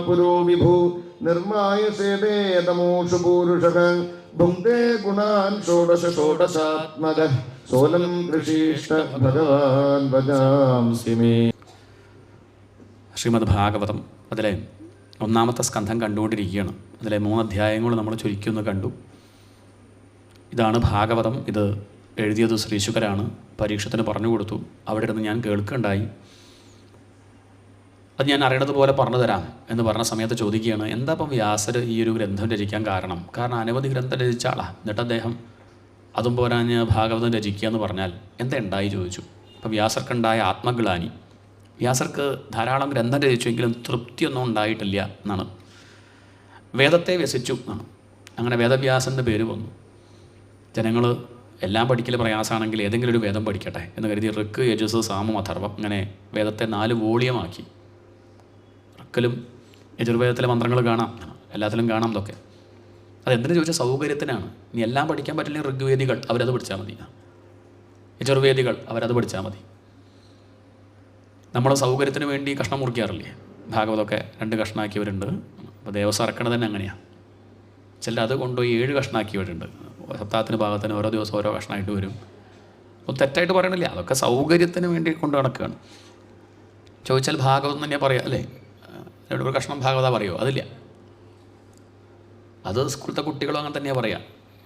പുരോ വിഭു നിർമായസേതമോഷു പൂരുഷഃ ഭുങ്ക്തേ ഗുണാൻ ഷോഡശാത്മക സോലം കൃഷിഷ്ട ഭഗവാൻ ഭജാംസി മേ. ശ്രീമദ് ഭാഗവതം അതിലെ 1-ാമത്തെ സ്കന്ധം കണ്ടുകൊണ്ടിരിക്കുകയാണ്. അതിലെ 3 അധ്യായങ്ങൾ നമ്മൾ ചുരുക്കിയൊന്ന് കണ്ടു. ഇതാണ് ഭാഗവതം. ഇത് എഴുതിയത് ശ്രീശുകരാണ്. പരീക്ഷത്തിന് പറഞ്ഞു കൊടുത്തു. അവിടെ ഇരുന്ന് ഞാൻ കേൾക്കുകയുണ്ടായി. അത് ഞാൻ അറിയണത് പോലെ പറഞ്ഞു തരാം എന്ന് പറഞ്ഞ സമയത്ത് ചോദിക്കുകയാണ്, എന്താ ഇപ്പം വ്യാസർ ഈ ഒരു ഗ്രന്ഥം രചിക്കാൻ കാരണം അനവധി ഗ്രന്ഥം രചിച്ച ആളാണ്. എന്നിട്ട് അദ്ദേഹം അതും പോരാഞ്ഞ് ഭാഗവതം രചിക്കുക എന്ന് പറഞ്ഞാൽ എന്താ ഉണ്ടായി ചോദിച്ചു. അപ്പം വ്യാസർക്കുണ്ടായ ആത്മഗ്ലാനി, വ്യാസർക്ക് ധാരാളം ഗ്രന്ഥം രചിച്ചുവെങ്കിലും തൃപ്തിയൊന്നും ഉണ്ടായിട്ടില്ല എന്നാണ്. വേദത്തെ വ്യസിച്ചു എന്നാണ്. അങ്ങനെ വേദവ്യാസൻ്റെ പേര് വന്നു. ജനങ്ങൾ എല്ലാം പഠിക്കൽ പ്രയാസമാണെങ്കിൽ ഏതെങ്കിലും ഒരു വേദം പഠിക്കട്ടെ എന്ന് കരുതി ഋക്ക്, യജുസ്, സാമം, അഥർവം അങ്ങനെ വേദത്തെ 4 വോളിയമാക്കി. ഋക്കിലും യജുർവേദത്തിലെ മന്ത്രങ്ങൾ കാണാം, എല്ലാത്തിലും കാണാം. ഇതൊക്കെ അതെന്തിനു ചോദിച്ചാൽ സൗകര്യത്തിനാണ്. ഇനി എല്ലാം പഠിക്കാൻ പറ്റില്ലെങ്കിൽ ഋഗ്വേദികൾ അവരത് പഠിച്ചാൽ മതി, യജുർവേദികൾ അവരത് പഠിച്ചാൽ മതി. നമ്മൾ സൗകര്യത്തിന് വേണ്ടി കഷ്ണം മുറിക്കാറില്ലേ? ഭാഗവതമൊക്കെ 2 കഷ്ണമാക്കിയവരുണ്ട്. അപ്പോൾ ദേവസ്വം ഇറക്കണത് തന്നെ അങ്ങനെയാണ്. ചിലർ അത് കൊണ്ടുപോയി 7 കഷ്ണമാക്കിയവരുണ്ട്. സപ്താഹത്തിന് ഭാഗത്തിന് ഓരോ ദിവസം ഓരോ കഷ്ണമായിട്ട് വരും. ഒന്നും തെറ്റായിട്ട് പറയണില്ല, അതൊക്കെ സൗകര്യത്തിന് വേണ്ടി കൊണ്ട് നടക്കുകയാണ്. ചോദിച്ചാൽ ഭാഗവതം തന്നെ പറയാം അല്ലേ? ഒരു കഷ്ണം ഭാഗവത പറയുമോ? അതില്ല. അത് സ്കൂളത്തെ കുട്ടികളും അങ്ങനെ തന്നെയാണ് പറയുക.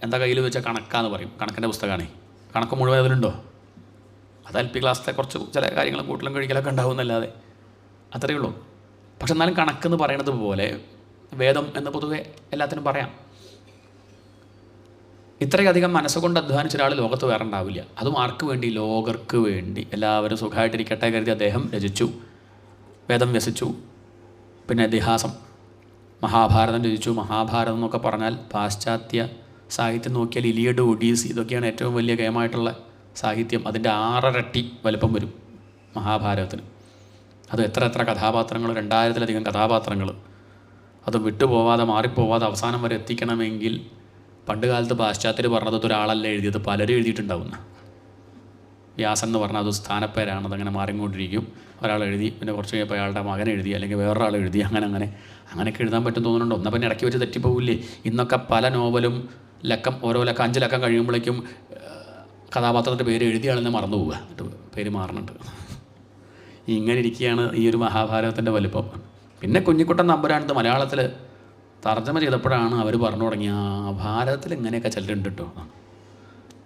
എന്താ കയ്യിൽ വെച്ചാൽ കണക്കാന്ന് പറയും. കണക്കിൻ്റെ പുസ്തകമാണേ. കണക്ക് മുഴുവൻ അതിലുണ്ടോ? അത് LP ക്ലാസ്സിലെ കുറച്ച് ചില കാര്യങ്ങളും കൂട്ടലും കഴിക്കലൊക്കെ ഉണ്ടാവുമെന്നല്ലാതെ അത്രയേ ഉള്ളൂ. പക്ഷെ എന്നാലും കണക്കെന്ന് പറയണത് പോലെ വേദം എന്ന് പൊതുവെ എല്ലാത്തിനും പറയാം. ഇത്രയധികം മനസ്സുകൊണ്ട് അധ്വാനിച്ച ഒരാൾ ലോകത്ത് വേറെ ഉണ്ടാവില്ല. അതും ആർക്ക് വേണ്ടി? ലോകർക്ക് വേണ്ടി. എല്ലാവരും സുഖമായിട്ടിരിക്കട്ടെ കരുതി അദ്ദേഹം രചിച്ചു, വേദം വ്യസിച്ചു. പിന്നെ ഇതിഹാസം, മഹാഭാരതം രചിച്ചു. മഹാഭാരതം എന്നൊക്കെ പറഞ്ഞാൽ പാശ്ചാത്യ സാഹിത്യം നോക്കിയാൽ ഇലിയഡ്, ഒഡീസി ഇതൊക്കെയാണ് ഏറ്റവും വലിയ ഗെയിമായിട്ടുള്ള സാഹിത്യം. അതിൻ്റെ 6 ഇരട്ടി വലിപ്പം വരും മഹാഭാരതത്തിന്. അത് എത്ര കഥാപാത്രങ്ങൾ, 2000-ലധികം കഥാപാത്രങ്ങൾ. അത് വിട്ടുപോവാതെ മാറിപ്പോവാതെ അവസാനം വരെ എത്തിക്കണമെങ്കിൽ പണ്ട് കാലത്ത് പാശ്ചാത്യർ പറഞ്ഞത് ഒരാളല്ല എഴുതിയത്, പലരും എഴുതിയിട്ടുണ്ടാവുന്ന. വ്യാസൻ എന്ന് പറഞ്ഞാൽ അത് സ്ഥാനപ്പേരാണ്. അതങ്ങനെ മാറിക്കൊണ്ടിരിക്കും. ഒരാൾ എഴുതി, പിന്നെ കുറച്ച് കഴിയുമ്പോൾ അയാളുടെ മകൻ എഴുതി, അല്ലെങ്കിൽ വേറൊരാൾ എഴുതി, അങ്ങനെയൊക്കെ എഴുതാൻ പറ്റും തോന്നുന്നുണ്ടോ? എന്നാൽ പിന്നെ ഇടയ്ക്ക് വെച്ച് തെറ്റിപ്പോവില്ലേ? ഇന്നൊക്കെ പല നോവലും ഓരോ ലക്കം 5 ലക്കം കഴിയുമ്പോഴേക്കും കഥാപാത്രത്തിൻ്റെ പേര് എഴുതിയാളെന്നെ മറന്നു പോവുക, എന്നിട്ട് പേര് മാറുന്നുണ്ട്. ഇങ്ങനെ ഇരിക്കുകയാണ് ഈ ഒരു മഹാഭാരതത്തിൻ്റെ വലിപ്പം. പിന്നെ കുഞ്ഞിക്കുട്ടൻ തമ്പുരാനത് മലയാളത്തിൽ തർജ്ജമ ചെയ്തപ്പോഴാണ് അവർ പറഞ്ഞു തുടങ്ങിയ ഭാരതത്തിൽ ഇങ്ങനെയൊക്കെ ചിലരുണ്ട് കേട്ടോ,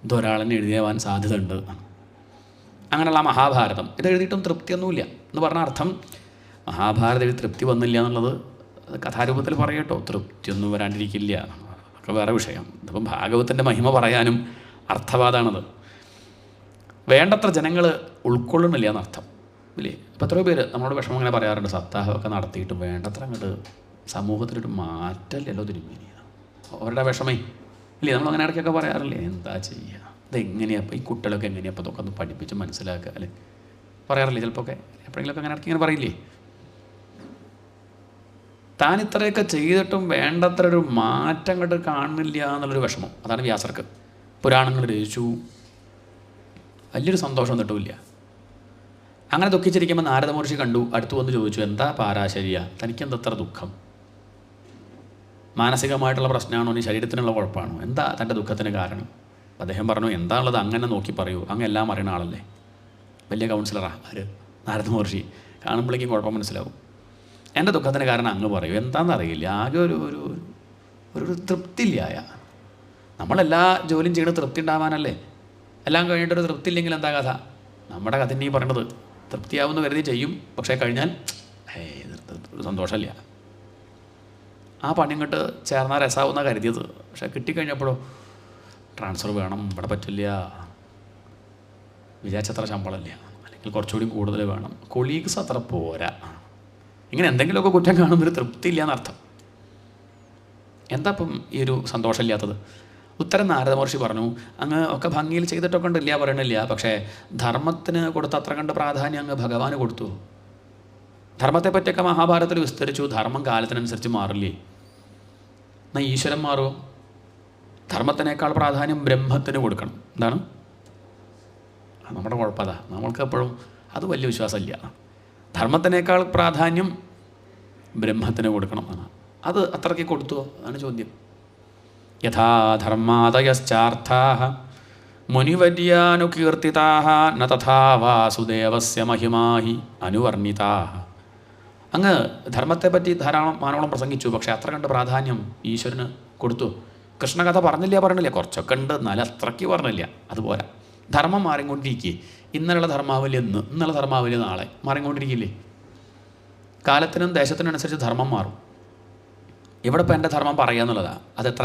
ഇതൊരാളെന്നെ എഴുതിയാവാൻ സാധ്യത ഉണ്ട്. അങ്ങനെയുള്ള മഹാഭാരതം ഇത് എഴുതിയിട്ടും തൃപ്തിയൊന്നുമില്ല എന്ന് പറഞ്ഞ അർത്ഥം മഹാഭാരതത്തിൽ തൃപ്തി വന്നില്ല എന്നുള്ളത് കഥാരൂപത്തിൽ പറയട്ടോ. തൃപ്തിയൊന്നും വരാണ്ടിരിക്കില്ല, ഒക്കെ വേറെ വിഷയം. ഇതിപ്പം ഭാഗവതത്തിൻ്റെ മഹിമ പറയാനും അർത്ഥവാദമാണത്. വേണ്ടത്ര ജനങ്ങൾ ഉൾക്കൊള്ളുന്നില്ല എന്നർത്ഥം ഇല്ലേ? ഇപ്പോൾ എത്രയോ പേര് നമ്മളോട് വിഷമം അങ്ങനെ പറയാറുണ്ട്. സപ്താഹമൊക്കെ നടത്തിയിട്ടും വേണ്ടത്ര അങ്ങോട്ട് സമൂഹത്തിലൊരു മാറ്റമല്ലല്ലോ തിരുമേനി. അവരുടെ വിഷമേ ഇല്ലേ? നമ്മളങ്ങനെ ഇടയ്ക്കൊക്കെ പറയാറില്ലേ? എന്താ ചെയ്യുക, ഇതെങ്ങനെയാണ് ഇപ്പോൾ ഈ കുട്ടികളൊക്കെ എങ്ങനെയാണ് അപ്പോൾ ഇതൊക്കെ ഒന്ന് പഠിപ്പിച്ച് മനസ്സിലാക്കുക അല്ലേ? പറയാറില്ലേ? ചിലപ്പോൾ എപ്പോഴെങ്കിലുമൊക്കെ അങ്ങനെ ഇടയ്ക്ക് ഇങ്ങനെ പറയില്ലേ? താൻ ഇത്രയൊക്കെ ചെയ്തിട്ടും വേണ്ടത്ര ഒരു മാറ്റം അങ്ങോട്ട് കാണുന്നില്ല എന്നുള്ളൊരു വിഷമം. അതാണ് വ്യാസർക്ക്. പുരാണങ്ങൾ രചിച്ചു, വലിയൊരു സന്തോഷം കിട്ടില്ല. അങ്ങനെ ദുഃഖിച്ചിരിക്കുമ്പോൾ നാരദ മഹർഷി കണ്ടു. അടുത്ത് വന്ന് ചോദിച്ചു, എന്താ പാരാശര്യ, തനിക്കെന്തത്ര ദുഃഖം? മാനസികമായിട്ടുള്ള പ്രശ്നമാണോ, ഇനി ശരീരത്തിനുള്ള കുഴപ്പമാണോ? എന്താ തൻ്റെ ദുഃഖത്തിന് കാരണം? അദ്ദേഹം പറഞ്ഞു, എന്താണുള്ളത് അങ്ങനെ നോക്കി പറയൂ, അങ്ങ് എല്ലാം അറിയുന്ന ആളല്ലേ, വലിയ കൗൺസിലറാണ് ആര്? നാരദ മഹർഷി. കാണുമ്പോഴേക്കും കുഴപ്പം മനസ്സിലാവും. എൻ്റെ ദുഃഖത്തിന് കാരണം അങ്ങ് പറയൂ, എന്താണെന്നറിയില്ല, ആകെ ഒരു തൃപ്തിയില്ലായ. നമ്മളെല്ലാ ജോലിയും ചെയ്യുന്നത് തൃപ്തി ഉണ്ടാവാനല്ലേ? എല്ലാം കഴിഞ്ഞിട്ടൊരു തൃപ്തി ഇല്ലെങ്കിൽ എന്താ കഥ? നമ്മുടെ കഥ നീ പറയണത് തൃപ്തിയാവുമെന്ന് കരുതി ചെയ്യും, പക്ഷേ കഴിഞ്ഞാൽ ഒരു സന്തോഷമില്ല. ആ പണി ഇങ്ങോട്ട് ചേർന്നാൽ രസാവുന്ന കരുതിയത്, പക്ഷേ കിട്ടിക്കഴിഞ്ഞപ്പോഴോ ട്രാൻസ്ഫർ വേണം, ഇവിടെ പറ്റില്ല, വിചാരിച്ചത്ര ശമ്പളമില്ല, അല്ലെങ്കിൽ കുറച്ചുകൂടി കൂടുതൽ വേണം, കൊളീഗ്സ് അത്ര പോരാ, ഇങ്ങനെ എന്തെങ്കിലുമൊക്കെ കുറ്റം കാണുന്നൊരു തൃപ്തിയില്ല എന്നർത്ഥം. എന്താ ഇപ്പം ഈ ഒരു സന്തോഷമില്ലാത്തത്? ഉത്തരം നാരദ മഹർഷി പറഞ്ഞു, അങ്ങ് ഒക്കെ ഭംഗിയിൽ ചെയ്തിട്ടൊക്കെ ഉണ്ടില്ല പറയണില്ല, പക്ഷേ ധർമ്മത്തിന് കൊടുത്ത അത്ര കണ്ട് പ്രാധാന്യം അങ്ങ് ഭഗവാന് കൊടുത്തു. ധർമ്മത്തെപ്പറ്റിയൊക്കെ മഹാഭാരതത്തിൽ വിസ്തരിച്ചു. ധർമ്മം കാലത്തിനനുസരിച്ച് മാറില്ലേ? എന്നാൽ ഈശ്വരൻ മാറുമോ? ധർമ്മത്തിനേക്കാൾ പ്രാധാന്യം ബ്രഹ്മത്തിന് കൊടുക്കണം. എന്താണ് നമ്മുടെ കുഴപ്പമതാ? നമ്മൾക്ക് എപ്പോഴും അത് വലിയ വിശ്വാസമില്ല. ധർമ്മത്തിനേക്കാൾ പ്രാധാന്യം ബ്രഹ്മത്തിന് കൊടുക്കണം എന്നാണ്. അത് അത്രയ്ക്ക് കൊടുത്തു അതാണ് ചോദ്യം. യഥാ ധർമാദയശ്ചാർത്ഥാഃ മുനിവര്യാനുകീർത്തിതാഃ ന തഥാ വാസുദേവസ്യ മഹിമാ ഹി അനുവർണിതാഃ. അങ്ങ് ധർമ്മത്തെപ്പറ്റി ധാരാളം മാനവോളം പ്രസംഗിച്ചു, പക്ഷേ അത്ര കണ്ട് പ്രാധാന്യം ഈശ്വരന് കൊടുത്തു. കൃഷ്ണകഥ പറഞ്ഞില്ല, കുറച്ചൊക്കെ ഉണ്ട്, എന്നാലും അത്രയ്ക്ക് പറഞ്ഞില്ല. അതുപോലെ ധർമ്മം മാറിക്കൊണ്ടിരിക്കുക. ഇന്നലുള്ള ധർമാവലി ഇന്നലെ ധർമാവലി നാളെ മാറിക്കൊണ്ടിരിക്കില്ലേ? കാലത്തിനും ദേശത്തിനും അനുസരിച്ച് ധർമ്മം മാറും. ഇവിടെ ഇപ്പം എൻ്റെ ധർമ്മം പറയുക എന്നുള്ളതാണ്. അത് എത്ര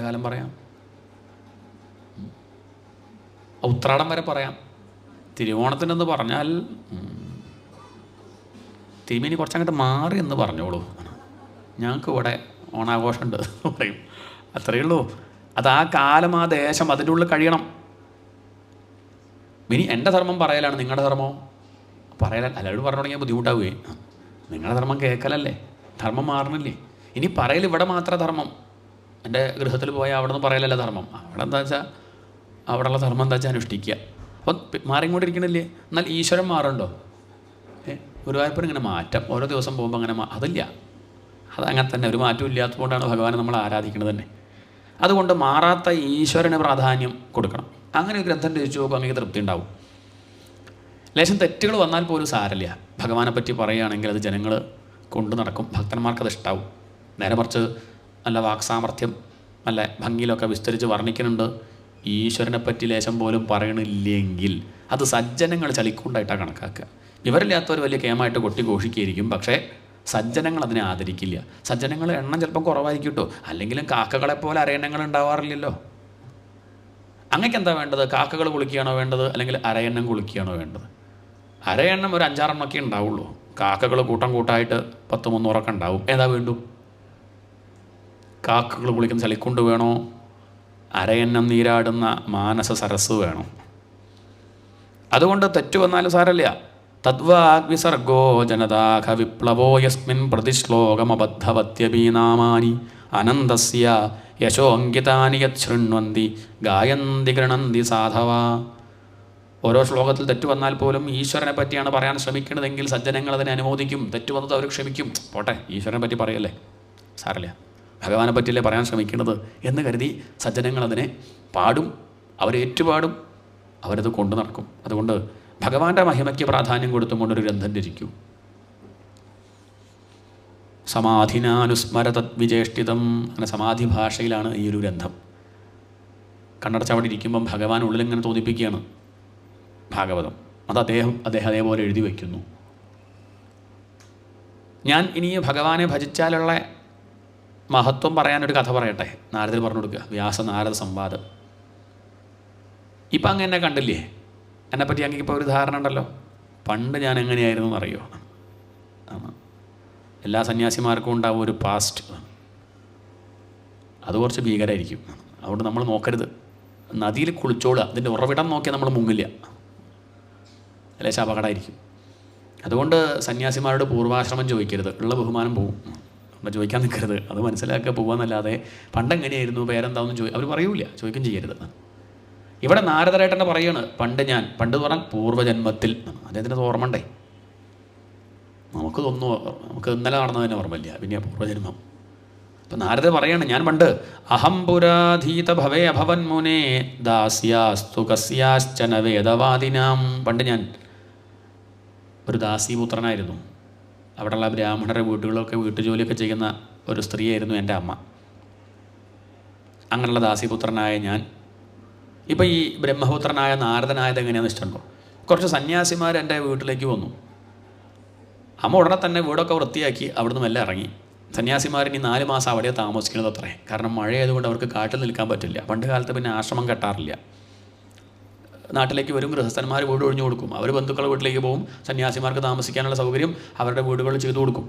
കാലം പറയാം? ഉത്രാടം വരെ പറയാം. തിരുവോണത്തിനെന്ന് പറഞ്ഞാൽ തിരുമേനി കുറച്ചങ്ങോട്ട് മാറി എന്ന് പറഞ്ഞോളൂ, ഞങ്ങൾക്ക് ഇവിടെ ഓണാഘോഷമുണ്ട് പറയും. അത്രയേ ഉള്ളൂ. അത് ആ കാലം, ആ ദേശം, അതിൻ്റെ ഉള്ളിൽ കഴിയണം. ഇനി എൻ്റെ ധർമ്മം പറയലാണ്, നിങ്ങളുടെ ധർമ്മമോ പറയല എല്ലാവരും പറഞ്ഞു തുടങ്ങിയാൽ ബുദ്ധിമുട്ടാവുകയെ. നിങ്ങളുടെ ധർമ്മം കേൾക്കലല്ലേ, ധർമ്മം മാറണില്ലേ? ഇനി പറയൽ ഇവിടെ മാത്രം ധർമ്മം. എൻ്റെ ഗൃഹത്തിൽ പോയാൽ അവിടെ നിന്ന് പറയലല്ല ധർമ്മം. അവിടെ എന്താ വെച്ചാൽ അവിടെയുള്ള ധർമ്മം എന്താ വെച്ചാൽ അനുഷ്ഠിക്കുക. അപ്പം മാറിക്കൊണ്ടിരിക്കണില്ലേ? എന്നാൽ ഈശ്വരൻ മാറുണ്ടോ? ഗുരുവായൂരപ്പൻ ഇങ്ങനെ മാറ്റം ഓരോ ദിവസം പോകുമ്പോൾ അങ്ങനെ അതില്ല. അതങ്ങനെ തന്നെ, ഒരു മാറ്റം ഇല്ലാത്തതുകൊണ്ടാണ് ഭഗവാനെ നമ്മൾ ആരാധിക്കുന്നത് തന്നെ. അതുകൊണ്ട് മാറാത്ത ഈശ്വരന് പ്രാധാന്യം കൊടുക്കണം. അങ്ങനെ ഒരു ഗ്രന്ഥം രചിച്ചു നോക്കുമ്പോൾ അങ്ങ് തൃപ്തി ഉണ്ടാവും. ലേശം തെറ്റുകൾ വന്നാൽ പോലും സാരമില്ല. ഭഗവാനെ പറ്റി പറയുകയാണെങ്കിൽ അത് ജനങ്ങൾ കൊണ്ടു നടക്കും, ഭക്തന്മാർക്കത് ഇഷ്ടാവും. നേരെ മറിച്ച് നല്ല വാക്സാമർത്ഥ്യം നല്ല ഭംഗിയിലൊക്കെ വിസ്തരിച്ച് വർണ്ണിക്കുന്നുണ്ട്, ഈശ്വരനെ പറ്റി ലേശം പോലും പറയണില്ലെങ്കിൽ അത് സജ്ജനങ്ങൾ ചളിക്കൊണ്ടായിട്ടാണ് കണക്കാക്കുക. വിവരമില്ലാത്തവർ വലിയ കേമായിട്ട് കൊട്ടി ഘോഷിക്കുകയായിരിക്കും, പക്ഷേ സജ്ജനങ്ങൾ അതിനെ ആദരിക്കില്ല. സജ്ജനങ്ങളുടെ എണ്ണം ചിലപ്പം കുറവായിരിക്കും കേട്ടോ. അല്ലെങ്കിലും കാക്കകളെപ്പോലെ അരയന്നങ്ങൾ ഉണ്ടാവാറില്ലല്ലോ. അങ്ങക്ക് എന്താ വേണ്ടത്? കാക്കകൾ കുളിക്കുകയാണോ വേണ്ടത്, അല്ലെങ്കിൽ അരയന്നം കുളിക്കുകയാണോ വേണ്ടത്? അരയണ്ണം ഒരു 5-6 എണ്ണമൊക്കെ ഉണ്ടാവുള്ളൂ. കാക്കകൾ കൂട്ടായിട്ട് 10-300 ഉണ്ടാവും. ഏതാ വേണ്ടു? കാക്കകൾ കുളിക്കുന്ന ചളിക്കൊണ്ട് വേണോ, അരയന്നം നീരാടുന്ന മാനസ സരസ് വേണോ? അതുകൊണ്ട് തെറ്റു വന്നാലും സാരമില്ല. തദ്വാഗ്വിസർഗോ ജനതാഖ വിപ്ലവോ യസ്മിൻ പ്രതിശ്ലോകമബദ്ധവത്യപീനാമാനി അനന്തസ്യ യശോങ്കിതാനി യത് ശൃണ്വന്തി ഗായന്തി ഗൃണന്തി സാധവ. ഓരോ ശ്ലോകത്തിൽ തെറ്റു വന്നാൽ പോലും ഈശ്വരനെ പറ്റിയാണ് പറയാൻ ശ്രമിക്കുന്നതെങ്കിൽ സജ്ജനങ്ങൾ അതിനെ അനുമോദിക്കും. തെറ്റു വന്നത് അവർ ക്ഷമിക്കും. പോട്ടെ, ഈശ്വരനെ പറ്റി പറയല്ലേ, സാരമില്ല, ഭഗവാനെ പറ്റിയല്ലേ പറയാൻ ശ്രമിക്കുന്നത് എന്ന് കരുതി സജ്ജനങ്ങൾ അതിനെ പാടും, അവരേറ്റുപാടും, അവരത് കൊണ്ടു നടക്കും. അതുകൊണ്ട് ഭഗവാന്റെ മഹിമയ്ക്ക് പ്രാധാന്യം കൊടുത്തുകൊണ്ടൊരു ഗ്രന്ഥം രചിക്കൂ. സമാധിനാനുസ്മര തദ്വിചേഷ്ടിതം. അങ്ങനെ സമാധി ഭാഷയിലാണ് ഈ ഒരു ഗ്രന്ഥം. കണ്ണടച്ചവിടെ ഇരിക്കുമ്പം ഭഗവാൻ ഉള്ളിലിങ്ങനെ തോന്നിപ്പിക്കുകയാണ് ഭാഗവതം. അത് അദ്ദേഹം അതേപോലെ എഴുതി വയ്ക്കുന്നു. ഞാൻ ഇനി ഭഗവാനെ ഭജിച്ചാലുള്ള മഹത്വം പറയാനൊരു കഥ പറയട്ടെ. നാരദർ പറഞ്ഞു കൊടുക്കുക, വ്യാസനാരദ സംവാദം. ഇപ്പം അങ്ങ് എന്നെ കണ്ടില്ലേ, എന്നെപ്പറ്റി അങ്ങേക്കിപ്പോൾ ഒരു ധാരണ ഉണ്ടല്ലോ. പണ്ട് ഞാൻ എങ്ങനെയായിരുന്നു എന്നറിയോ? എല്ലാ സന്യാസിമാർക്കും ഉണ്ടാവും ഒരു പാസ്റ്റ്. അത് കുറച്ച് ഭീകരമായിരിക്കും. അതുകൊണ്ട് നമ്മൾ നോക്കരുത്. നദിയിൽ കുളിച്ചോളുക, അതിൻ്റെ ഉറവിടം നോക്കിയാൽ നമ്മൾ മുങ്ങില്ല, ലേശം അപകടമായിരിക്കും. അതുകൊണ്ട് സന്യാസിമാരോട് പൂർവാശ്രമം ചോദിക്കരുത്, ഉള്ള ബഹുമാനം പോവും. നമ്മൾ ചോദിക്കാൻ നിൽക്കരുത്, അത് മനസ്സിലാക്കുക പോകാമെന്നല്ലാതെ പണ്ടെങ്ങനെയായിരുന്നു പേരെന്താണെന്ന് അവർ പറയൂല, ചോദിക്കും ചെയ്യരുത്. ഇവിടെ നാരദരേട്ടനെ പറയാണ്, പണ്ട് എന്ന് പറഞ്ഞാൽ പൂർവ്വജന്മത്തിൽ. അദ്ദേഹത്തിന് ഓർമ്മണ്ടേ? നമുക്ക് ഇന്നലെ നടന്നതിന് ഓർമ്മയില്ല, പിന്നെ പൂർവ്വജന്മം. അപ്പം നാരദ പറയാണ്, ഞാൻ പണ്ട് അഹം പുരാധീത ഭവേ അഭവൻ മുനേ ദാസ്യാസ്തു കസ്യാശ്ചന വേദവാദിനാം. പണ്ട് ഞാൻ ഒരു ദാസീപുത്രനായിരുന്നു. അവിടെയുള്ള ബ്രാഹ്മണരുടെ വീട്ടുകളൊക്കെ വീട്ടുജോലിയൊക്കെ ചെയ്യുന്ന ഒരു സ്ത്രീയായിരുന്നു എൻ്റെ അമ്മ. അങ്ങനെയുള്ള ദാസീപുത്രനായ ഞാൻ ഇപ്പം ഈ ബ്രഹ്മപുത്രനായ നാരദനായത് എങ്ങനെയാണെന്ന് ഇഷ്ടമുണ്ടോ? കുറച്ച് സന്യാസിമാർ എൻ്റെ വീട്ടിലേക്ക് വന്നു. അമ്മ ഉടനെ തന്നെ വീടൊക്കെ വൃത്തിയാക്കി അവിടുന്ന് മെല്ലെ ഇറങ്ങി. സന്യാസിമാരിനി 4 മാസം അവിടെ താമസിക്കുന്നത് അത്രേ. കാരണം മഴയായതുകൊണ്ട് അവർക്ക് കാട്ടിൽ നിൽക്കാൻ പറ്റില്ല. പണ്ട് കാലത്ത് പിന്നെ ആശ്രമം കെട്ടാറില്ല. നാട്ടിലേക്ക് വരും, ഗൃഹസ്ഥന്മാർ വീട് ഒഴിഞ്ഞു കൊടുക്കും. അവർ ബന്ധുക്കളുടെ വീട്ടിലേക്ക് പോകും. സന്യാസിമാർക്ക് താമസിക്കാനുള്ള സൗകര്യം അവരുടെ വീടുകളിൽ ചെയ്തു കൊടുക്കും.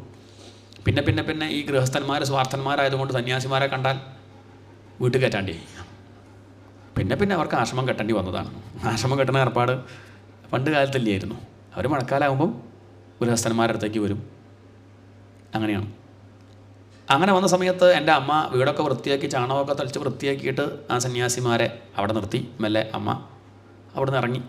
പിന്നെ ഈ ഗൃഹസ്ഥന്മാർ സ്വാർത്ഥന്മാരായതുകൊണ്ട് സന്യാസിമാരെ കണ്ടാൽ വീട്ടിൽ കയറ്റാണ്ടി. പിന്നെ അവർക്ക് ആശ്രമം കെട്ടേണ്ടി വന്നതാണ്. ആശ്രമം കെട്ടുന്ന ഏർപ്പാട് പണ്ട് കാലത്തല്ലായിരുന്നു. അവർ മഴക്കാലമാകുമ്പം ഗൃഹസ്ഥന്മാരുടെ അടുത്തേക്ക് വരും. അങ്ങനെയാണ്. അങ്ങനെ വന്ന സമയത്ത് എൻ്റെ അമ്മ വീടൊക്കെ വൃത്തിയാക്കി ചാണകമൊക്കെ തളിച്ച് വൃത്തിയാക്കിയിട്ട് ആ സന്യാസിമാരെ അവിടെ നിർത്തി. മെല്ലെ അമ്മ അവിടെ നിന്ന് ഇറങ്ങി.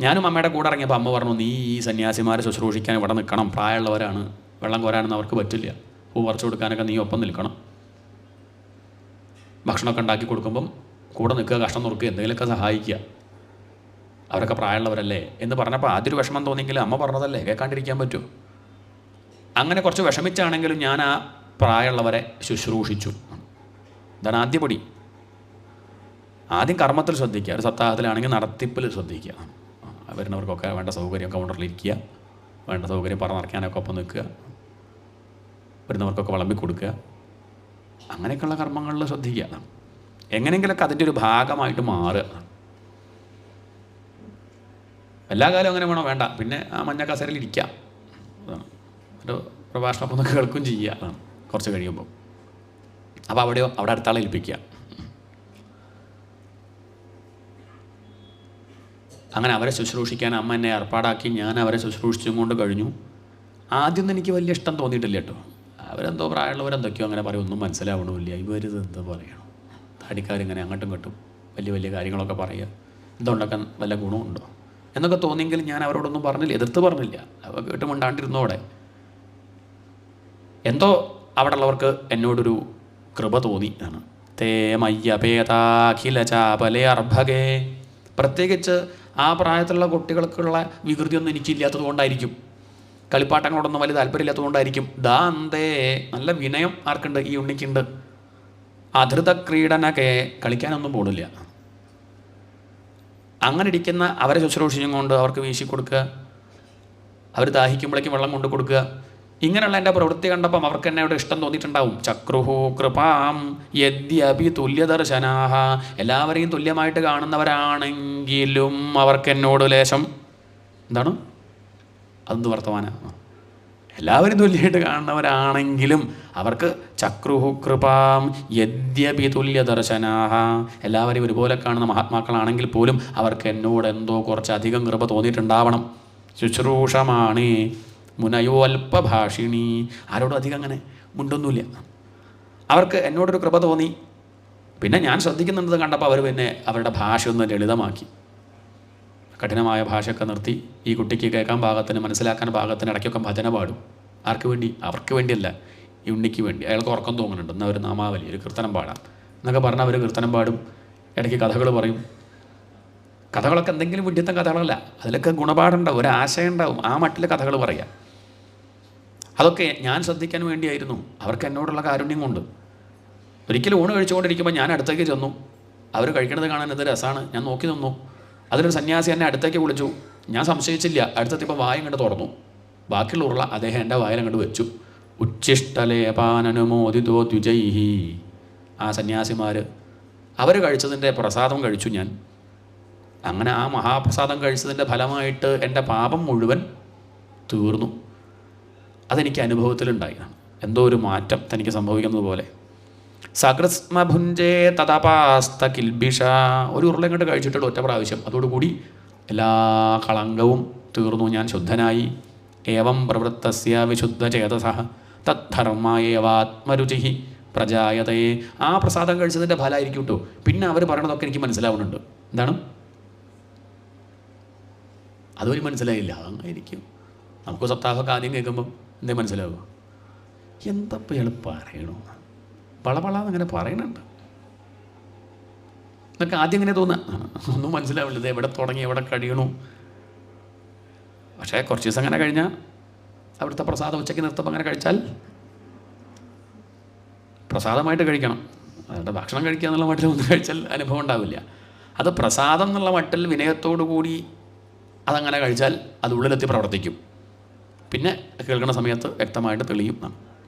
ഞാനും അമ്മയുടെ കൂടെ ഇറങ്ങിയപ്പോൾ അമ്മ പറഞ്ഞു, നീ ഈ സന്യാസിമാരെ ശുശ്രൂഷിക്കാൻ ഇവിടെ നിൽക്കണം, പ്രായമുള്ളവരാണ്, വെള്ളം കോരാനൊന്നും അവർക്ക് പറ്റില്ല, പൂ പറിച്ചു കൊടുക്കാനൊക്കെ നീ ഒപ്പം നിൽക്കണം, ഭക്ഷണമൊക്കെ ഉണ്ടാക്കി കൊടുക്കുമ്പം കൂടെ നിൽക്കുക, കഷ്ടം നുറുക്കുക, എന്തെങ്കിലുമൊക്കെ സഹായിക്കുക, അവരൊക്കെ പ്രായമുള്ളവരല്ലേ എന്ന് പറഞ്ഞപ്പോൾ ആദ്യം ഒരു വിഷമം തോന്നിയെങ്കിലും അമ്മ പറഞ്ഞതല്ലേ, കേൾക്കാണ്ടിരിക്കാൻ പറ്റുമോ? അങ്ങനെ കുറച്ച് വിഷമിച്ചാണെങ്കിലും ഞാൻ ആ പ്രായമുള്ളവരെ ശുശ്രൂഷിച്ചു. ഇതാണ് ആദ്യപടി. ആദ്യം കർമ്മത്തിൽ ശ്രദ്ധിക്കുക, ഒരു സപ്താഹത്തിലാണെങ്കിൽ നടത്തിപ്പിൽ ശ്രദ്ധിക്കുക. വരുന്നവർക്കൊക്കെ വേണ്ട സൗകര്യം കൗണ്ടറിലിരിക്കുക, വേണ്ട സൗകര്യം പറഞ്ഞിറക്കാനൊക്കെ ഒപ്പം നിൽക്കുക, വരുന്നവർക്കൊക്കെ വിളമ്പി കൊടുക്കുക, അങ്ങനെയൊക്കെയുള്ള കർമ്മങ്ങളിൽ ശ്രദ്ധിക്കുക. എങ്ങനെയെങ്കിലൊക്കെ അതിൻ്റെ ഒരു ഭാഗമായിട്ട് മാറുക. എല്ലാ കാലവും അങ്ങനെ വേണോ? വേണ്ട. പിന്നെ ആ മഞ്ഞ കസേരയിൽ ഇരിക്കാം, അതാണ് ഒരു പ്രഭാഷണം ഒന്ന് കേൾക്കും ചെയ്യുക, അതാണ് കുറച്ച് കഴിയുമ്പോൾ. അപ്പോൾ അവിടെ അടുത്താളെ ഏൽപ്പിക്കുക. അങ്ങനെ അവരെ ശുശ്രൂഷിക്കാൻ അമ്മ എന്നെ ഏർപ്പാടാക്കി. ഞാൻ അവരെ ശുശ്രൂഷിച്ചും കൊണ്ട് കഴിഞ്ഞു. ആദ്യം എനിക്ക് വലിയ ഇഷ്ടം തോന്നിയിട്ടില്ല കേട്ടോ. അവരെന്തോ പ്രായമുള്ളവരെന്തൊക്കെയോ അങ്ങനെ പറയും, ഒന്നും മനസ്സിലാവണമില്ല, ഇവരിത് എന്താ പറയണം, താടിക്കാരിങ്ങനെ അങ്ങോട്ടും ഇങ്ങോട്ടും വലിയ വലിയ കാര്യങ്ങളൊക്കെ പറയുക, ഇതുകൊണ്ടൊക്കെ വല്ല ഗുണമുണ്ടോ എന്നൊക്കെ തോന്നിയെങ്കിലും ഞാൻ അവരോടൊന്നും പറഞ്ഞില്ല, എതിർത്ത് പറഞ്ഞില്ല. അവ കേട്ട് മിണ്ടാണ്ടിരുന്നോടെ എന്തോ അവിടെ ഉള്ളവർക്ക് എന്നോടൊരു കൃപ തോന്നി ആണ്. തേ മയ്യപേതാഖില ചാപലേ അർഭകേ. പ്രത്യേകിച്ച് ആ പ്രായത്തിലുള്ള കുട്ടികൾക്കുള്ള വികൃതിയൊന്നും എനിക്കില്ലാത്തത് കൊണ്ടായിരിക്കും, കളിപ്പാട്ടങ്ങളോടൊന്നും വലിയ താല്പര്യമില്ലാത്തതുകൊണ്ടായിരിക്കും. ദാന്തേ, നല്ല വിനയം ആർക്കുണ്ട്? ഈ ഉണ്ണിക്കുണ്ട്. അധൃത ക്രീഡനക്കെ, കളിക്കാനൊന്നും പോണില്ല. അങ്ങനെ ഇരിക്കുന്ന അവരെ ശുശ്രൂഷിച്ചും കൊണ്ട് അവർക്ക് വീശി കൊടുക്കുക, അവർ ദാഹിക്കുമ്പോഴേക്കും വെള്ളം കൊണ്ട് കൊടുക്കുക, ഇങ്ങനെയുള്ള എൻ്റെ പ്രവൃത്തി കണ്ടപ്പം അവർക്ക് എന്നോട് ഇഷ്ടം തോന്നിയിട്ടുണ്ടാവും. ചക്രുഹു കൃപാം യദ്യപി തുല്യദർശനാഹ. എല്ലാവരെയും തുല്യമായിട്ട് കാണുന്നവരാണെങ്കിലും അവർക്ക് എന്നോട് ലേശം എന്താണ്, അതെന്ത് വർത്തമാനമാണ്, എല്ലാവരും തുല്യമായിട്ട് കാണുന്നവരാണെങ്കിലും അവർക്ക് ചക്രുഹു കൃപാം യദ്യപി തുല്യദർശനാഹ. എല്ലാവരെയും ഒരുപോലെ കാണുന്ന മഹാത്മാക്കളാണെങ്കിൽ പോലും അവർക്ക് എന്നോട് എന്തോ കുറച്ചധികം കൃപ തോന്നിയിട്ടുണ്ടാവണം. ശുശ്രൂഷമാണേ മുനയോ അല്പഭാഷിണി. ആരോടും അധികം അങ്ങനെ മുണ്ടൊന്നുമില്ല. അവർക്ക് എന്നോടൊരു കൃപ തോന്നി. പിന്നെ ഞാൻ ശ്രദ്ധിക്കുന്നുള്ളത് കണ്ടപ്പോൾ അവർ പിന്നെ അവരുടെ ഭാഷ ഒന്ന് ലളിതമാക്കി. കഠിനമായ ഭാഷയൊക്കെ നിർത്തി ഈ കുട്ടിക്ക് കേൾക്കാൻ പാകത്തിന്, മനസ്സിലാക്കാൻ പാകത്തിന് ഇടയ്ക്കൊക്കെ ഭജന പാടും. ആർക്ക് വേണ്ടി? അവർക്ക് വേണ്ടിയല്ല, ഈ ഉണ്ണിക്ക് വേണ്ടി. അയാൾക്ക് ഉറക്കം തോന്നുന്നുണ്ട്, എന്നാൽ ഒരു നാമാവലി, ഒരു കീർത്തനം പാടാം എന്നൊക്കെ പറഞ്ഞാൽ അവർ കീർത്തനം പാടും. ഇടയ്ക്ക് കഥകൾ പറയും. കഥകളൊക്കെ എന്തെങ്കിലും വിഡ്ഢിത്തം കഥകളല്ല, അതിലൊക്കെ ഗുണപാഠമുണ്ടാവും, ഒരാശയം ഉണ്ടാവും. ആ മട്ടിൽ കഥകൾ പറയാം. അതൊക്കെ ഞാൻ ശ്രദ്ധിക്കാൻ വേണ്ടിയായിരുന്നു, അവർക്ക് എന്നോടുള്ള കാരുണ്യം കൊണ്ട്. ഒരിക്കലും ഊണ് കഴിച്ചുകൊണ്ടിരിക്കുമ്പോൾ ഞാൻ അടുത്തേക്ക് ചെന്നു. അവർ കഴിക്കണത് കാണാൻ എന്ത് രസമാണ്, ഞാൻ നോക്കി നിന്നു. അതിലൊരു സന്യാസി എന്നെ അടുത്തേക്ക് വിളിച്ചു. ഞാൻ സംശയിച്ചില്ല, അടുത്തെത്തിയപ്പോൾ വായ ഇങ്ങോട്ട് തുറന്നു. ബാക്കിയുള്ള ഉരുള അദ്ദേഹം എൻ്റെ വായിൽ അങ്ങോട്ട് വെച്ചു. ഉച്ഛിഷ്ടലേപാനനുമോദിതോ ദ്വിജൈഹി. ആ സന്യാസിമാർ അവർ കഴിച്ചതിൻ്റെ പ്രസാദം കഴിച്ചു ഞാൻ. അങ്ങനെ ആ മഹാപ്രസാദം കഴിച്ചതിൻ്റെ ഫലമായിട്ട് എൻ്റെ പാപം മുഴുവൻ തീർന്നു. അതെനിക്ക് അനുഭവത്തിലുണ്ടായി. എന്തോ ഒരു മാറ്റം തനിക്ക് സംഭവിക്കുന്നത് പോലെ. സകൃസ്മഭുഞ്ചേ തതപാസ്ത കിൽബിഷ. ഒരു ഉരുള ഇങ്ങോട്ട് കഴിച്ചിട്ടുള്ള ഒറ്റ പ്രാവശ്യം, അതോടുകൂടി എല്ലാ കളങ്കവും തീർന്നു, ഞാൻ ശുദ്ധനായി. ഏവം പ്രവൃത്തസ്യ വിശുദ്ധചേതസഃ തദ്ധർമ്മ ഏവാത്മരുചി പ്രജായതയെ. ആ പ്രസാദം കഴിച്ചതിൻ്റെ ഫലമായിരിക്കും കേട്ടോ. പിന്നെ അവർ പറയണതൊക്കെ എനിക്ക് മനസ്സിലാവുന്നുണ്ട്. എന്താണ്? അതുവരെ മനസ്സിലായില്ല, അതായിരിക്കും. നമുക്ക് സപ്താഹമൊക്കെ ആദ്യം കേൾക്കുമ്പം എന്തേ മനസ്സിലാവുക? എന്തപ്പോൾ ഇയാൾ പറയണോ, വളവളാന്നങ്ങനെ പറയുന്നുണ്ട് എന്നൊക്കെ ആദ്യം ഇങ്ങനെ തോന്നുക. ഒന്നും മനസ്സിലാവില്ല, ഇത് എവിടെ തുടങ്ങി എവിടെ കഴിയണു. പക്ഷേ കുറച്ച് ദിവസം അങ്ങനെ കഴിഞ്ഞാൽ അവിടുത്തെ പ്രസാദം ഉച്ചയ്ക്ക് നിർത്തുമ്പോൾ അങ്ങനെ കഴിച്ചാൽ പ്രസാദമായിട്ട് കഴിക്കണം. അതുകൊണ്ട് ഭക്ഷണം കഴിക്കുക എന്നുള്ള മട്ടിൽ ഒന്ന് കഴിച്ചാൽ അനുഭവം ഉണ്ടാവില്ല. അത് പ്രസാദം എന്നുള്ള മട്ടിൽ വിനയത്തോടു കൂടി അതങ്ങനെ കഴിച്ചാൽ അത് ഉള്ളിലെത്തി പ്രവർത്തിക്കും. പിന്നെ കേൾക്കുന്ന സമയത്ത് വ്യക്തമായിട്ട് തെളിയും.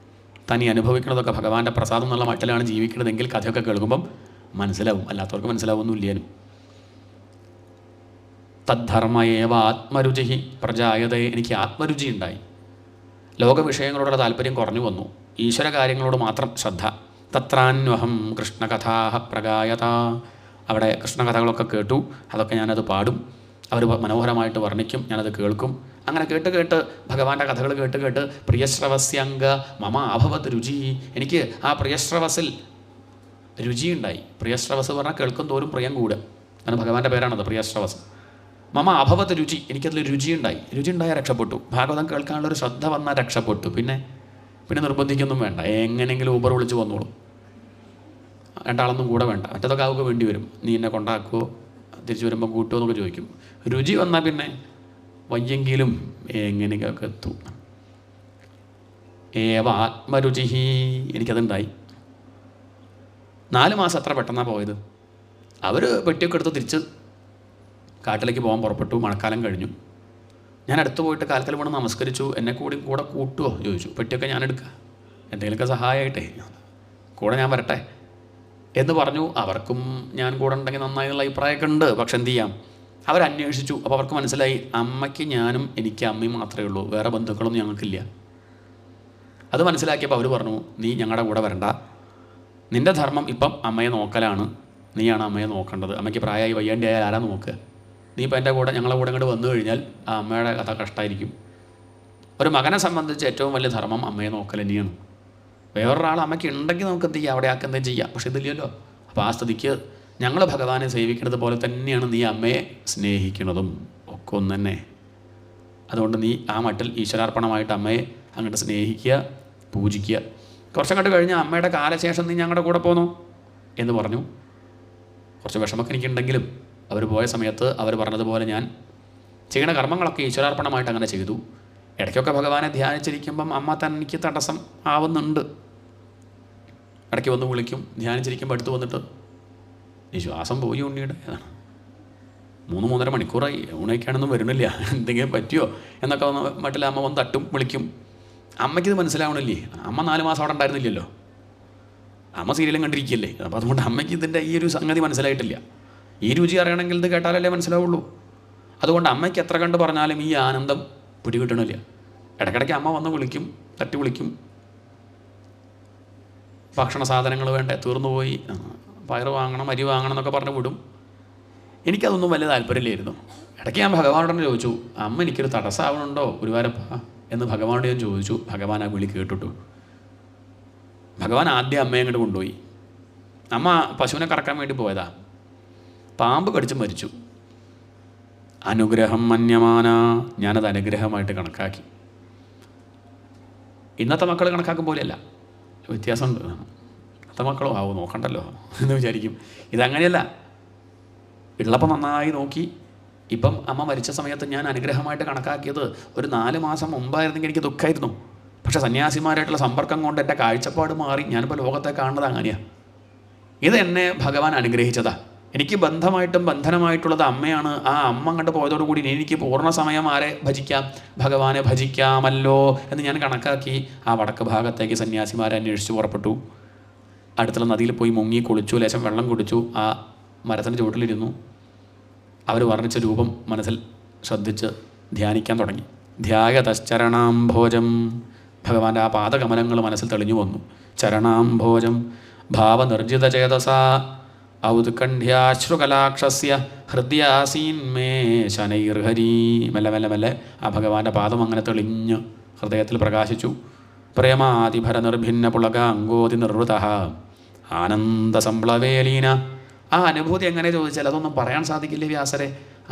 തനി അനുഭവിക്കുന്നതൊക്കെ ഭഗവാന്റെ പ്രസാദം എന്നുള്ള മട്ടിലാണ് ജീവിക്കുന്നതെങ്കിൽ കഥയൊക്കെ കേൾക്കുമ്പം മനസ്സിലാവും. അല്ലാത്തവർക്ക് മനസ്സിലാവുന്നില്ലേനും. തദ്ധർമ്മ ഏവ ആത്മരുചി പ്രജായതയെ. എനിക്ക് ആത്മരുചി ഉണ്ടായി. ലോകവിഷയങ്ങളോടുള്ള താല്പര്യം കുറഞ്ഞു വന്നു. ഈശ്വര കാര്യങ്ങളോട് മാത്രം ശ്രദ്ധ. തത്രാന്വഹം കൃഷ്ണകഥാഹ പ്രഗായത. അവിടെ കൃഷ്ണകഥകളൊക്കെ കേട്ടു. അതൊക്കെ ഞാനത് പാടും. അവർ മനോഹരമായിട്ട് വർണ്ണിക്കും, ഞാനത് കേൾക്കും. അങ്ങനെ കേട്ട് കേട്ട് ഭഗവാന്റെ കഥകൾ കേട്ട് കേട്ട് പ്രിയശ്രവസ്യംഗ മമ അഭവത് രുചി. എനിക്ക് ആ പ്രിയശ്രവസിൽ രുചിയുണ്ടായി. പ്രിയശ്രവസ് പറഞ്ഞാൽ കേൾക്കും തോറും പ്രിയം കൂടുക. അങ്ങനെ ഭഗവാന്റെ പേരാണത് പ്രിയശ്രവസ്. മമ അഭവത്ത് രുചി, എനിക്കതിൽ രുചിയുണ്ടായി. രുചി ഉണ്ടായാൽ രക്ഷപ്പെട്ടു. ഭാഗവതം കേൾക്കാനുള്ളൊരു ശ്രദ്ധ വന്നാൽ രക്ഷപ്പെട്ടു. പിന്നെ നിർബന്ധിക്കൊന്നും വേണ്ട, എങ്ങനെയെങ്കിലും ഊബർ വിളിച്ച് വന്നോളൂ. രണ്ടാളൊന്നും കൂടെ വേണ്ട. മറ്റതൊക്കെ ആവുക വേണ്ടി വരും. നീ എന്നെ കൊണ്ടാക്കുമോ, തിരിച്ചു വരുമ്പോൾ കൂട്ടുമോ എന്നൊക്കെ ചോദിക്കും. രുചി വന്നാൽ പിന്നെ വയ്യെങ്കിലും എങ്ങനെയൊക്കെ എത്തും. ഏവ ആത്മരുചി, എനിക്കതുണ്ടായി. 4 മാസം അത്ര പെട്ടെന്നാണ് പോയത്. അവർ പെട്ടിയൊക്കെ എടുത്ത് തിരിച്ച് കാട്ടിലേക്ക് പോകാൻ പുറപ്പെട്ടു. മഴക്കാലം കഴിഞ്ഞു. ഞാൻ അടുത്ത് പോയിട്ട് കാൽക്കൽ വീണ് നമസ്കരിച്ചു. എന്നെ കൂടെ കൂട്ടുമോ ചോദിച്ചു. പെട്ടിയൊക്കെ ഞാൻ എടുക്കുക, എന്തെങ്കിലുമൊക്കെ സഹായമായിട്ടേ കൂടെ ഞാൻ വരട്ടെ എന്ന് പറഞ്ഞു. അവർക്കും ഞാൻ കൂടെ ഉണ്ടെങ്കിൽ നന്നായുള്ള അഭിപ്രായമൊക്കെ ഉണ്ട്. പക്ഷെ എന്ത് ചെയ്യാം, അവരന്വേഷിച്ചു. അപ്പോൾ അവർക്ക് മനസ്സിലായി അമ്മയ്ക്ക് ഞാനും എനിക്ക് അമ്മയും മാത്രമേ ഉള്ളൂ, വേറെ ബന്ധുക്കളൊന്നും ഞങ്ങൾക്കില്ല. അത് മനസ്സിലാക്കിയപ്പോൾ അവർ പറഞ്ഞു, നീ ഞങ്ങളുടെ കൂടെ വരണ്ട, നിൻ്റെ ധർമ്മം ഇപ്പം അമ്മയെ നോക്കലാണ്, നീയാണ് അമ്മയെ നോക്കേണ്ടത്. അമ്മയ്ക്ക് പ്രായമായി വയ്യാണ്ടി ആയാൽ ആരാ നോക്കുക? നീ ഇപ്പം എൻ്റെ കൂടെ ഞങ്ങളെ കൂടെ ഇങ്ങോട്ട് വന്നു കഴിഞ്ഞാൽ ആ അമ്മയുടെ കഥ കഷ്ടമായിരിക്കും. ഒരു മകനെ സംബന്ധിച്ച് ഏറ്റവും വലിയ ധർമ്മം അമ്മയെ നോക്കൽ തന്നെയാണ്. വേറൊരാൾ അമ്മയ്ക്ക് ഉണ്ടെങ്കിൽ നമുക്ക് എന്ത് ചെയ്യാം, അവിടെ ആക്കെന്തെങ്കിലും ചെയ്യാം. പക്ഷെ ഇതില്ലല്ലോ. അപ്പോൾ ആ സ്ഥിതിക്ക് ഞങ്ങൾ ഭഗവാനെ സേവിക്കുന്നത് പോലെ തന്നെയാണ് നീ അമ്മയെ സ്നേഹിക്കുന്നതും ഒക്കെ ഒന്ന് തന്നെ. അതുകൊണ്ട് നീ ആ മട്ടിൽ ഈശ്വരാർപ്പണമായിട്ട് അമ്മയെ അങ്ങോട്ട് സ്നേഹിക്കുക, പൂജിക്കുക. കുറച്ചങ്ങോട്ട് കഴിഞ്ഞ് അമ്മയുടെ കാലശേഷം നീ ഞങ്ങളുടെ കൂടെ പോന്നോ എന്ന് പറഞ്ഞു. കുറച്ച് വിഷമൊക്കെ എനിക്കുണ്ടെങ്കിലും അവർ പോയ സമയത്ത് അവർ പറഞ്ഞതുപോലെ ഞാൻ ചെയ്യുന്ന കർമ്മങ്ങളൊക്കെ ഈശ്വരാർപ്പണമായിട്ട് അങ്ങനെ ചെയ്തു. ഇടയ്ക്കൊക്കെ ഭഗവാനെ ധ്യാനിച്ചിരിക്കുമ്പം അമ്മ തനിക്ക് തടസ്സം ആവുന്നുണ്ട്. ഇടയ്ക്ക് വന്ന് വിളിക്കും. ധ്യാനിച്ചിരിക്കുമ്പോൾ അടുത്ത് വന്നിട്ട് ഈ ശ്വാസം പോയി ഉണ്ണിയുടെ, 3-3.5 മണിക്കൂറായി, ഊണയ്ക്കാണൊന്നും വരുന്നില്ല, എന്തെങ്കിലും പറ്റിയോ എന്നൊക്കെ വന്ന് മട്ടിൽ അമ്മ വന്ന് തട്ടും വിളിക്കും. അമ്മയ്ക്കിത് മനസ്സിലാവണില്ലേ, അമ്മ 4 മാസം അവിടെ ഉണ്ടായിരുന്നില്ലല്ലോ, അമ്മ സീരിയലും കണ്ടിരിക്കുകയല്ലേ. അപ്പോൾ അതുകൊണ്ട് അമ്മയ്ക്ക് ഇതിൻ്റെ ഈ ഒരു സംഗതി മനസ്സിലായിട്ടില്ല. ഈ രുചി അറിയണമെങ്കിൽ ഇത് കേട്ടാലല്ലേ മനസ്സിലാവുള്ളൂ. അതുകൊണ്ട് അമ്മയ്ക്ക് എത്ര കണ്ട് പറഞ്ഞാലും ഈ ആനന്ദം പിടികിട്ടണില്ല. ഇടയ്ക്കിടയ്ക്ക് അമ്മ വന്ന് വിളിക്കും, തട്ടി വിളിക്കും. ഭക്ഷണ സാധനങ്ങൾ വേണ്ടേ, തീർന്നുപോയി, പയറ് വാങ്ങണം, അരി വാങ്ങണം എന്നൊക്കെ പറഞ്ഞ് വിടും. എനിക്കതൊന്നും വലിയ താല്പര്യമില്ലായിരുന്നു. ഇടയ്ക്ക് ഞാൻ ഭഗവാനോട് ചോദിച്ചു, അമ്മ എനിക്കൊരു തടസ്സമാവണുണ്ടോ ഗുരുവായൂരപ്പ എന്ന് ഭഗവാനോട് ഞാൻ ചോദിച്ചു. ഭഗവാൻ ആ വിളി കേട്ടിട്ടു. ഭഗവാൻ ആദ്യം അമ്മയെ അങ്ങോട്ട് കൊണ്ടുപോയി. അമ്മ പശുവിനെ കറക്കാൻ വേണ്ടി പോയതാ, പാമ്പ് കടിച്ച് മരിച്ചു. അനുഗ്രഹം മന്യമാന, ഞാനത് അനുഗ്രഹമായിട്ട് കണക്കാക്കി. ഇന്നത്തെ മക്കൾ കണക്കാക്കും പോലെയല്ല, വ്യത്യാസമുണ്ട്. ഇന്നത്തെ മക്കളും ആവും നോക്കണ്ടല്ലോ എന്ന് വിചാരിക്കും. ഇതങ്ങനെയല്ല. ഉള്ളപ്പോൾ നന്നായി നോക്കി. ഇപ്പം അമ്മ മരിച്ച സമയത്ത് ഞാൻ അനുഗ്രഹമായിട്ട് കണക്കാക്കിയത് ഒരു 4 മാസം മുമ്പായിരുന്നെങ്കിൽ എനിക്ക് ദുഃഖമായിരുന്നു. പക്ഷേ സന്യാസിമാരായിട്ടുള്ള സമ്പർക്കം കൊണ്ട് എൻ്റെ കാഴ്ചപ്പാട് മാറി. ഞാനിപ്പോൾ ലോകത്തെ കാണുന്നത് അങ്ങനെയാണ്. ഇത് എന്നെ ഭഗവാൻ അനുഗ്രഹിച്ചതാ. എനിക്ക് ബന്ധമായിട്ടും ബന്ധനമായിട്ടുള്ളത് അമ്മയാണ്. ആ അമ്മ അങ്ങോട്ട് പോയതോടുകൂടി എനിക്ക് പൂർണ്ണ സമയം ആരെ ഭജിക്കാം, ഭഗവാനെ ഭജിക്കാമല്ലോ എന്ന് ഞാൻ കണക്കാക്കി. ആ വടക്ക് ഭാഗത്തേക്ക് സന്യാസിമാരെ അന്വേഷിച്ച് പുറപ്പെട്ടു. അടുത്തുള്ള നദിയിൽ പോയി മുങ്ങി കുളിച്ചു, ലേശം വെള്ളം കുടിച്ചു, ആ മരത്തിൻ്റെ ചുവട്ടിലിരുന്നു. അവർ വർണ്ണിച്ച രൂപം മനസ്സിൽ ശ്രദ്ധിച്ച് ധ്യാനിക്കാൻ തുടങ്ങി. ധ്യായതശ്ചരണാംഭോജം, ഭഗവാന്റെ ആ പാദകമലങ്ങൾ മനസ്സിൽ തെളിഞ്ഞു വന്നു. ചരണാംഭോജം ഭാവനിർജിത ചേതസ ഔത്കണ്ഠ്യാശ്രുകലാക്ഷസ്യ ഹൃദയാസീന്മേ ശനൈർഹരി. മെല്ലെ മെല്ലെ മെല്ലെ ആ ഭഗവാന്റെ പാദം അങ്ങനെ തെളിഞ്ഞ് ഹൃദയത്തിൽ പ്രകാശിച്ചു. പ്രേമാതിഭര നിർഭിന്ന പുളകാംഗോതി നിർവൃത ആനന്ദസംപ്ലവേലീന. ആ അനുഭൂതി എങ്ങനെ ചോദിച്ചാൽ അതൊന്നും പറയാൻ സാധിക്കില്ല വ്യാസരെ.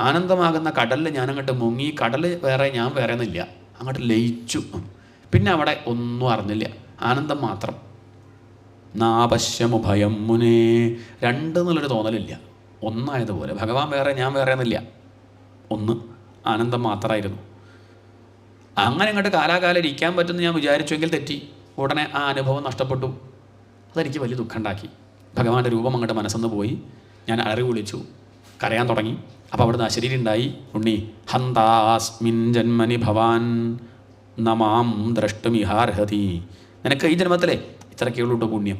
ആനന്ദമാകുന്ന കടലിൽ ഞാനങ്ങോട്ട് മുങ്ങി. കടൽ വേറെ, ഞാൻ വേറെ എന്നില്ല, അങ്ങോട്ട് ലയിച്ചു. പിന്നെ അവിടെ ഒന്നും അറിഞ്ഞില്ല, ആനന്ദം മാത്രം. നാപശ്യമു ഭയം മുനേ, 2 എന്നുള്ളൊരു തോന്നലില്ല, ഒന്നായതുപോലെ. ഭഗവാൻ വേറെ, ഞാൻ വേറെ എന്നില്ല, ഒന്ന്, ആനന്ദം മാത്രമായിരുന്നു. അങ്ങനെ അങ്ങോട്ട് കാലാകാലം ഇരിക്കാൻ പറ്റുമെന്ന് ഞാൻ വിചാരിച്ചുവെങ്കിൽ തെറ്റി. ഉടനെ ആ അനുഭവം നഷ്ടപ്പെട്ടു. അതെനിക്ക് വലിയ ദുഃഖം ഉണ്ടാക്കി. ഭഗവാന്റെ രൂപം അങ്ങോട്ട് മനസ്സെന്ന് പോയി. ഞാൻ അലറി വിളിച്ചു, കരയാൻ തുടങ്ങി. അപ്പോൾ അവിടുന്ന് അശരീരി ഉണ്ടായി. ഉണ്ണി, ഹന്താസ്മിൻ ജന്മനി ഭവാൻ നമാം ദ്രഷ്ടുമിഹാർഹതി. നിനക്ക് ഈ ജന്മത്തിലെ ഇത്രയൊക്കെയുള്ളൂ കേട്ടോ പുണ്യം.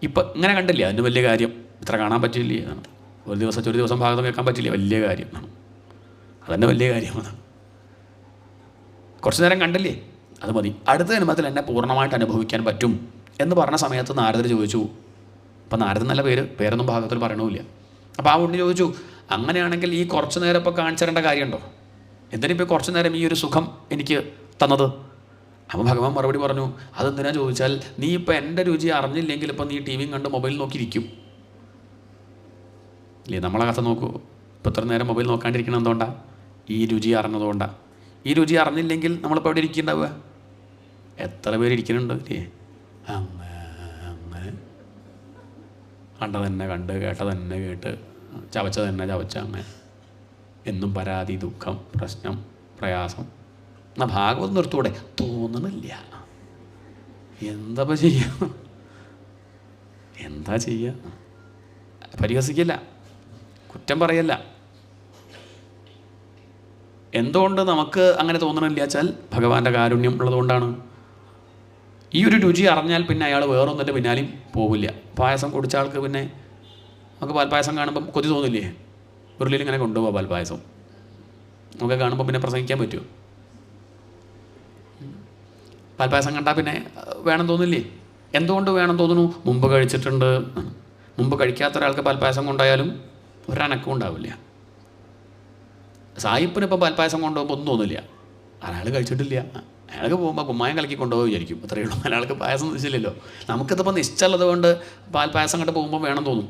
ഇപ്പം ഇങ്ങനെ കണ്ടില്ല, അതിന് വലിയ കാര്യം. ഇത്ര കാണാൻ പറ്റില്ലേ, ഒരു ദിവസം ഭാഗത്ത് കേൾക്കാൻ പറ്റില്ല, വലിയ കാര്യം. അതന്നെ വലിയ കാര്യമാണ്. കുറച്ചു നേരം കണ്ടില്ലേ, അത് മതി. അടുത്ത ജന്മത്തിൽ എന്നെ പൂർണ്ണമായിട്ട് അനുഭവിക്കാൻ പറ്റും എന്ന് പറഞ്ഞ സമയത്ത് നാരദർ ചോദിച്ചു. അപ്പം നാരദൻ നല്ല പേരൊന്നും ഭാഗത്തിൽ പറയണമില്ല. അപ്പോൾ ആ ഉണ്ണി ചോദിച്ചു, അങ്ങനെയാണെങ്കിൽ ഈ കുറച്ച് നേരം ഇപ്പോൾ കാണിച്ചു തരേണ്ട കാര്യമുണ്ടോ? എന്തിനിപ്പോൾ കുറച്ച് നേരം ഈ ഒരു സുഖം എനിക്ക് തന്നത്? അപ്പോൾ ഭഗവാൻ മറുപടി പറഞ്ഞു, അതെന്തിനാ ചോദിച്ചാൽ, നീ ഇപ്പോൾ എൻ്റെ രുചി അറിഞ്ഞില്ലെങ്കിൽ ഇപ്പം നീ ടി വിയും കണ്ട് മൊബൈൽ നോക്കിയിരിക്കും ഇല്ലേ. നമ്മളെ കഥ നോക്കൂ, ഇപ്പോൾ ഇത്ര നേരം മൊബൈൽ നോക്കാണ്ടിരിക്കണം എന്തുകൊണ്ടാണ്? ഈ രുചി അറിഞ്ഞതുകൊണ്ടാണ്. ഈ രുചി അറിഞ്ഞില്ലെങ്കിൽ നമ്മളിപ്പോൾ എവിടെ ഇരിക്കുന്നുണ്ടാവുക? എത്ര പേര് ഇരിക്കുന്നുണ്ട് അല്ലേ? അങ്ങനെ കണ്ടത് തന്നെ കണ്ട്, കേട്ടത് തന്നെ കേട്ട്, ചവച്ചത് തന്നെ ചവച്ച, അങ്ങനെ എന്നും പരാതി, ദുഃഖം, പ്രശ്നം, പ്രയാസം. എന്നാൽ ഭാഗവതം നിർത്തൂടെ? തോന്നണില്ല. എന്താ ചെയ്യുക? എന്താ ചെയ്യുക? പരിഹസിക്കില്ല, കുറ്റം പറയല്ല. എന്തുകൊണ്ട് നമുക്ക് അങ്ങനെ തോന്നണില്ല വെച്ചാൽ ഭഗവാന്റെ കാരുണ്യം ഉള്ളതുകൊണ്ടാണ്. ഈ ഒരു രുചി അറിഞ്ഞാൽ പിന്നെ അയാൾ വേറൊന്നിൻ്റെ പിന്നാലെയും പോവില്ല. പായസം കുടിച്ച ആൾക്ക് പിന്നെ നമുക്ക് പാൽപ്പായസം കാണുമ്പം കൊതി തോന്നില്ലേ? ഉരുളിയിൽ ഇങ്ങനെ കൊണ്ടുപോകാം പാൽപ്പായസം. നമുക്ക് കാണുമ്പോൾ പിന്നെ പ്രസംഗിക്കാൻ പറ്റുമോ? പാൽപ്പായസം കണ്ടാൽ പിന്നെ വേണം തോന്നില്ലേ? എന്തുകൊണ്ട് വേണം തോന്നുന്നു? മുമ്പ് കഴിച്ചിട്ടുണ്ട്. മുമ്പ് കഴിക്കാത്ത ഒരാൾക്ക് പാൽപ്പായസം കൊണ്ടായാലും ഒരനക്കം ഉണ്ടാവില്ല. സായിപ്പിന് ഇപ്പോൾ പാൽപ്പായസം കൊണ്ടുപോകുമ്പോൾ ഒന്നും തോന്നില്ല. അയാൾ കഴിച്ചിട്ടില്ല. അയാൾക്ക് പോകുമ്പോൾ കുമ്മായം കലക്കി കൊണ്ടുപോയി വിചാരിക്കും. അത്രയേ ഉള്ളൂ. അയാൾക്ക് പായസം നിശ്ചയില്ലല്ലോ. നമുക്കിതിപ്പോൾ നിശ്ചയുള്ളത് കൊണ്ട് പാൽപ്പായസം കണ്ട് പോകുമ്പോൾ വേണം തോന്നും.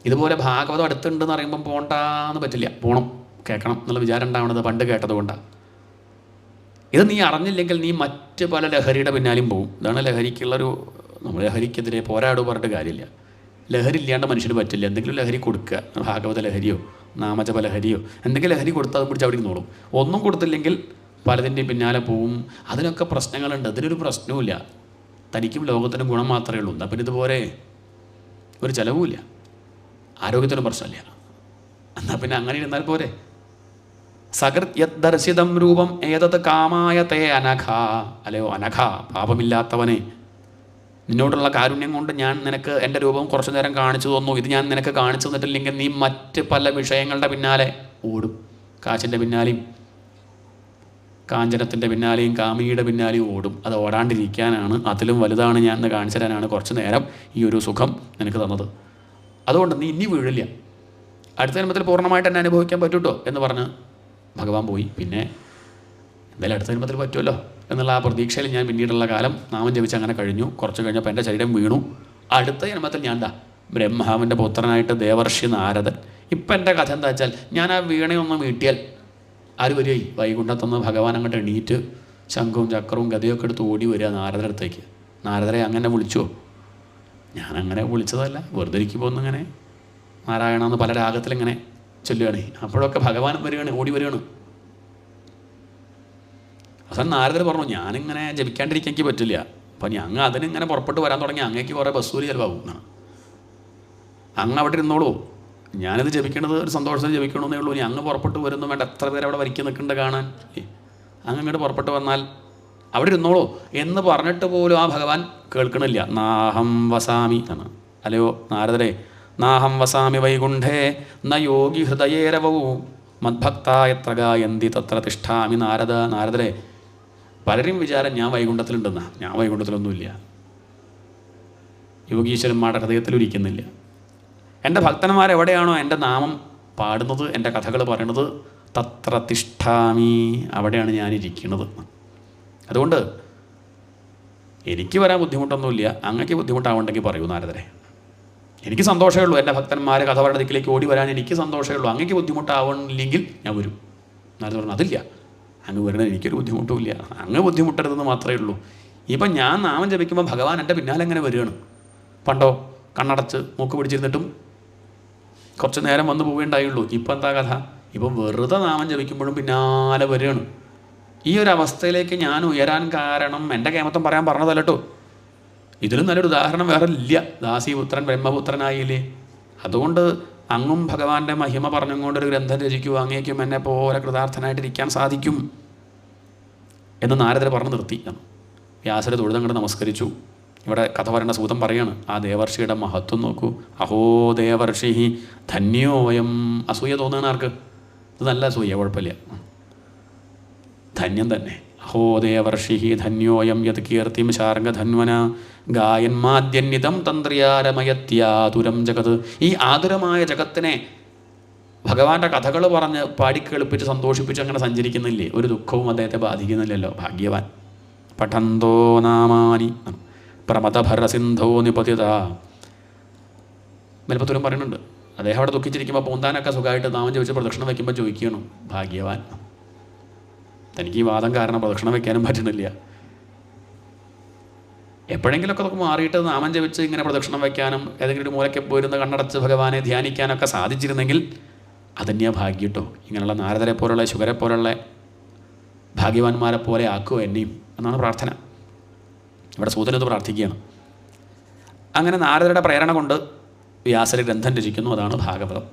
ഇതുപോലെ ഭാഗവതം അടുത്തുണ്ടെന്ന് അറിയുമ്പം പോകണ്ടെന്ന് പറ്റില്ല. പോകണം, കേൾക്കണം എന്നുള്ള വിചാരം ഉണ്ടാവണത് പണ്ട് കേട്ടത് കൊണ്ടാണ്. ഇത് നീ അറിഞ്ഞില്ലെങ്കിൽ നീ മറ്റ് പല ലഹരിയുടെ പിന്നാലും പോകും. ഇതാണ് ലഹരിക്കുള്ളൊരു, നമ്മൾ ലഹരിക്കെതിരെ പോരാടുക പറഞ്ഞിട്ട് കാര്യമില്ല. ലഹരി ഇല്ലാണ്ട് മനുഷ്യന് പറ്റില്ല. എന്തെങ്കിലും ലഹരി കൊടുക്കുക, ഭാഗവത ലഹരിയോ നാമജപ ലഹരിയോ എന്തെങ്കിലും ലഹരി കൊടുത്താൽ അത് പിടിച്ച് അവിടെ നോളും. ഒന്നും കൊടുത്തില്ലെങ്കിൽ പലതിൻ്റെയും പിന്നാലെ പോവും. അതിനൊക്കെ പ്രശ്നങ്ങളുണ്ട്. അതിനൊരു പ്രശ്നവുമില്ല. തനിക്കും ലോകത്തിനും ഗുണം മാത്രമേ ഉള്ളൂ. എന്നാൽ പിന്നെ ഇതുപോലെ ഒരു ചിലവുമില്ല, ആരോഗ്യത്തിനും പ്രശ്നമില്ല. എന്നാൽ പിന്നെ അങ്ങനെ ഇരുന്നാൽ പോരെ. സകൃത് യദ്ദർശിതം രൂപം ഏതത് കാമായ തേ അനഘ. അല്ലയോ അനഘ, പാപമില്ലാത്തവനെ, നിന്നോടുള്ള കാരുണ്യം കൊണ്ട് ഞാൻ നിനക്ക് എൻ്റെ രൂപം കുറച്ചു നേരം കാണിച്ചു തന്നു. ഇത് ഞാൻ നിനക്ക് കാണിച്ചു തന്നിട്ടില്ലെങ്കിൽ നീ മറ്റ് പല വിഷയങ്ങളുടെ പിന്നാലെ ഓടും. കാശിൻ്റെ പിന്നാലെയും കാഞ്ചനത്തിൻ്റെ പിന്നാലെയും കാമിയുടെ പിന്നാലെയും ഓടും. അത് ഓടാണ്ടിരിക്കാനാണ്, അതിലും വലുതാണ് ഞാൻ എന്ന് കാണിച്ചു തരാനാണ് കുറച്ച് നേരം ഈ ഒരു സുഖം നിനക്ക് തന്നത്. അതുകൊണ്ട് നീ ഇനി വീഴില്ല. അടുത്ത ജന്മത്തിൽ പൂർണ്ണമായിട്ട് എന്നെ അനുഭവിക്കാൻ പറ്റൂട്ടോ എന്ന് പറഞ്ഞ് ഭഗവാൻ പോയി. പിന്നെ എന്തായാലും അടുത്ത ജന്മത്തിൽ പറ്റുമല്ലോ എന്നുള്ള ആ പ്രതീക്ഷയിൽ ഞാൻ പിന്നീടുള്ള കാലം നാമം ജപിച്ച് അങ്ങനെ കഴിഞ്ഞു. കുറച്ച് കഴിഞ്ഞപ്പോൾ എൻ്റെ ശരീരം വീണു. അടുത്ത ജന്മത്തിൽ ഞാൻ ബ്രഹ്മാവിൻ്റെ പുത്രനായിട്ട് ദേവർഷി നാരദൻ. ഇപ്പം എൻ്റെ കഥ എന്താ വെച്ചാൽ, ഞാൻ ആ വീണയൊന്ന് വീട്ടിയാൽ ആര് വരികയായി? വൈകുണ്ഠത്തുനിന്ന് ഭഗവാൻ അങ്ങോട്ട് എണീറ്റ് ശംഖും ചക്രവും ഗതയൊക്കെ എടുത്ത് ഓടി വരിക നാരദരുടെ അടുത്തേക്ക്. നാരദരെ അങ്ങനെ വിളിച്ചോ? ഞാനങ്ങനെ വിളിച്ചതല്ല, വെറുതെ ഇരിക്കുമ്പോൾ ഒന്നിങ്ങനെ നാരായണ എന്ന് പല രാഗത്തിലിങ്ങനെ ചൊല്ലുകയാണ്. അപ്പോഴൊക്കെ ഭഗവാൻ വരികയാണ്, ഓടി വരികയാണ്. അവസാനം നാരദർ പറഞ്ഞു, ഞാനിങ്ങനെ ജപിക്കാണ്ടിരിക്കാൻ എനിക്ക് പറ്റില്ല. അപ്പം ഞങ്ങൾ അതിനിങ്ങനെ പുറപ്പെട്ട് വരാൻ തുടങ്ങി. അങ്ങേക്ക് കുറേ ബസ്സൂരി ചിലവാകും. അങ്ങ് അവിടെ ഇരുന്നോളൂ, ഞാനിത് ജപിക്കണത് ഒരു സന്തോഷത്തിന് ജപിക്കണമെന്നേ ഉള്ളൂ. ഇനി അങ്ങ് പുറപ്പെട്ട് വരുന്നു വേണ്ട. എത്ര പേര് അവിടെ വരിക്ക് നിൽക്കുന്നുണ്ട് കാണാൻ. അങ്ങ് ഇങ്ങോട്ട് പുറപ്പെട്ട് വന്നാൽ അവിടെ ഇരുന്നോളൂ എന്ന് പറഞ്ഞിട്ട് പോലും ആ ഭഗവാൻ കേൾക്കണില്ല. നാഹം വസാമി ആണ്. അല്ലയോ നാരദരെ, നാഹം വസാമി വൈകുണ്ഠേ ന യോഗി ഹൃദയേരവൂ മദ്ഭക്ത എത്ര ഗായന്തി തത്ര തിഷ്ഠാമി. നാരദരെ, പലരും വിചാരം ഞാൻ വൈകുണ്ഠത്തിലുണ്ടെന്നാ. ഞാൻ വൈകുണ്ഠത്തിലൊന്നുമില്ല. യോഗീശ്വരന്മാരുടെ ഹൃദയത്തിലിരിക്കുന്നില്ല. എൻ്റെ ഭക്തന്മാരെവിടെയാണോ എൻ്റെ നാമം പാടുന്നത്, എൻ്റെ കഥകൾ പറയണത്, തത്ര തിഷ്ഠാമി, അവിടെയാണ് ഞാനിരിക്കുന്നത്. അതുകൊണ്ട് എനിക്ക് വരാൻ ബുദ്ധിമുട്ടൊന്നുമില്ല. അങ്ങക്ക് ബുദ്ധിമുട്ടാവുണ്ടെങ്കിൽ പറയൂ നാരദരെ. എനിക്ക് സന്തോഷമേ ഉള്ളൂ എൻ്റെ ഭക്തന്മാർ കഥകളുടെ ദിക്കിലേക്ക് ഓടി വരാൻ. എനിക്ക് സന്തോഷമേ ഉള്ളൂ. അങ്ങക്ക് ബുദ്ധിമുട്ടാവണില്ലെങ്കിൽ ഞാൻ വരും. നാരദ പറഞ്ഞു, അതില്ല, അങ്ങ് വരണം, എനിക്കൊരു ബുദ്ധിമുട്ടുമില്ല. അങ്ങ് ബുദ്ധിമുട്ടരുതെന്ന് മാത്രമേ ഉള്ളൂ. ഇപ്പം ഞാൻ നാമം ജപിക്കുമ്പോൾ ഭഗവാൻ എൻ്റെ പിന്നാലെ എങ്ങനെ വരികയാണ്. പണ്ടോ കണ്ണടച്ച് മൂക്ക് പിടിച്ചിരുന്നിട്ടും കുറച്ച് നേരം വന്ന് പോവുകയുണ്ടായുള്ളൂ. ഇപ്പം എന്താ കഥ? ഇപ്പം വെറുതെ നാമം ജപിക്കുമ്പോഴും പിന്നാലെ വരികയാണ്. ഈ ഒരു അവസ്ഥയിലേക്ക് ഞാൻ ഉയരാൻ കാരണം എൻ്റെ കേമത്തം പറയാൻ പറഞ്ഞതല്ല കേട്ടോ. ഇതിലും നല്ലൊരു ഉദാഹരണം വേറെ ഇല്ല. ദാസീപുത്രൻ ബ്രഹ്മപുത്രനായില്ലേ. അതുകൊണ്ട് അങ്ങും ഭഗവാന്റെ മഹിമ പറഞ്ഞുകൊണ്ടൊരു ഗ്രന്ഥം രചിക്കൂ, അങ്ങേക്കും എന്നെ പോലെ കൃതാർത്ഥനായിട്ടിരിക്കാൻ സാധിക്കും എന്ന് നാരദർ പറഞ്ഞു നിർത്തി. വ്യാസരെ തൊഴുതങ്ങോട്ട് നമസ്കരിച്ചു. ഇവിടെ കഥ പറയേണ്ട സൂതം പറയാണ്, ആ ദേവർഷിയുടെ മഹത്വം നോക്കൂ. അഹോ ദേവർഷി ധന്യോയം. അസൂയ തോന്നുകയാണ് ആർക്ക്? ഇത് നല്ല അസൂയ, കുഴപ്പമില്ല, ധന്യം തന്നെ. അഹോ ദേവർഷി ധന്യോയം യത് കീർത്തിം ശാർഗധന്വന ഗായന്മാദ്യന്യതം തന്ത്രിയാരമയത്യാതുരം ജഗത്. ഈ ആതുരമായ ജഗത്തിനെ ഭഗവാന്റെ കഥകൾ പറഞ്ഞ് പാടിക്കേളിപ്പിച്ച് സന്തോഷിപ്പിച്ച് അങ്ങനെ സഞ്ചരിക്കുന്നില്ലേ? ഒരു ദുഃഖവും അദ്ദേഹത്തെ ബാധിക്കുന്നില്ലല്ലോ. ഭാഗ്യവാൻ. പഠന്തോ നാമാനി പ്രമദഭരസിന്ധോ നിപതിത. മേൽപ്പത്തൂരും പറയുന്നുണ്ട്, അദ്ദേഹം അവിടെ ദുഃഖിച്ചിരിക്കുമ്പോൾ പൂന്താനൊക്കെ സുഖമായിട്ട് നാമം ചോദിച്ച് പ്രദക്ഷിണം വയ്ക്കുമ്പോൾ ചോദിക്കണം, ഭാഗ്യവാൻ, തനിക്ക് ഈ വാദം കാരണം പ്രദക്ഷിണം വയ്ക്കാനും പറ്റണില്ല. എപ്പോഴെങ്കിലുമൊക്കെ നമുക്ക് മാറിയിട്ട് നാമം ജപിച്ച് ഇങ്ങനെ പ്രദക്ഷിണം വയ്ക്കാനും ഏതെങ്കിലും ഒരു മൂലയ്ക്ക് പോയിരുന്ന് കണ്ണടച്ച് ഭഗവാനെ ധ്യാനിക്കാനൊക്കെ സാധിച്ചിരുന്നെങ്കിൽ അതന്നെയാ ഭാഗ്യം കേട്ടോ. ഇങ്ങനെയുള്ള നാരദരെ പോലുള്ള ശുഗരെ പോലുള്ള ഭാഗ്യവാന്മാരെ പോലെ ആക്കുമോ എന്നെയും എന്നാണ് പ്രാർത്ഥന. ഇവിടെ സൂതനത് പ്രാർത്ഥിക്കുകയാണ്. അങ്ങനെ നാരദരുടെ പ്രേരണ കൊണ്ട് വ്യാസർ ഗ്രന്ഥം രചിക്കുന്നു. അതാണ് ഭാഗവതം.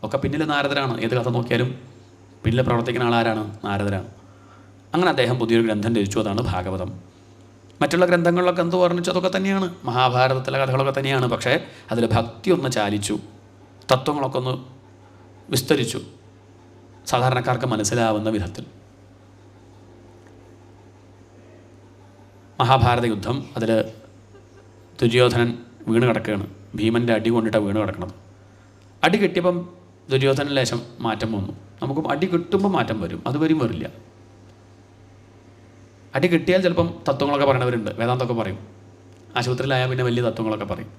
ഒക്കെ പിന്നിൽ നാരദരാണ്. ഏത് കഥ നോക്കിയാലും പിന്നിൽ പ്രവർത്തിക്കുന്ന ആളാരാണ്? നാരദരാണ്. അങ്ങനെ അദ്ദേഹം പുതിയൊരു ഗ്രന്ഥം രചിച്ചു. അതാണ് ഭാഗവതം. മറ്റുള്ള ഗ്രന്ഥങ്ങളിലൊക്കെ എന്ത് വർണ്ണിച്ചു അതൊക്കെ തന്നെയാണ്, മഹാഭാരതത്തിലെ കഥകളൊക്കെ തന്നെയാണ്. പക്ഷേ അതിൽ ഭക്തി ഒന്ന് ചാലിച്ചു, തത്വങ്ങളൊക്കെ ഒന്ന് വിസ്തരിച്ചു, സാധാരണക്കാർക്ക് മനസ്സിലാവുന്ന വിധത്തിൽ. മഹാഭാരത യുദ്ധം, അതിൽ ദുര്യോധനൻ വീണ് കിടക്കുകയാണ്. ഭീമൻ്റെ അടി കൊണ്ടിട്ടാണ് വീണ് കിടക്കുന്നത്. അടി കിട്ടിയപ്പം ദുര്യോധനൻ ലേശം മാറ്റം വന്നു. നമുക്കും അടി കിട്ടുമ്പോൾ മാറ്റം വരും, അതുവരും വരില്ല. അടി കിട്ടിയാൽ ചിലപ്പം തത്വങ്ങളൊക്കെ പറയണവരുണ്ട്, വേദാന്തമൊക്കെ പറയും. ആശുപത്രിയിലായാൽ പിന്നെ വലിയ തത്വങ്ങളൊക്കെ പറയും.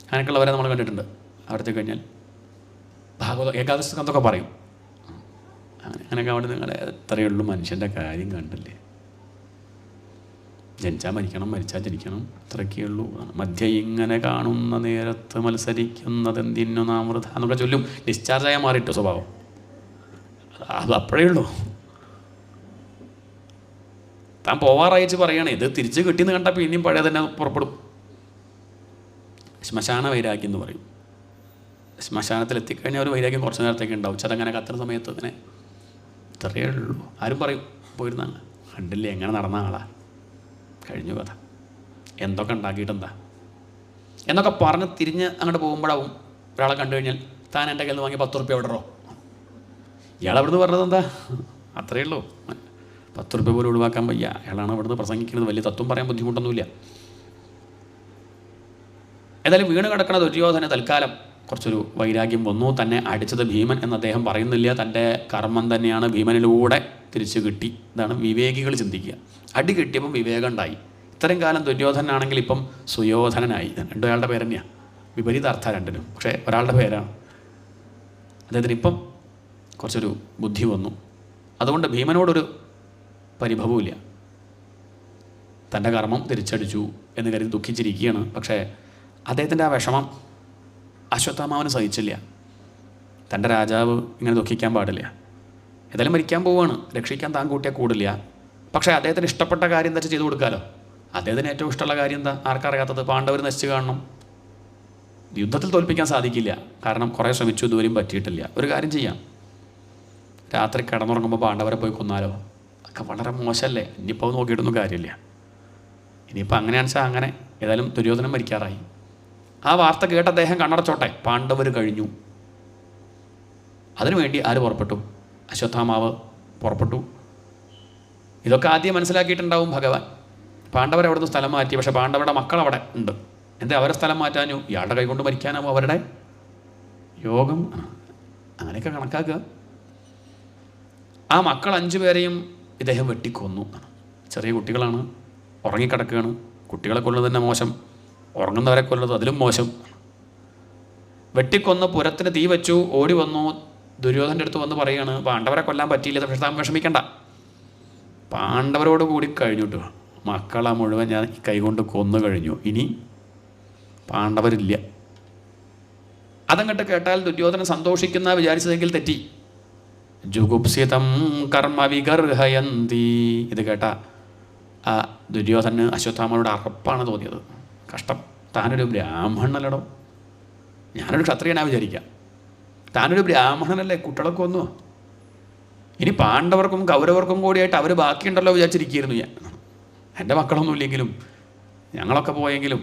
അങ്ങനെയൊക്കെയുള്ളവരെ നമ്മൾ കണ്ടിട്ടുണ്ട്. അവിടുത്തെ കഴിഞ്ഞാൽ ഭാഗവത ഏകാദശി സ്കന്ധമൊക്കെ പറയും. അങ്ങനെയൊക്കെ അവിടെ നിങ്ങളെ എത്രയേ ഉള്ളൂ, മനുഷ്യൻ്റെ കാര്യം കണ്ടില്ലേ. ജനിച്ചാൽ മരിക്കണം, മരിച്ചാൽ ജനിക്കണം, അത്രയൊക്കെ ഉള്ളൂ. മധ്യ ഇങ്ങനെ കാണുന്ന നേരത്ത് മത്സരിക്കുന്നതെന്തിനു നാം വൃഥ എന്നൊക്കെ ചൊല്ലും. ഡിസ്ചാർജായാൽ മാറിയിട്ട് സ്വഭാവം അത് അപ്പോഴേ ഉള്ളൂ. താൻ പോവാറായിച്ച് പറയുകയാണ്, ഇത് തിരിച്ച് കിട്ടിയെന്ന് കണ്ടപ്പോൾ ഇനിയും പഴയ തന്നെ പുറപ്പെടും. ശ്മശാന വൈരാഗ്യം എന്ന് പറയും. ശ്മശാനത്തിൽ എത്തിക്കഴിഞ്ഞാൽ ഒരു വൈരാഗ്യം കുറച്ച് നേരത്തേക്ക് ഉണ്ടാവും. അതങ്ങനെ കത്തുന്ന സമയത്ത് ഇങ്ങനെ ഇത്രയേ ഉള്ളൂ. ആരും പറയും പോയിരുന്നാണ്, കണ്ടില്ലേ എങ്ങനെ നടന്ന ആളാ, കഴിഞ്ഞു കഥ, എന്തൊക്കെ ഉണ്ടാക്കിയിട്ടെന്താ എന്നൊക്കെ പറഞ്ഞ് തിരിഞ്ഞ് അങ്ങോട്ട് പോകുമ്പോഴാവും ഒരാളെ കണ്ടു കഴിഞ്ഞാൽ താൻ എൻ്റെ കയ്യിൽ നിന്ന് വാങ്ങി 10 റുപ്യ എവിടെ ഇയാളവിടുന്ന് പറഞ്ഞത് എന്താ, അത്രയേ ഉള്ളൂ. 10 റുപ്യ പോലും ഒഴിവാക്കാൻ വയ്യ. അയാളാണ് അവിടുന്ന് പ്രസംഗിക്കുന്നത്. വലിയ തത്വം പറയാൻ ബുദ്ധിമുട്ടൊന്നുമില്ല. ഏതായാലും വീണ് കിടക്കണ ദുര്യോധന തൽക്കാലം കുറച്ചൊരു വൈരാഗ്യം വന്നു. തന്നെ അടിച്ചത് ഭീമൻ എന്ന് അദ്ദേഹം പറയുന്നില്ല. തൻ്റെ കർമ്മം തന്നെയാണ് ഭീമനിലൂടെ തിരിച്ചു കിട്ടി. ഇതാണ് വിവേകികൾ ചിന്തിക്കുക. അടി കിട്ടിയപ്പം വിവേകം ഉണ്ടായി. ഇത്രയും കാലം ദുര്യോധനാണെങ്കിൽ ഇപ്പം സുയോധനനായി. രണ്ടുപേരുടെ പേര് തന്നെയാണ്, വിപരീത അർത്ഥം രണ്ടിനും, പക്ഷേ ഒരാളുടെ പേരാണ്. അദ്ദേഹത്തിന് ഇപ്പം കുറച്ചൊരു ബുദ്ധി വന്നു. അതുകൊണ്ട് ഭീമനോടൊരു പരിഭവമില്ല. തൻ്റെ കർമ്മം തിരിച്ചടിച്ചു എന്ന് കരുതി ദുഃഖിച്ചിരിക്കുകയാണ്. പക്ഷേ അദ്ദേഹത്തിൻ്റെ ആ വിഷമം അശ്വത്ഥാമാവന് സഹിച്ചില്ല. തൻ്റെ രാജാവ് ഇങ്ങനെ ദുഃഖിക്കാൻ പാടില്ല. ഏതായാലും മരിക്കാൻ പോവുകയാണ്, രക്ഷിക്കാൻ താൻ കൂട്ടിയാൽ കൂടില്ല. പക്ഷേ അദ്ദേഹത്തിന് ഇഷ്ടപ്പെട്ട കാര്യം എന്താ ചെയ്തു കൊടുക്കാമല്ലോ. അദ്ദേഹത്തിന് ഏറ്റവും ഇഷ്ടമുള്ള കാര്യം എന്താ, ആർക്കറിയാത്തത്, പാണ്ഡവർ നശിച്ച് കാണണം. യുദ്ധത്തിൽ തോൽപ്പിക്കാൻ സാധിക്കില്ല, കാരണം കുറേ ശ്രമിച്ചു, ഇതുവരെയും പറ്റിയിട്ടില്ല. ഒരു കാര്യം ചെയ്യാം, രാത്രി കിടന്നുറങ്ങുമ്പോൾ പാണ്ഡവരെ പോയി കൊന്നാലോ. ഒക്കെ വളരെ മോശമല്ലേ. ഇനിയിപ്പോൾ നോക്കിയിട്ടൊന്നും കാര്യമില്ല. ഇനിയിപ്പോൾ അങ്ങനെയാണെന്ന് വെച്ചാൽ അങ്ങനെ. ഏതായാലും ദുര്യോധനൻ മരിക്കാറായി. ആ വാർത്ത കേട്ട് അദ്ദേഹം കണ്ണടച്ചോട്ടെ, പാണ്ഡവർ കഴിഞ്ഞു. അതിനുവേണ്ടി ആര് പുറപ്പെട്ടു? അശ്വത്ഥാമാവ് പുറപ്പെട്ടു. ഇതൊക്കെ ആദ്യം മനസ്സിലാക്കിയിട്ടുണ്ടാവും ഭഗവാൻ. പാണ്ഡവർ അവിടുന്ന് സ്ഥലം മാറ്റി. പക്ഷേ പാണ്ഡവരുടെ മക്കൾ അവിടെ ഉണ്ട്. എന്താ അവരെ സ്ഥലം മാറ്റാനോ? ഇയാളുടെ കൈകൊണ്ട് മരിക്കാനാവും അവരുടെ യോഗം. അങ്ങനെയൊക്കെ കണക്കാക്കുക. ആ മക്കൾ 5 പേരെയും ഇദ്ദേഹം വെട്ടിക്കൊന്നു. ചെറിയ കുട്ടികളാണ്, ഉറങ്ങിക്കിടക്കുകയാണ്. കുട്ടികളെ കൊല്ലുന്നത് തന്നെ മോശം, ഉറങ്ങുന്നവരെ കൊല്ലുന്നത് അതിലും മോശം. വെട്ടിക്കൊന്ന് പുരത്തിന് തീ വെച്ചു. ഓടി വന്നു ദുര്യോധൻ്റെ അടുത്ത് വന്ന് പറയുകയാണ്, പാണ്ഡവരെ കൊല്ലാൻ പറ്റിയില്ല, പക്ഷേ താൻ വിഷമിക്കണ്ട, പാണ്ഡവരോട് കൂടി കഴിഞ്ഞിട്ടു, മക്കളെ മുഴുവൻ ഞാൻ കൈകൊണ്ട് കൊന്നു കഴിഞ്ഞു, ഇനി പാണ്ഡവരില്ല. അതങ്ങോട്ട് കേട്ടാൽ ദുര്യോധനൻ സന്തോഷിക്കുന്ന വിചാരിച്ചതെങ്കിൽ തെറ്റി. ജുഗുപ്സിതം കർമ്മ വിഗർഹയന്തി. ഇത് കേട്ട ആ ദുര്യോധന് അശ്വത്ഥാമനോട് അറപ്പാണ് തോന്നിയത്. കഷ്ടം, താനൊരു ബ്രാഹ്മണനല്ലടോ, ഞാനൊരു ക്ഷത്രിയനാ വിചാരിക്കാം, താനൊരു ബ്രാഹ്മണനല്ലേ, കുട്ടികളൊക്കെ ഒന്നു, ഇനി പാണ്ഡവർക്കും കൗരവർക്കും കൂടിയായിട്ട് അവർ ബാക്കിയുണ്ടല്ലോ വിചാരിച്ചിരിക്കുകയായിരുന്നു ഞാൻ. എൻ്റെ മക്കളൊന്നും ഇല്ലെങ്കിലും ഞങ്ങളൊക്കെ പോയെങ്കിലും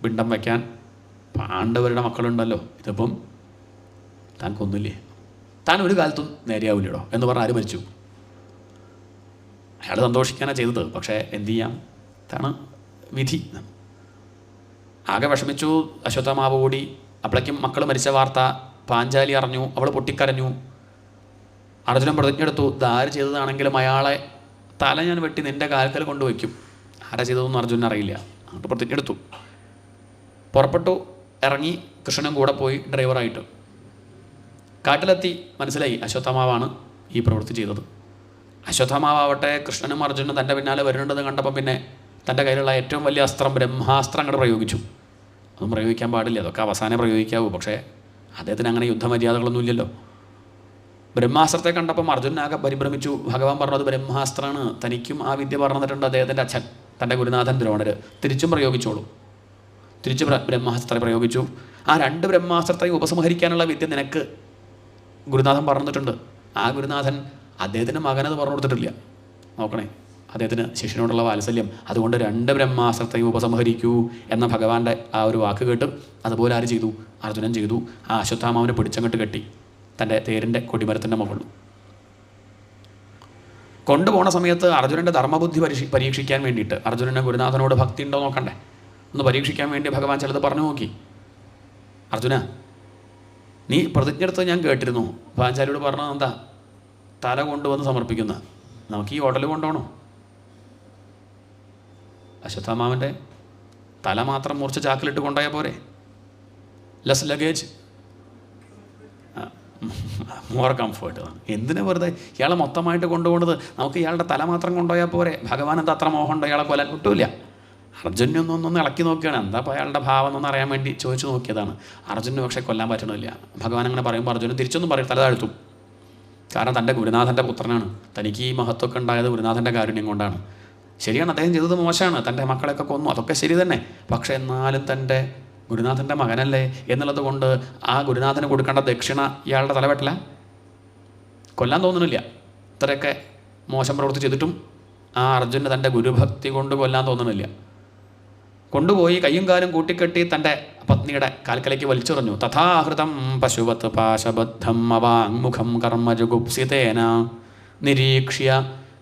പിണ്ടം വയ്ക്കാൻ പാണ്ഡവരുടെ മക്കളുണ്ടല്ലോ, ഇതിപ്പം താൻ കൊന്നില്ലേ, താൻ ഒരു കാലത്തും നേരെയാവില്ലടോ എന്ന് പറഞ്ഞ് ആര് മരിച്ചു? അയാൾ സന്തോഷിക്കാനാണ് ചെയ്തത്. പക്ഷേ എന്തു ചെയ്യാം, ഇതാണ് വിധി. ആകെ വിഷമിച്ചു അശ്വത്ഥാമാവ് കൂടി. അപ്പോഴേക്കും മക്കൾ മരിച്ച വാർത്ത പാഞ്ചാലി അറിഞ്ഞു. അവൾ പൊട്ടിക്കരഞ്ഞു. അർജുനൻ പ്രതിജ്ഞയെടുത്തു, ഇതാര് ചെയ്തതാണെങ്കിലും അയാളെ തല ഞാൻ വെട്ടി നിൻ്റെ കാൽക്കൽ കൊണ്ടുവയ്ക്കും. ആരാ ചെയ്തതെന്ന് അർജുനൻ അറിയില്ല. അങ്ങോട്ട് പ്രതിജ്ഞയെടുത്തു. പുറപ്പെട്ടു. ഇറങ്ങി കൃഷ്ണനും കൂടെ പോയി ഡ്രൈവറായിട്ട്. കാട്ടിലെത്തി മനസ്സിലായി അശ്വത്ഥമാവാണ് ഈ പ്രവൃത്തി ചെയ്തത്. അശ്വത്ഥമാവട്ടെ കൃഷ്ണനും അർജുനനും തൻ്റെ പിന്നാലെ വരുന്നുണ്ടെന്ന് കണ്ടപ്പോൾ പിന്നെ തൻ്റെ കയ്യിലുള്ള ഏറ്റവും വലിയ അസ്ത്രം ബ്രഹ്മാസ്ത്രം അങ്ങോട്ട് പ്രയോഗിച്ചു. അതും പ്രയോഗിക്കാൻ പാടില്ല, അതൊക്കെ അവസാനം പ്രയോഗിക്കാവൂ. പക്ഷേ അദ്ദേഹത്തിന് അങ്ങനെ യുദ്ധമര്യാദകളൊന്നുമില്ലല്ലോ. ബ്രഹ്മാസ്ത്രത്തെ കണ്ടപ്പം അർജുനാകെ പരിഭ്രമിച്ചു. ഭഗവാൻ പറഞ്ഞത് ബ്രഹ്മാസ്ത്രമാണ്, തനിക്കും ആ വിദ്യ പറഞ്ഞു തന്നിട്ടുണ്ട് അദ്ദേഹത്തിൻ്റെ അച്ഛൻ, തൻ്റെ ഗുരുനാഥൻ ദ്രോണർ. തിരിച്ചും പ്രയോഗിച്ചോളൂ. തിരിച്ച് ബ്രഹ്മാസ്ത്രത്തെ പ്രയോഗിച്ചു. ആ 2 ബ്രഹ്മാസ്ത്രത്തെ ഉപസംഹരിക്കാനുള്ള വിദ്യ നിനക്ക് ഗുരുനാഥൻ പറഞ്ഞു തന്നിട്ടുണ്ട്. ആ ഗുരുനാഥൻ അദ്ദേഹത്തിൻ്റെ മകനത് പറഞ്ഞു കൊടുത്തിട്ടില്ല. നോക്കണേ, അദ്ദേഹത്തിന് ശിഷ്യനോടുള്ള വാത്സല്യം. അതുകൊണ്ട് 2 ബ്രഹ്മാസ്ത്രത്തെയും ഉപസംഹരിക്കൂ എന്ന ഭഗവാന്റെ ആ ഒരു വാക്ക് കേട്ട് അതുപോലെ ആര് ചെയ്തു? അർജുനൻ ചെയ്തു. ആ അശ്വത്ഥാമാവിനെ പിടിച്ചങ്ങോട്ട് കെട്ടി തൻ്റെ തേരിൻ്റെ കൊടിമരത്തിൻ്റെ മുകളിൽ കൊണ്ടുപോണ സമയത്ത് അർജുനൻ്റെ ധർമ്മബുദ്ധി പരീക്ഷിക്കാൻ വേണ്ടിയിട്ട്, അർജുനൻ്റെ ഗുരുനാഥനോട് ഭക്തി ഉണ്ടോ നോക്കണ്ടേ, ഒന്ന് പരീക്ഷിക്കാൻ വേണ്ടി ഭഗവാൻ ചിലത് പറഞ്ഞു നോക്കി. അർജുന, നീ പ്രതിജ്ഞ എടുത്തത് ഞാൻ കേട്ടിരുന്നു. പാഞ്ചാലിയോട് പറഞ്ഞത് എന്താ? തല കൊണ്ടുവന്ന് സമർപ്പിക്കുന്ന. നമുക്ക് ഈ ഹോട്ടൽ കൊണ്ടുപോകണോ? അശ്വത്ഥാമാവൻ്റെ തല മാത്രം മുറിച്ച് ചാക്കിലിട്ട് കൊണ്ടുപോയാൽ പോരെ? Less luggage, more comfort. എന്തിനാ വെറുതെ ഇയാളെ മൊത്തമായിട്ട് കൊണ്ടുപോകുന്നത്? നമുക്ക് ഇയാളുടെ തല മാത്രം കൊണ്ടുപോയാൽ പോരെ? ഭഗവാൻ എന്താ അത്ര മോഹമുണ്ടോ ഇയാളെ കൊല്ലാൻ? കിട്ടൂല. അർജുനൊന്നൊന്ന് ഇളക്കി നോക്കുകയാണ്, എന്താ അപ്പോൾ അയാളുടെ ഭാവം എന്നൊന്ന് അറിയാൻ വേണ്ടി ചോദിച്ചു നോക്കിയതാണ്. അർജുനന് പക്ഷേ കൊല്ലാൻ പറ്റണില്ല. ഭഗവാൻ അങ്ങനെ പറയുമ്പോൾ അർജുനൻ തിരിച്ചൊന്നും പറയും, തല താഴ്ത്തും. കാരണം തൻ്റെ ഗുരുനാഥൻ്റെ പുത്രനാണ്. തനിക്ക് ഈ മഹത്വമൊക്കെ ഉണ്ടായത് ഗുരുനാഥൻ്റെ കാരുണ്യം കൊണ്ടാണ്. ശരിയാണ്, അദ്ദേഹം ചെയ്തത് മോശമാണ്, തൻ്റെ മക്കളെയൊക്കെ കൊന്നു, അതൊക്കെ ശരി തന്നെ. പക്ഷേ എന്നാലും തൻ്റെ ഗുരുനാഥൻ്റെ മകനല്ലേ എന്നുള്ളത് കൊണ്ട് ആ ഗുരുനാഥന് കൊടുക്കേണ്ട ദക്ഷിണ ഇയാളുടെ തലവെട്ടില്ല. കൊല്ലാൻ തോന്നുന്നില്ല. ഇത്രയൊക്കെ മോശം പ്രവൃത്തി ചെയ്തിട്ടും ആ അർജുനന് തൻ്റെ ഗുരുഭക്തി കൊണ്ട് കൊല്ലാൻ തോന്നുന്നില്ല. കൊണ്ടുപോയി കയ്യും കാലും കൂട്ടിക്കെട്ടി തൻ്റെ പത്നിയുടെ കാൽക്കലേക്ക് വലിച്ചെറിഞ്ഞു. തഥാഹൃതം പശുവത് പാശബദ്ധം അവാങ്മുഖം കർമ്മജുഗുപ്സിതേന നിരീക്ഷ്യ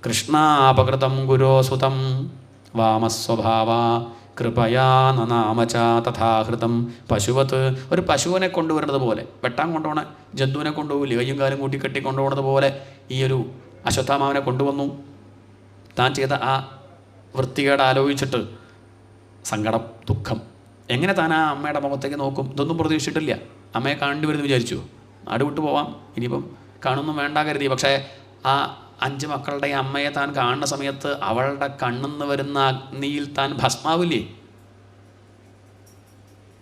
കൃഷ്ണാപകൃതം ഗുരോസുതം വാമസ്വഭാവ കൃപയാ നനാമച. തഥാഹൃതം പശുവത്ത്, ഒരു പശുവിനെ കൊണ്ടുവരുന്നത് പോലെ, വെട്ടാൻ കൊണ്ടുപോണ ജന്തുവിനെ കൊണ്ടുപോകില്ലേ, കയ്യും കാലും കൂട്ടിക്കെട്ടി കൊണ്ടുപോകുന്നത് പോലെ ഈ ഒരു അശ്വത്ഥാമാവിനെ കൊണ്ടുവന്നു. താൻ ചെയ്ത ആ വൃത്തികേട് ആലോചിച്ചിട്ട് സങ്കടം, ദുഃഖം. എങ്ങനെ താൻ ആ അമ്മയുടെ മുഖത്തേക്ക് നോക്കും? ഇതൊന്നും പ്രതീക്ഷിച്ചിട്ടില്ല. അമ്മയെ കാണേണ്ടി വരുമെന്ന് വിചാരിച്ചു. നാട് വിട്ടു പോവാം, ഇനിയിപ്പം കാണുന്നും വേണ്ട കരുതി. പക്ഷേ ആ 5 മക്കളുടെ അമ്മയെ താൻ കാണുന്ന സമയത്ത് അവളുടെ കണ്ണെന്ന് വരുന്ന അഗ്നിയിൽ താൻ ഭസ്മാവില്ലേ?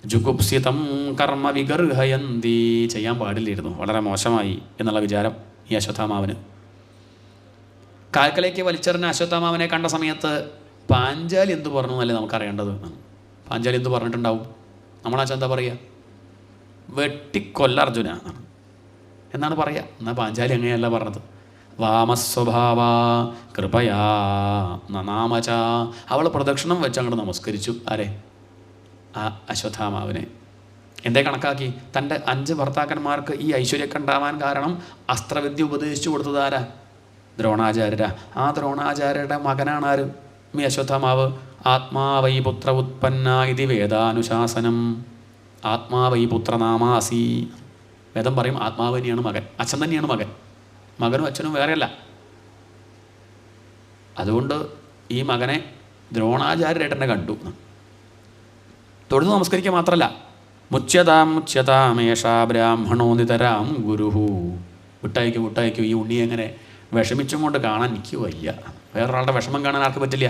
ജുഗുപ്സിതം കർമ്മ വിഗർഹയന്തി, ചെയ്യാൻ പാടില്ലായിരുന്നു, വളരെ മോശമായി എന്നുള്ള വിചാരം ഈ അശ്വത്ഥാമാവന്. കാൽക്കലേക്ക് വലിച്ചെറിഞ്ഞ അശ്വത്ഥാമാവനെ കണ്ട സമയത്ത് പാഞ്ചാലി എന്ത് പറഞ്ഞു എന്നല്ലേ നമുക്കറിയേണ്ടത്. പാഞ്ചാലി എന്ത് പറഞ്ഞിട്ടുണ്ടാവും? നമ്മളാച്ചാൽ എന്താ പറയുക? വെട്ടിക്കൊല്ല അർജുന എന്നാണ് പറയുക. എന്നാൽ പാഞ്ചാലി അങ്ങനെയല്ല പറഞ്ഞത്. വാമസ്വഭാവ കൃപയാ നനാമച. അവൾ പ്രദക്ഷിണം വെച്ച് അങ്ങോട്ട് നമസ്കരിച്ചു. ആരെ? ആ അശ്വത്ഥാമാവിനെ. എന്തേ കണക്കാക്കി? തൻ്റെ 5 ഭർത്താക്കന്മാർക്ക് ഈ ഐശ്വര്യമൊക്കെ ഉണ്ടാവാൻ കാരണം അസ്ത്രവിദ്യ ഉപദേശിച്ചു കൊടുത്തത് ആരാ? ദ്രോണാചാര്യരാ. ആ ദ്രോണാചാര്യരുടെ മകനാണ് ആര്? ഈ അശ്വത്ഥാമാവ്. ആത്മാവൈ പുത്ര ഉത്പന്ന ഇതി വേദാനുശാസനം. ആത്മാവൈ പുത്രനാമാസി. വേദം പറയും ആത്മാവ് തന്നെയാണ് മകൻ, അച്ഛൻ തന്നെയാണ് മകൻ. മകനും അച്ഛനും വേറെയല്ല. അതുകൊണ്ട് ഈ മകനെ ദ്രോണാചാര്യരായിട്ട് തന്നെ കണ്ടു. തൊഴുതു നമസ്കരിക്കുക മാത്രമല്ല, മുച്യതാമേഷ ബ്രാഹ്മണോ നിതരാം ഗുരുഹു. വിട്ടയക്കൂ, ഈ ഉണ്ണി എങ്ങനെ വിഷമിച്ചും കൊണ്ട് കാണാൻ എനിക്ക് വയ്യ. വേറൊരാളുടെ വിഷമം കാണാൻ ആർക്ക് പറ്റില്ല.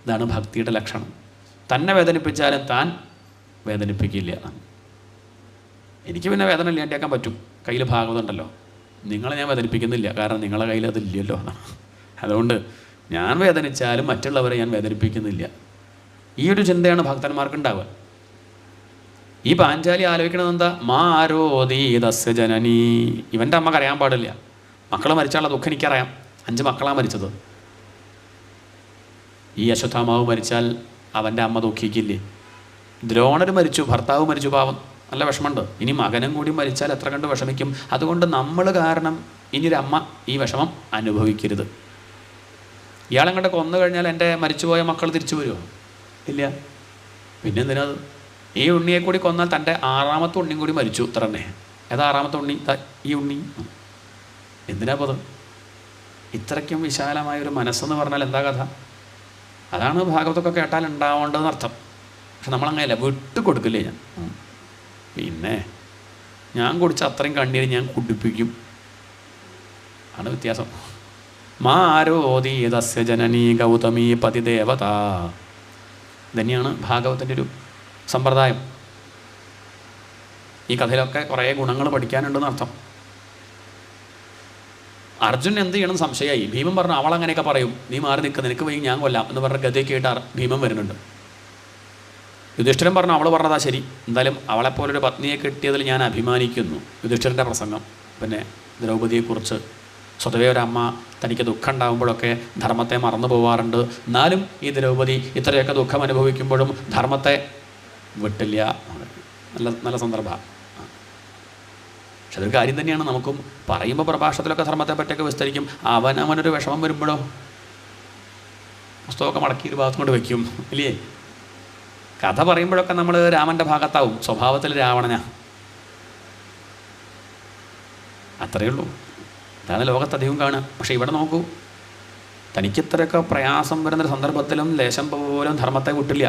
ഇതാണ് ഭക്തിയുടെ ലക്ഷണം. തന്നെ വേദനിപ്പിച്ചാലും താൻ വേദനിപ്പിക്കില്ല. എനിക്ക് പിന്നെ വേദന ഇല്ലാണ്ടാക്കാൻ പറ്റും, കയ്യിൽ ഭാഗവതുണ്ടല്ലോ. നിങ്ങളെ ഞാൻ വേദനിപ്പിക്കുന്നില്ല, കാരണം നിങ്ങളെ കയ്യിൽ അതില്ലല്ലോ. അതുകൊണ്ട് ഞാൻ വേദനിച്ചാലും മറ്റുള്ളവരെ ഞാൻ വേദനിപ്പിക്കുന്നില്ല. ഈ ഒരു ചിന്തയാണ് ഭക്തന്മാർക്ക് ഉണ്ടാവുക. ഈ പാഞ്ചാലി ആലോചിക്കണത് എന്താ? മാരോദീതസ്യ ജനനി. ഇവൻ്റെ അമ്മ കരയാൻ പാടില്ല. മക്കൾ മരിച്ചാലുള്ള ദുഃഖം എനിക്കറിയാം. 5 മക്കളാണ് മരിച്ചത്. ഈ അശ്വത്ഥാമാവ് മരിച്ചാൽ അവൻ്റെ അമ്മ ദുഃഖിക്കില്ലേ? ദ്രോണർ മരിച്ചു, ഭർത്താവ് മരിച്ചു, പാവം, നല്ല വിഷമമുണ്ട്. ഇനി മകനും കൂടി മരിച്ചാൽ എത്ര കണ്ട് വിഷമിക്കും. അതുകൊണ്ട് നമ്മൾ കാരണം ഇനിയൊരു അമ്മ ഈ വിഷമം അനുഭവിക്കരുത്. ഇയാളെങ്ങോട്ട് കൊന്നു കഴിഞ്ഞാൽ എൻ്റെ മരിച്ചുപോയ മക്കൾ തിരിച്ചു വരുമോ? ഇല്ല. പിന്നെന്തിനത്? ഈ ഉണ്ണിയെ കൂടി കൊന്നാൽ തൻ്റെ 6ാമത്തെ ഉണ്ണിയും കൂടി മരിച്ചു, ഇത്ര തന്നെ. ഏതാ 6ാമത്തെ ഉണ്ണി? ഈ ഉണ്ണി. എന്തിനാ പത്? ഇത്രയ്ക്കും വിശാലമായൊരു മനസ്സെന്ന് പറഞ്ഞാൽ എന്താ കഥ? അതാണ് ഭാഗവതമൊക്കെ കേട്ടാൽ ഉണ്ടാവേണ്ടതെന്ന് അർത്ഥം. പക്ഷെ നമ്മളങ്ങനെയല്ല, വിട്ടുകൊടുക്കില്ലേ ഞാൻ. പിന്നെ ഞാൻ കുടിച്ച അത്രയും കണ്ണീര് ഞാൻ കുടിപ്പിക്കും. ആണ് വ്യത്യാസം. മാ ആരോധി തസ്യ ജനനീ ഗൗതമീ പതിദേവത. തന്നെയാണ് ഭാഗവത്തിൻ്റെ ഒരു സമ്പ്രദായം. ഈ കഥയിലൊക്കെ കുറേ ഗുണങ്ങൾ പഠിക്കാനുണ്ടെന്ന് അർത്ഥം. അർജുൻ എന്ത് ചെയ്യണം സംശയമായി. ഭീമൻ പറഞ്ഞു അവളങ്ങനെയൊക്കെ പറയും, നീ മാറി നിൽക്കുക, നിനക്ക് പോയി ഞാൻ കൊല്ലാം എന്ന് പറഞ്ഞ ഗതിയൊക്കെ ആയിട്ട് ഭീമൻ വരുന്നുണ്ട്. യുധിഷ്ഠിരൻ പറഞ്ഞു അവൾ പറഞ്ഞതാ ശരി, എന്തായാലും അവളെപ്പോലൊരു പത്നിയെ കിട്ടിയതിൽ ഞാൻ അഭിമാനിക്കുന്നു. യുധിഷ്ഠിരൻ്റെ പ്രസംഗം. പിന്നെ ദ്രൗപദിയെക്കുറിച്ച് സ്വതവേ ഒരമ്മ തനിക്ക് ദുഃഖം ഉണ്ടാകുമ്പോഴൊക്കെ ധർമ്മത്തെ മറന്നു പോവാറുണ്ട്, എന്നാലും ഈ ദ്രൗപദി ഇത്രയൊക്കെ ദുഃഖം അനുഭവിക്കുമ്പോഴും ധർമ്മത്തെ വിട്ടില്ല. നല്ല നല്ല സന്ദർഭമാണ്. പക്ഷെ അതൊരു കാര്യം തന്നെയാണ്. നമുക്കും പറയുമ്പോൾ പ്രഭാഷണത്തിലൊക്കെ ധർമ്മത്തെ പറ്റിയൊക്കെ വിസ്തരിക്കും. അവനൊരു വിഷമം വരുമ്പോഴോ പുസ്തകമൊക്കെ മടക്കി ഒരു ഭാഗത്ത് കൊണ്ട് വയ്ക്കും, ഇല്ലേ? കഥ പറയുമ്പോഴൊക്കെ നമ്മൾ രാമൻ്റെ ഭാഗത്താവും, സ്വഭാവത്തിൽ രാവണനാ. അത്രയേ ഉള്ളൂ. അതാണ് ലോകത്തധികം കാണുക. പക്ഷേ ഇവിടെ നോക്കൂ, തനിക്കിത്രയൊക്കെ പ്രയാസം വരുന്നൊരു സന്ദർഭത്തിലും ലേശം പോലും ധർമ്മത്തെ വിട്ടില്ല.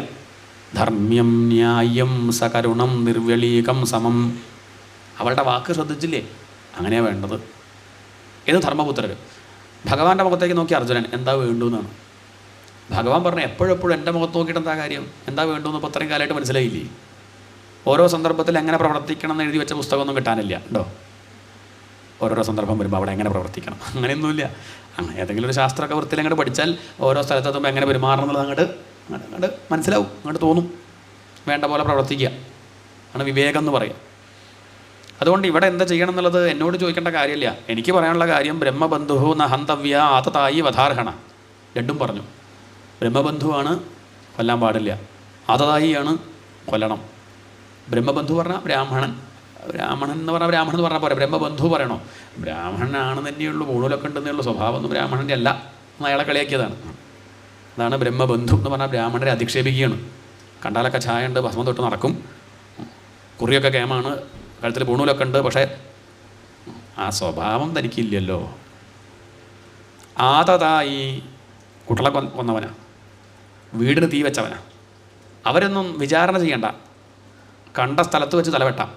ധർമ്മ്യം ന്യായം സകരുണം നിർവ്യളീകം സമം. അവളുടെ വാക്ക് ശ്രദ്ധിച്ചില്ലേ? അങ്ങനെയാണ് വേണ്ടത്. ഏത് ധർമ്മപുത്രർ. ഭഗവാന്റെ മുഖത്തേക്ക് നോക്കി അർജുനൻ എന്താ വേണ്ടുവെന്നാണ് ഭഗവാൻ പറഞ്ഞത്. എപ്പോഴെപ്പോഴും എൻ്റെ മുഖത്ത് നോക്കിയിട്ട് എന്താ കാര്യം, എന്താ വേണ്ടുവെന്ന് ഇപ്പോൾ അത്രയും കാലമായിട്ട് മനസ്സിലായില്ലേ? ഓരോ സന്ദർഭത്തിൽ എങ്ങനെ പ്രവർത്തിക്കണം എന്ന് എഴുതി വെച്ച പുസ്തകമൊന്നും കിട്ടാനില്ല കേട്ടോ. ഓരോരോ സന്ദർഭം വരുമ്പോൾ അവിടെ എങ്ങനെ പ്രവർത്തിക്കണം അങ്ങനെയൊന്നുമില്ല. അങ്ങനെ ഏതെങ്കിലും ഒരു ശാസ്ത്രമൊക്കെ വൃത്തിയിൽ അങ്ങോട്ട് പഠിച്ചാൽ ഓരോ സ്ഥലത്തെത്തുമ്പോൾ എങ്ങനെ പെരുമാറണം എന്നുള്ളത് അങ്ങോട്ട് മനസ്സിലാവും, അങ്ങോട്ട് തോന്നും. വേണ്ട പോലെ പ്രവർത്തിക്കുക ആണ് വിവേകം എന്ന് പറയുക. അതുകൊണ്ട് ഇവിടെ എന്താ ചെയ്യണം എന്നുള്ളത് എന്നോട് ചോദിക്കേണ്ട കാര്യമില്ല. എനിക്ക് പറയാനുള്ള കാര്യം ബ്രഹ്മബന്ധു ന ഹന്തവ്യ ആതതായി വധാർഹണ. രണ്ടും പറഞ്ഞു. ബ്രഹ്മബന്ധുവാണ്, കൊല്ലാൻ പാടില്ല. ആതതായിയാണ്, കൊല്ലണം. ബ്രഹ്മബന്ധു പറഞ്ഞാൽ ബ്രാഹ്മണൻ. ബ്രാഹ്മണൻ എന്ന് പറഞ്ഞാൽ ബ്രാഹ്മണൻ എന്ന് പറഞ്ഞാൽ പോരെ, ബ്രഹ്മബന്ധു പറയണോ? ബ്രാഹ്മണനാണെന്ന് തന്നെയുള്ളൂ, ഊണൂലൊക്കെ ഉണ്ടെന്നുള്ള സ്വഭാവമൊന്നും ബ്രാഹ്മണൻ്റെ അല്ല. അയാളെ കളിയാക്കിയതാണ്. അതാണ് ബ്രഹ്മബന്ധു എന്ന് പറഞ്ഞാൽ ബ്രാഹ്മണരെ അധിക്ഷേപിക്കുകയാണ്. കണ്ടാലൊക്കെ ചായ ഉണ്ട്, ഭസ്മം തൊട്ട് നടക്കും, കുറിയൊക്കെ കേമാണ്, കഴുത്തിൽ പൂണൂലൊക്കെ ഉണ്ട്, പക്ഷേ ആ സ്വഭാവം തനിക്കില്ലല്ലോ. ആതതായി കുട്ടളെ കൊന്നവനാ, വീടിന് തീ വെച്ചവനാ. അവരൊന്നും വിചാരണ ചെയ്യണ്ട, കണ്ട സ്ഥലത്ത് വെച്ച് തലവെട്ടാം.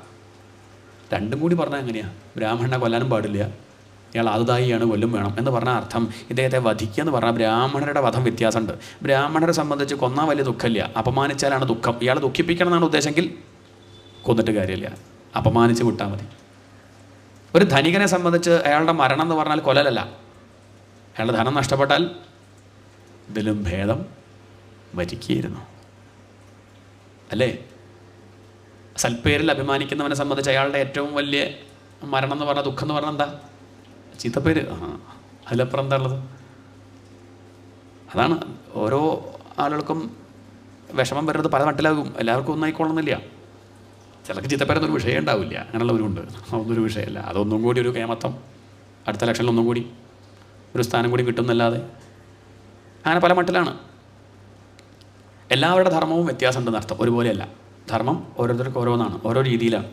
രണ്ടും കൂടി പറഞ്ഞാൽ എങ്ങനെയാണ്? ബ്രാഹ്മണനെ കൊല്ലാനും പാടില്ല, ഇയാൾ ആതതായിയാണ്, കൊല്ലും വേണം എന്ന് പറഞ്ഞ അർത്ഥം ഇദ്ദേഹത്തെ വധിക്കുക എന്ന് പറഞ്ഞാൽ ബ്രാഹ്മണരുടെ വധം വ്യത്യാസമുണ്ട്. ബ്രാഹ്മണരെ സംബന്ധിച്ച് കൊന്നാൽ വലിയ ദുഃഖമില്ല, അപമാനിച്ചാലാണ് ദുഃഖം. ഇയാൾ ദുഃഖിപ്പിക്കണം എന്നാണ് ഉദ്ദേശമെങ്കിൽ കൊന്നിട്ട് കാര്യമില്ല, അപമാനിച്ച് വിട്ടാൽ മതി. ഒരു ധനികനെ സംബന്ധിച്ച് അയാളുടെ മരണം എന്ന് പറഞ്ഞാൽ കൊല്ലലല്ല, അയാളുടെ ധനം നഷ്ടപ്പെട്ടാൽ ഇതിലും ഭേദം മരിക്കുകയായിരുന്നു, അല്ലേ? സൽപ്പേരിൽ അഭിമാനിക്കുന്നവനെ സംബന്ധിച്ച് അയാളുടെ ഏറ്റവും വലിയ മരണം എന്ന് പറഞ്ഞാൽ, ദുഃഖം എന്ന് പറഞ്ഞാൽ എന്താ? ചീത്തപ്പേര്. അതിലപ്പുറം എന്താ ഉള്ളത്? അതാണ് ഓരോ ആളുകൾക്കും വിഷമം വരുന്നത് പല മട്ടിലാകും. എല്ലാവർക്കും ഒന്നായിക്കൊള്ളുന്നില്ല. ചിലർക്ക് ചീത്തപ്പേരൊന്നും ഒരു വിഷയം ഉണ്ടാവില്ല, അങ്ങനെയുള്ളവരുണ്ട്. അതൊന്നൊരു വിഷയമല്ല. അതൊന്നും കൂടി ഒരു കേമത്വം, അടുത്ത ഇലക്ഷനിൽ ഒന്നും കൂടി ഒരു സ്ഥാനം കൂടി കിട്ടുന്നല്ലാതെ അങ്ങനെ പല മട്ടിലാണ്. എല്ലാവരുടെ ധർമ്മവും വ്യത്യാസമുണ്ടെന്ന് അർത്ഥം, ഒരുപോലെയല്ല. ധർമ്മം ഓരോരുത്തർക്ക് ഓരോന്നാണ്, ഓരോ രീതിയിലാണ്.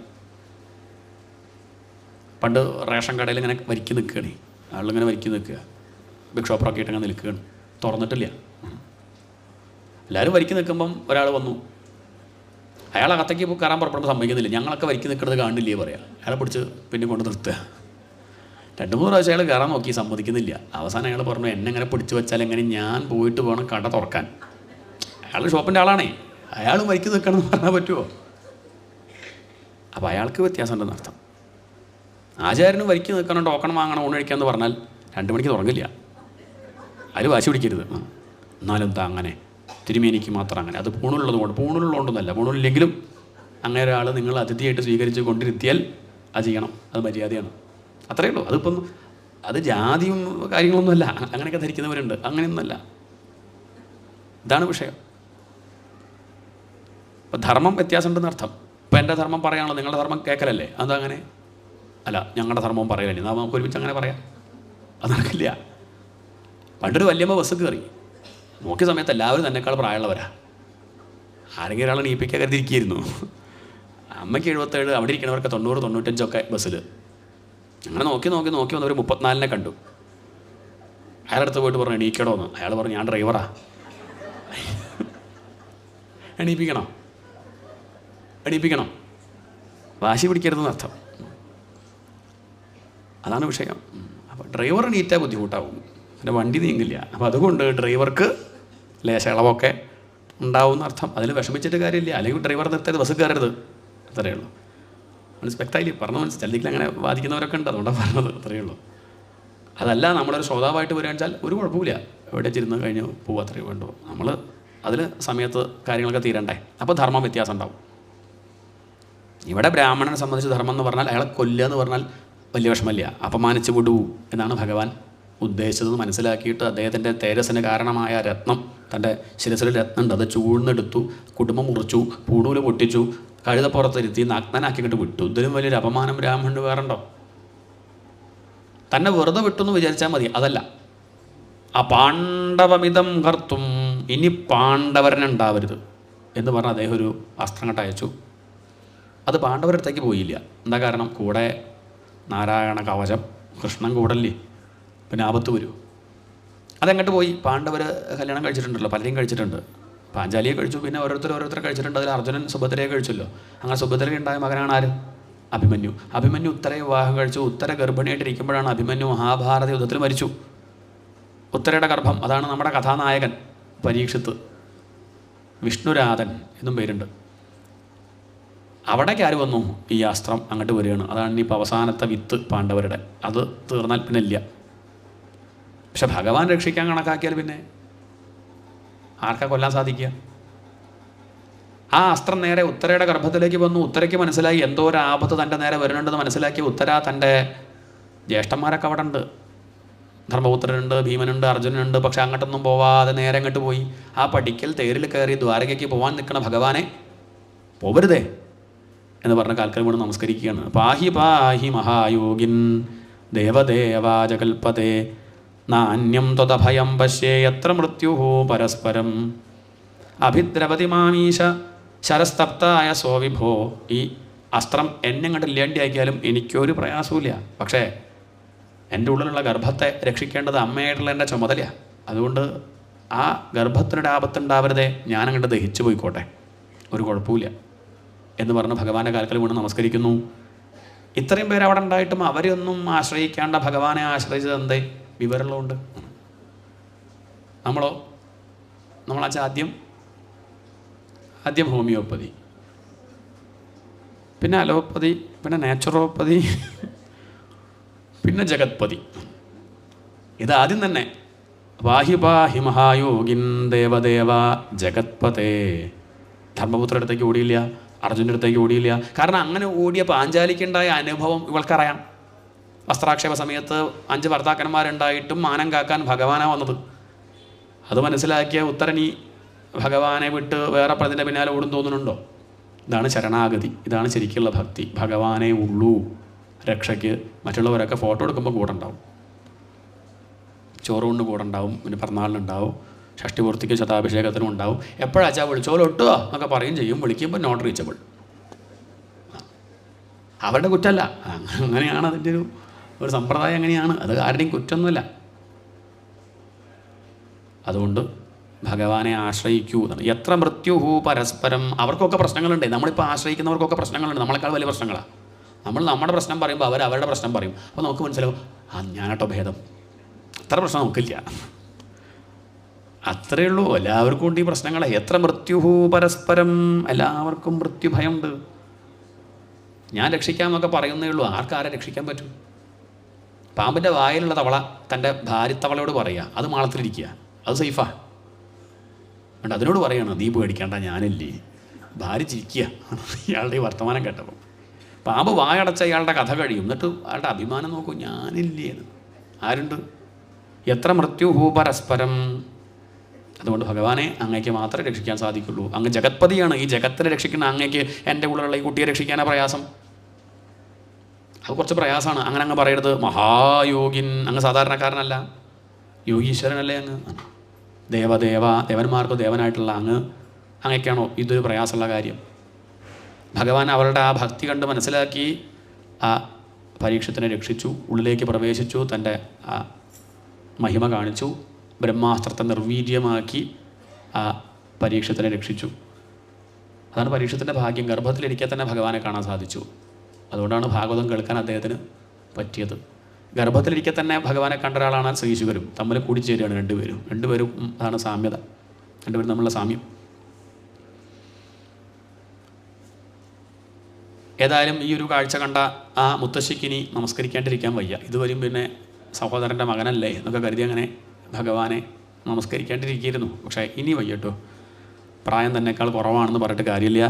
പണ്ട് റേഷൻ കടയിൽ ഇങ്ങനെ വരിക്ക് നിൽക്കുകയാണ്, ആളിങ്ങനെ വരിക്ക് നിൽക്കുക, ബിഗ് ഷോപ്പറൊക്കെ ആയിട്ട് അങ്ങനെ നിൽക്കുകയാണ്, തുറന്നിട്ടില്ല. എല്ലാവരും വരിക്ക് നിൽക്കുമ്പം ഒരാൾ വന്നു, അയാൾ അകത്തേക്ക് കയറാൻ പുറപ്പെടുമ്പോൾ സമ്മതിക്കുന്നില്ല. ഞങ്ങളൊക്കെ വരിക്ക് നിൽക്കുന്നത് കാണില്ലേ പറയാം. അയാളെ പിടിച്ച് പിന്നെ കൊണ്ട് നിർത്തുക. 2-3 പ്രാവശ്യം അയാൾ കയറാൻ നോക്കി, സമ്മതിക്കുന്നില്ല. അവസാനം അയാൾ പറഞ്ഞു, എന്നെ ഇങ്ങനെ പിടിച്ച് വെച്ചാൽ എങ്ങനെ ഞാൻ പോയിട്ട് വേണം കട തുറക്കാൻ. അയാൾ ഷോപ്പിൻ്റെ ആളാണേ, അയാളും വരിക്ക് നിൽക്കണം എന്ന് പറഞ്ഞാൽ പറ്റുമോ? അപ്പോൾ അയാൾക്ക് വ്യത്യാസമുണ്ടെന്ന് അർത്ഥം. ആചാര്യനും വരിക്ക് നിൽക്കണം, ടോക്കൺ വാങ്ങണം, ഊണ് കഴിക്കാമെന്ന് പറഞ്ഞാൽ 2 മണിക്ക് തുടങ്ങില്ല. അതിൽ വാശി പിടിക്കരുത്. എന്നാലും എന്താ അങ്ങനെ, തിരുമേനിക്ക് മാത്രം അങ്ങനെ, അത് പൂണുള്ളത് കൊണ്ട്, പൂണുള്ളതുകൊണ്ടൊന്നുമല്ല, പൂണില്ലെങ്കിലും അങ്ങനെ ഒരാൾ നിങ്ങൾ അതിഥിയായിട്ട് സ്വീകരിച്ച് കൊണ്ടിരുത്തിയാൽ അത് ചെയ്യണം, അത് മര്യാദയാണ്. അത്രയേ ഉള്ളൂ. അതിപ്പം അത് ജാതിയും കാര്യങ്ങളൊന്നുമല്ല, അങ്ങനെയൊക്കെ ധരിക്കുന്നവരുണ്ട്. അങ്ങനെയൊന്നുമല്ല, ഇതാണ് വിഷയം. ഇപ്പം ധർമ്മം വ്യത്യാസമുണ്ടെന്ന് അർത്ഥം. ഇപ്പം എൻ്റെ ധർമ്മം പറയാനുള്ളത് നിങ്ങളുടെ ധർമ്മം കേൾക്കലല്ലേ? അതെന്താ അങ്ങനെ? അല്ല, ഞങ്ങളുടെ ധർമ്മം പറയലല്ലേ, എന്നാൽ നമുക്ക് ഒരുമിച്ച് അങ്ങനെ പറയാം. അത് നടക്കില്ല. പണ്ടൊരു വല്യമ്മ ബസ് കയറി, നോക്കിയ സമയത്ത് എല്ലാവരും തന്നെക്കാൾ പ്രായമുള്ളവരാ. ആരെങ്കിലും ഒരാളെ നീപ്പിക്കാൻ കരുതിയിരിക്കുകയായിരുന്നു. അമ്മയ്ക്ക് 77, അവിടെ ഇരിക്കണവർക്ക് 90, 95 ബസ്സിൽ. അങ്ങനെ നോക്കി വന്നവർ 34 കണ്ടു. അയാളടുത്ത് പോയിട്ട് പറഞ്ഞു എണീക്കണോ എന്ന്. അയാൾ പറഞ്ഞു, ഞാൻ ഡ്രൈവറാ, എണീപ്പിക്കണം. എണീപ്പിക്കണം. വാശി പിടിക്കരുതെന്നർത്ഥം. അതാണ് വിഷയം. അപ്പോൾ ഡ്രൈവർ എണീറ്റാൽ ബുദ്ധിമുട്ടാവും, പിന്നെ വണ്ടി നീങ്ങില്ല. അപ്പോൾ അതുകൊണ്ട് ഡ്രൈവർക്ക് ലേശ ഇളവൊക്കെ ഉണ്ടാവും എന്നർത്ഥം. അതിൽ വിഷമിച്ചിട്ട് കാര്യമില്ല. അല്ലെങ്കിൽ ഡ്രൈവർ നിർത്തിയത് ബസ് കയറരുത്, അത്രയേ ഉള്ളൂ. മനസ്സിലായില്ലേ? പറഞ്ഞു മനസ്സിൽ അങ്ങനെ വാദിക്കുന്നവരൊക്കെ ഉണ്ട്, അതുകൊണ്ടാണ് പറഞ്ഞത്. അത്രയേ ഉള്ളൂ. അതല്ല നമ്മളൊരു ശ്രോതാവായിട്ട് വരികയാണെന്ന് വെച്ചാൽ ഒരു കുഴപ്പമില്ല, എവിടെ ചെരുന്ന് കഴിഞ്ഞ് പോകുക, അത്രയേ വേണ്ടു. നമ്മൾ അതിൽ സമയത്ത് കാര്യങ്ങളൊക്കെ തീരണ്ടേ. അപ്പോൾ ധർമ്മം വ്യത്യാസം ഉണ്ടാവും. ഇവിടെ ബ്രാഹ്മണനെ സംബന്ധിച്ച് ധർമ്മം എന്ന് പറഞ്ഞാൽ അയാളെ കൊല്ലുക എന്ന് പറഞ്ഞാൽ വലിയ വിഷമമില്ല, അപമാനിച്ച് വിടൂ എന്നാണ് ഭഗവാൻ ഉദ്ദേശിച്ചത്. മനസ്സിലാക്കിയിട്ട് അദ്ദേഹത്തിൻ്റെ തേജസ്സിന് കാരണമായ രത്നം, തൻ്റെ ശിരസിൽ രത്നമുണ്ട്, അത് ചൂഴ്ന്നെടുത്തു, കുടുംബം മുറിച്ചു, പൂണൂല് പൊട്ടിച്ചു, കഴുതപ്പുറത്തിരുത്തി നഗ്നനാക്കിയിട്ട് വിട്ടു. ഇതിലും വലിയൊരു അപമാനം ബ്രാഹ്മണന് വേറുണ്ടോ? തന്നെ വെറുതെ വിട്ടെന്ന് വിചാരിച്ചാൽ മതി. അതല്ല, ആ പാണ്ഡവമിതം കർത്തും, ഇനി പാണ്ഡവരനുണ്ടാവരുത് എന്ന് പറഞ്ഞ് അദ്ദേഹം ഒരു അസ്ത്രം കണ്ട് അയച്ചു. അത് പാണ്ഡവരുടെ അടുത്തേക്ക് പോയില്ല. എന്താ കാരണം? കൂടെ നാരായണ കവചം, കൃഷ്ണൻ കൂടല്ലേ, പിന്നെ ആപത്ത് വരൂ. അതെങ്ങോട്ട് പോയി? പാണ്ഡവർ കല്യാണം കഴിച്ചിട്ടുണ്ടല്ലോ, പലരെയും കഴിച്ചിട്ടുണ്ട്. പാഞ്ചാലിയെ കഴിച്ചു, പിന്നെ ഓരോരുത്തരെ കഴിച്ചിട്ടുണ്ട്. അതിൽ അർജുനൻ സുഭദ്രയെ കഴിച്ചല്ലോ. അങ്ങനെ സുഭദ്രയ്ക്ക് ഉണ്ടായ മകനാണ് ആര്? അഭിമന്യു. അഭിമന്യു ഉത്തരയെ വിവാഹം കഴിച്ചു. ഉത്തര ഗർഭിണിയായിട്ടിരിക്കുമ്പോഴാണ് അഭിമന്യു മഹാഭാരത യുദ്ധത്തിൽ മരിച്ചു. ഉത്തരയുടെ ഗർഭം, അതാണ് നമ്മുടെ കഥാനായകൻ പരീക്ഷിത്ത്. വിഷ്ണുരാധൻ എന്നും പേരുണ്ട്. അവിടേക്ക് ആര് വന്നു? ഈ അസ്ത്രം അങ്ങോട്ട് വരികയാണ്. അതാണ് ഇനിയിപ്പോൾ അവസാനത്തെ വിത്ത് പാണ്ഡവരുടെ. അത് തീർന്നാൽ പിന്നെ ഇല്ല. പക്ഷെ ഭഗവാൻ രക്ഷിക്കാൻ കണക്കാക്കിയാൽ പിന്നെ ആർക്കാ കൊല്ലാൻ സാധിക്കുക? ആ അസ്ത്രം നേരെ ഉത്തരയുടെ ഗർഭത്തിലേക്ക് വന്നു. ഉത്തരയ്ക്ക് മനസ്സിലായി എന്തോ ഒരു ആപത്ത് തൻ്റെ നേരെ വരുന്നുണ്ടെന്ന് മനസ്സിലാക്കി ഉത്തര തൻ്റെ ജ്യേഷ്ഠന്മാരൊക്കെ അവിടെ ഉണ്ട്. ധർമ്മപുത്രനുണ്ട്, ഭീമനുണ്ട്, അർജുനനുണ്ട്. പക്ഷെ അങ്ങോട്ടൊന്നും പോവാതെ നേരെ അങ്ങോട്ട് പോയി. ആ പടിക്കൽ തേരിൽ കയറി ദ്വാരകയ്ക്ക് പോകാൻ നിൽക്കണ ഭഗവാനെ പോവരുതേ എന്ന് പറഞ്ഞ കാൽക്കൽ വീണ് നമസ്കരിക്കുകയാണ്. പാഹി പാഹി മഹായോഗിൻ ദേവദേവാജകൽപ്പതേ നാന്യം ത്വദഭയം പശ്യേ യത്ര മൃത്യുഹു പരസ്പരം അഭിദ്രവതി മാമീശ ശരസ്തപ്തായ സോവിഭോ. ഈ അസ്ത്രം എന്നെ അങ്ങോട്ട് ഇല്ലാണ്ടിയാക്കിയാലും എനിക്കൊരു പ്രയാസമില്ല. പക്ഷേ എൻ്റെ ഉള്ളിലുള്ള ഗർഭത്തെ രക്ഷിക്കേണ്ടത് അമ്മയായിട്ടുള്ള എൻ്റെ ചുമതലയാണ്. അതുകൊണ്ട് ആ ഗർഭത്തിനൊരു ആപത്തുണ്ടാവരുതേ, ഞാനങ്ങോട്ട് ദഹിച്ചു പോയിക്കോട്ടെ, ഒരു കുഴപ്പമില്ല എന്ന് പറഞ്ഞ് ഭഗവാന്റെ കാൽക്കൽ വീണ് നമസ്കരിക്കുന്നു. ഇത്രയും പേര് അവിടെ ഉണ്ടായിട്ടും അവരൊന്നും ആശ്രയിക്കാണ്ട ഭഗവാനെ ആശ്രയിച്ചത് എന്തേ? വിവരമുള്ളതുകൊണ്ട്. നമ്മളാച്ച ആദ്യം ഹോമിയോപ്പതി, പിന്നെ അലോപ്പതി, പിന്നെ നാച്ചുറോപ്പതി, പിന്നെ ജഗത്പതി. ഇതാദ്യം തന്നെ പാഹി പാഹി മഹായോഗിൻ ദേവദേവ ജഗത്പതേ. ധർമ്മപുത്ര അടുത്തേക്ക് ഓടിയില്ല, അർജുൻ്റെ അടുത്തേക്ക് ഓടിയില്ല. കാരണം അങ്ങനെ ഓടിയ പാഞ്ചാലിക്കുണ്ടായ അനുഭവം ഇവൾക്കറിയാം. വസ്ത്രാക്ഷേപ സമയത്ത് 5 ഭർത്താക്കന്മാരുണ്ടായിട്ടും മാനം കാക്കാൻ ഭഗവാനാണ് വന്നത്. അത് മനസ്സിലാക്കിയ ഉത്തരനി ഭഗവാനെ വിട്ട് വേറെ പലതിൻ്റെ പിന്നാലെ ഓടും തോന്നുന്നുണ്ടോ? ഇതാണ് ശരണാഗതി, ഇതാണ് ശരിക്കുള്ള ഭക്തി. ഭഗവാനെ ഉള്ളൂ രക്ഷയ്ക്ക്. മറ്റുള്ളവരൊക്കെ ഫോട്ടോ എടുക്കുമ്പോൾ കൂടെ ഉണ്ടാവും, ചോറ് കൊണ്ട് കൂടെ ഉണ്ടാവും, പിന്നെ പിറന്നാളിനുണ്ടാവും, ഷഷ്ടിപൂർത്തിക്ക് ശതാഭിഷേകത്തിനും ഉണ്ടാവും. എപ്പോഴാച്ചാ വിളിച്ചോലൊട്ടുക എന്നൊക്കെ പറയും ചെയ്യും. വിളിക്കുമ്പോൾ നോട്ട് റീച്ചബിൾ. അവരുടെ കുറ്റമല്ല, അങ്ങനെയാണ് അതിൻ്റെ ഒരു സമ്പ്രദായം, അങ്ങനെയാണ്. അത് ആരുടെയും കുറ്റമൊന്നുമില്ല. അതുകൊണ്ട് ഭഗവാനെ ആശ്രയിക്കൂ എന്നാണ്. എത്ര മൃത്യുഹു പരസ്പരം. അവർക്കൊക്കെ പ്രശ്നങ്ങളുണ്ട്. നമ്മളിപ്പോൾ ആശ്രയിക്കുന്നവർക്കൊക്കെ പ്രശ്നങ്ങളുണ്ട്. നമ്മളെക്കാൾ വലിയ പ്രശ്നങ്ങളാണ്. നമ്മൾ നമ്മുടെ പ്രശ്നം പറയുമ്പോൾ അവരുടെ പ്രശ്നം പറയും. അപ്പോൾ നമുക്ക് മനസ്സിലാവും, ഞാനട്ടോ ഭേദം, അത്ര പ്രശ്നം നമുക്കില്ല. അത്രയേ ഉള്ളൂ. എല്ലാവർക്കും ഉണ്ട് ഈ പ്രശ്നങ്ങളെ. എത്ര മൃത്യുഹു പരസ്പരം. എല്ലാവർക്കും മൃത്യുഭയമുണ്ട്. ഞാൻ രക്ഷിക്കാമെന്നൊക്കെ പറയുന്നേ ഉള്ളൂ. ആർക്കാരെ രക്ഷിക്കാൻ പറ്റും? പാമ്പിൻ്റെ വായിലുള്ള തവള തൻ്റെ ഭാര്യത്തവളയോട് പറയുക, അത് മാളത്തിലിരിക്കുക, അത് സേഫാ. വേണ്ട, അതിനോട് പറയണം, നീ പേടിക്കേണ്ട, ഞാനില്ലേ. ഭാര്യ ചിരിക്കുക ഇയാളുടെ ഈ വർത്തമാനം കേട്ടപ്പോൾ. പാമ്പ് വായടച്ച ഇയാളുടെ കഥ കഴിയും. എന്നിട്ട് അയാളുടെ അഭിമാനം നോക്കൂ, ഞാനില്ലേ എന്ന്. ആരുണ്ട്? എത്ര മൃത്യുഹു പരസ്പരം. അതുകൊണ്ട് ഭഗവാനെ അങ്ങേക്ക് മാത്രമേ രക്ഷിക്കാൻ സാധിക്കുള്ളൂ. അങ്ങ് ജഗത്പതിയാണ്. ഈ ജഗത്തിനെ രക്ഷിക്കുന്ന അങ്ങേക്ക് എൻ്റെ ഉള്ളിലുള്ള ഈ കുട്ടിയെ രക്ഷിക്കാനാണ് പ്രയാസം. അത് കുറച്ച് പ്രയാസമാണ്. അങ്ങനെ അങ്ങ് പറയരുത്. മഹായോഗിൻ, അങ്ങ് സാധാരണക്കാരനല്ല, യോഗീശ്വരനല്ലേ അങ്ങ്. ദേവന്മാർക്ക് ദേവനായിട്ടുള്ള അങ്ങനെയൊക്കെയാണോ ഇതൊരു പ്രയാസമുള്ള കാര്യം? ഭഗവാൻ അവരുടെ ആ ഭക്തി കണ്ട് മനസ്സിലാക്കി ആ പരീക്ഷത്തിനെ രക്ഷിച്ചു, ഉള്ളിലേക്ക് പ്രവേശിച്ചു, തൻ്റെ ആ മഹിമ കാണിച്ചു, ബ്രഹ്മാസ്ത്രത്തെ നിർവീര്യമാക്കി ആ പരീക്ഷത്തിനെ രക്ഷിച്ചു. അതാണ് പരീക്ഷത്തിൻ്റെ ഭാഗ്യം. ഗർഭത്തിലിരിക്കെ തന്നെ ഭഗവാനെ കാണാൻ സാധിച്ചു. അതുകൊണ്ടാണ് ഭാഗവതം കേൾക്കാൻ അദ്ദേഹത്തിന് പറ്റിയത്. ഗർഭത്തിലിരിക്കെ തന്നെ ഭഗവാനെ കണ്ട ഒരാളാണ് ശ്രീശുകരും. തമ്മിൽ കൂടിച്ചേരുകയാണ് രണ്ടുപേരും അതാണ് സാമ്യത, രണ്ടുപേരും തമ്മിലുള്ള സാമ്യം. ഏതായാലും ഈ ഒരു കാഴ്ച കണ്ട ആ മുത്തശ്ശിക്കിനി നമസ്കരിക്കാണ്ടിരിക്കാൻ വയ്യ. ഇതുവരെയും പിന്നെ സഹോദരൻ്റെ മകനല്ലേ എന്നൊക്കെ കരുതി അങ്ങനെ ഭഗവാനെ നമസ്കരിക്കാണ്ടിരിക്കുന്നു. പക്ഷേ ഇനി വയ്യട്ടോ, പ്രായം തന്നെക്കാൾ കുറവാണെന്ന് പറഞ്ഞിട്ട് കാര്യമില്ല,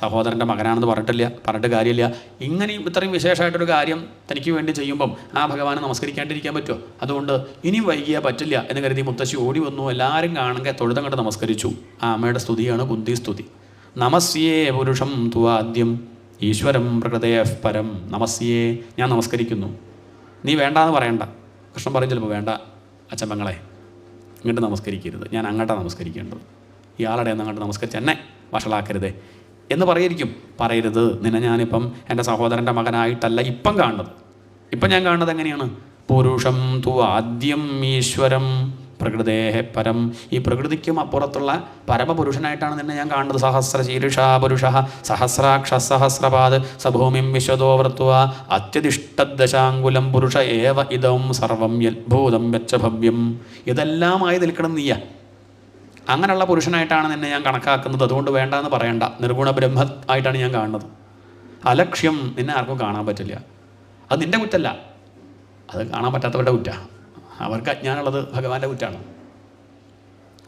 സഹോദരൻ്റെ മകനാണെന്ന് പറഞ്ഞിട്ട് കാര്യമില്ല. ഇങ്ങനെയും ഇത്രയും വിശേഷമായിട്ടൊരു കാര്യം തനിക്ക് വേണ്ടി ചെയ്യുമ്പം ആ ഭഗവാനെ നമസ്കരിക്കാണ്ടിരിക്കാൻ പറ്റുമോ? അതുകൊണ്ട് ഇനി വൈകിയാൽ പറ്റില്ല എന്ന് കരുതി മുത്തശ്ശി ഓടി വന്നു. എല്ലാവരും കാണുക തൊഴുതം കണ്ട് നമസ്കരിച്ചു. ആ അമ്മയുടെ സ്തുതിയാണ് കുന്തി സ്തുതി. നമസ്യേ പുരുഷം തുവാദ്യം ഈശ്വരം പ്രകൃതേ പരം. നമസ്യേ, ഞാൻ നമസ്കരിക്കുന്നു. നീ വേണ്ടാന്ന് പറയണ്ട. കൃഷ്ണൻ പറയും ചിലപ്പോൾ, വേണ്ട അച്ചമ്പങ്ങളെ, ഇങ്ങോട്ട് നമസ്കരിക്കരുത്, ഞാൻ അങ്ങോട്ടാണ് നമസ്കരിക്കേണ്ടത്, ഇയാളുടെ അങ്ങോട്ട് നമസ്കരിച്ച് എന്നെ വഷളാക്കരുതേ എന്ന് പറയരുത്. നിന്നെ ഞാനിപ്പം എൻ്റെ സഹോദരൻ്റെ മകനായിട്ടല്ല ഇപ്പം കാണുന്നത്. ഇപ്പം ഞാൻ കാണുന്നത് എങ്ങനെയാണ്? പുരുഷം തു ആദ്യം ഈശ്വരം പ്രകൃതേഹ പരം. ഈ പ്രകൃതിക്കും അപ്പുറത്തുള്ള പരമപുരുഷനായിട്ടാണ് നിന്നെ ഞാൻ കാണുന്നത്. സഹസ്രശീർഷാ പുരുഷ സഹസ്രാക്ഷ സഹസ്രപാദ് സഭൂമിം വിശ്വതോ വൃത്വ അത്യതിഷ്ഠദശാങ്കുലം പുരുഷ ഏവ ഇദം സർവം യദ്ഭൂതം യച്ച ഭവ്യം. ഇതെല്ലാമായി നിൽക്കണം നീയ. അങ്ങനെയുള്ള പുരുഷനായിട്ടാണ് നിന്നെ ഞാൻ കണക്കാക്കുന്നത്. അതുകൊണ്ട് വേണ്ടെന്ന് പറയണ്ട. നിർഗുണ ബ്രഹ്മ ആയിട്ടാണ് ഞാൻ കാണുന്നത്. അലക്ഷ്യം, നിന്നെ ആർക്കും കാണാൻ പറ്റില്ല. അത് നിൻ്റെ കുറ്റല്ല, അത് കാണാൻ പറ്റാത്തവരുടെ കുറ്റമാണ്. അവർക്ക് അജ്ഞാനമുള്ളത് ഭഗവാന്റെ കുറ്റാണ്.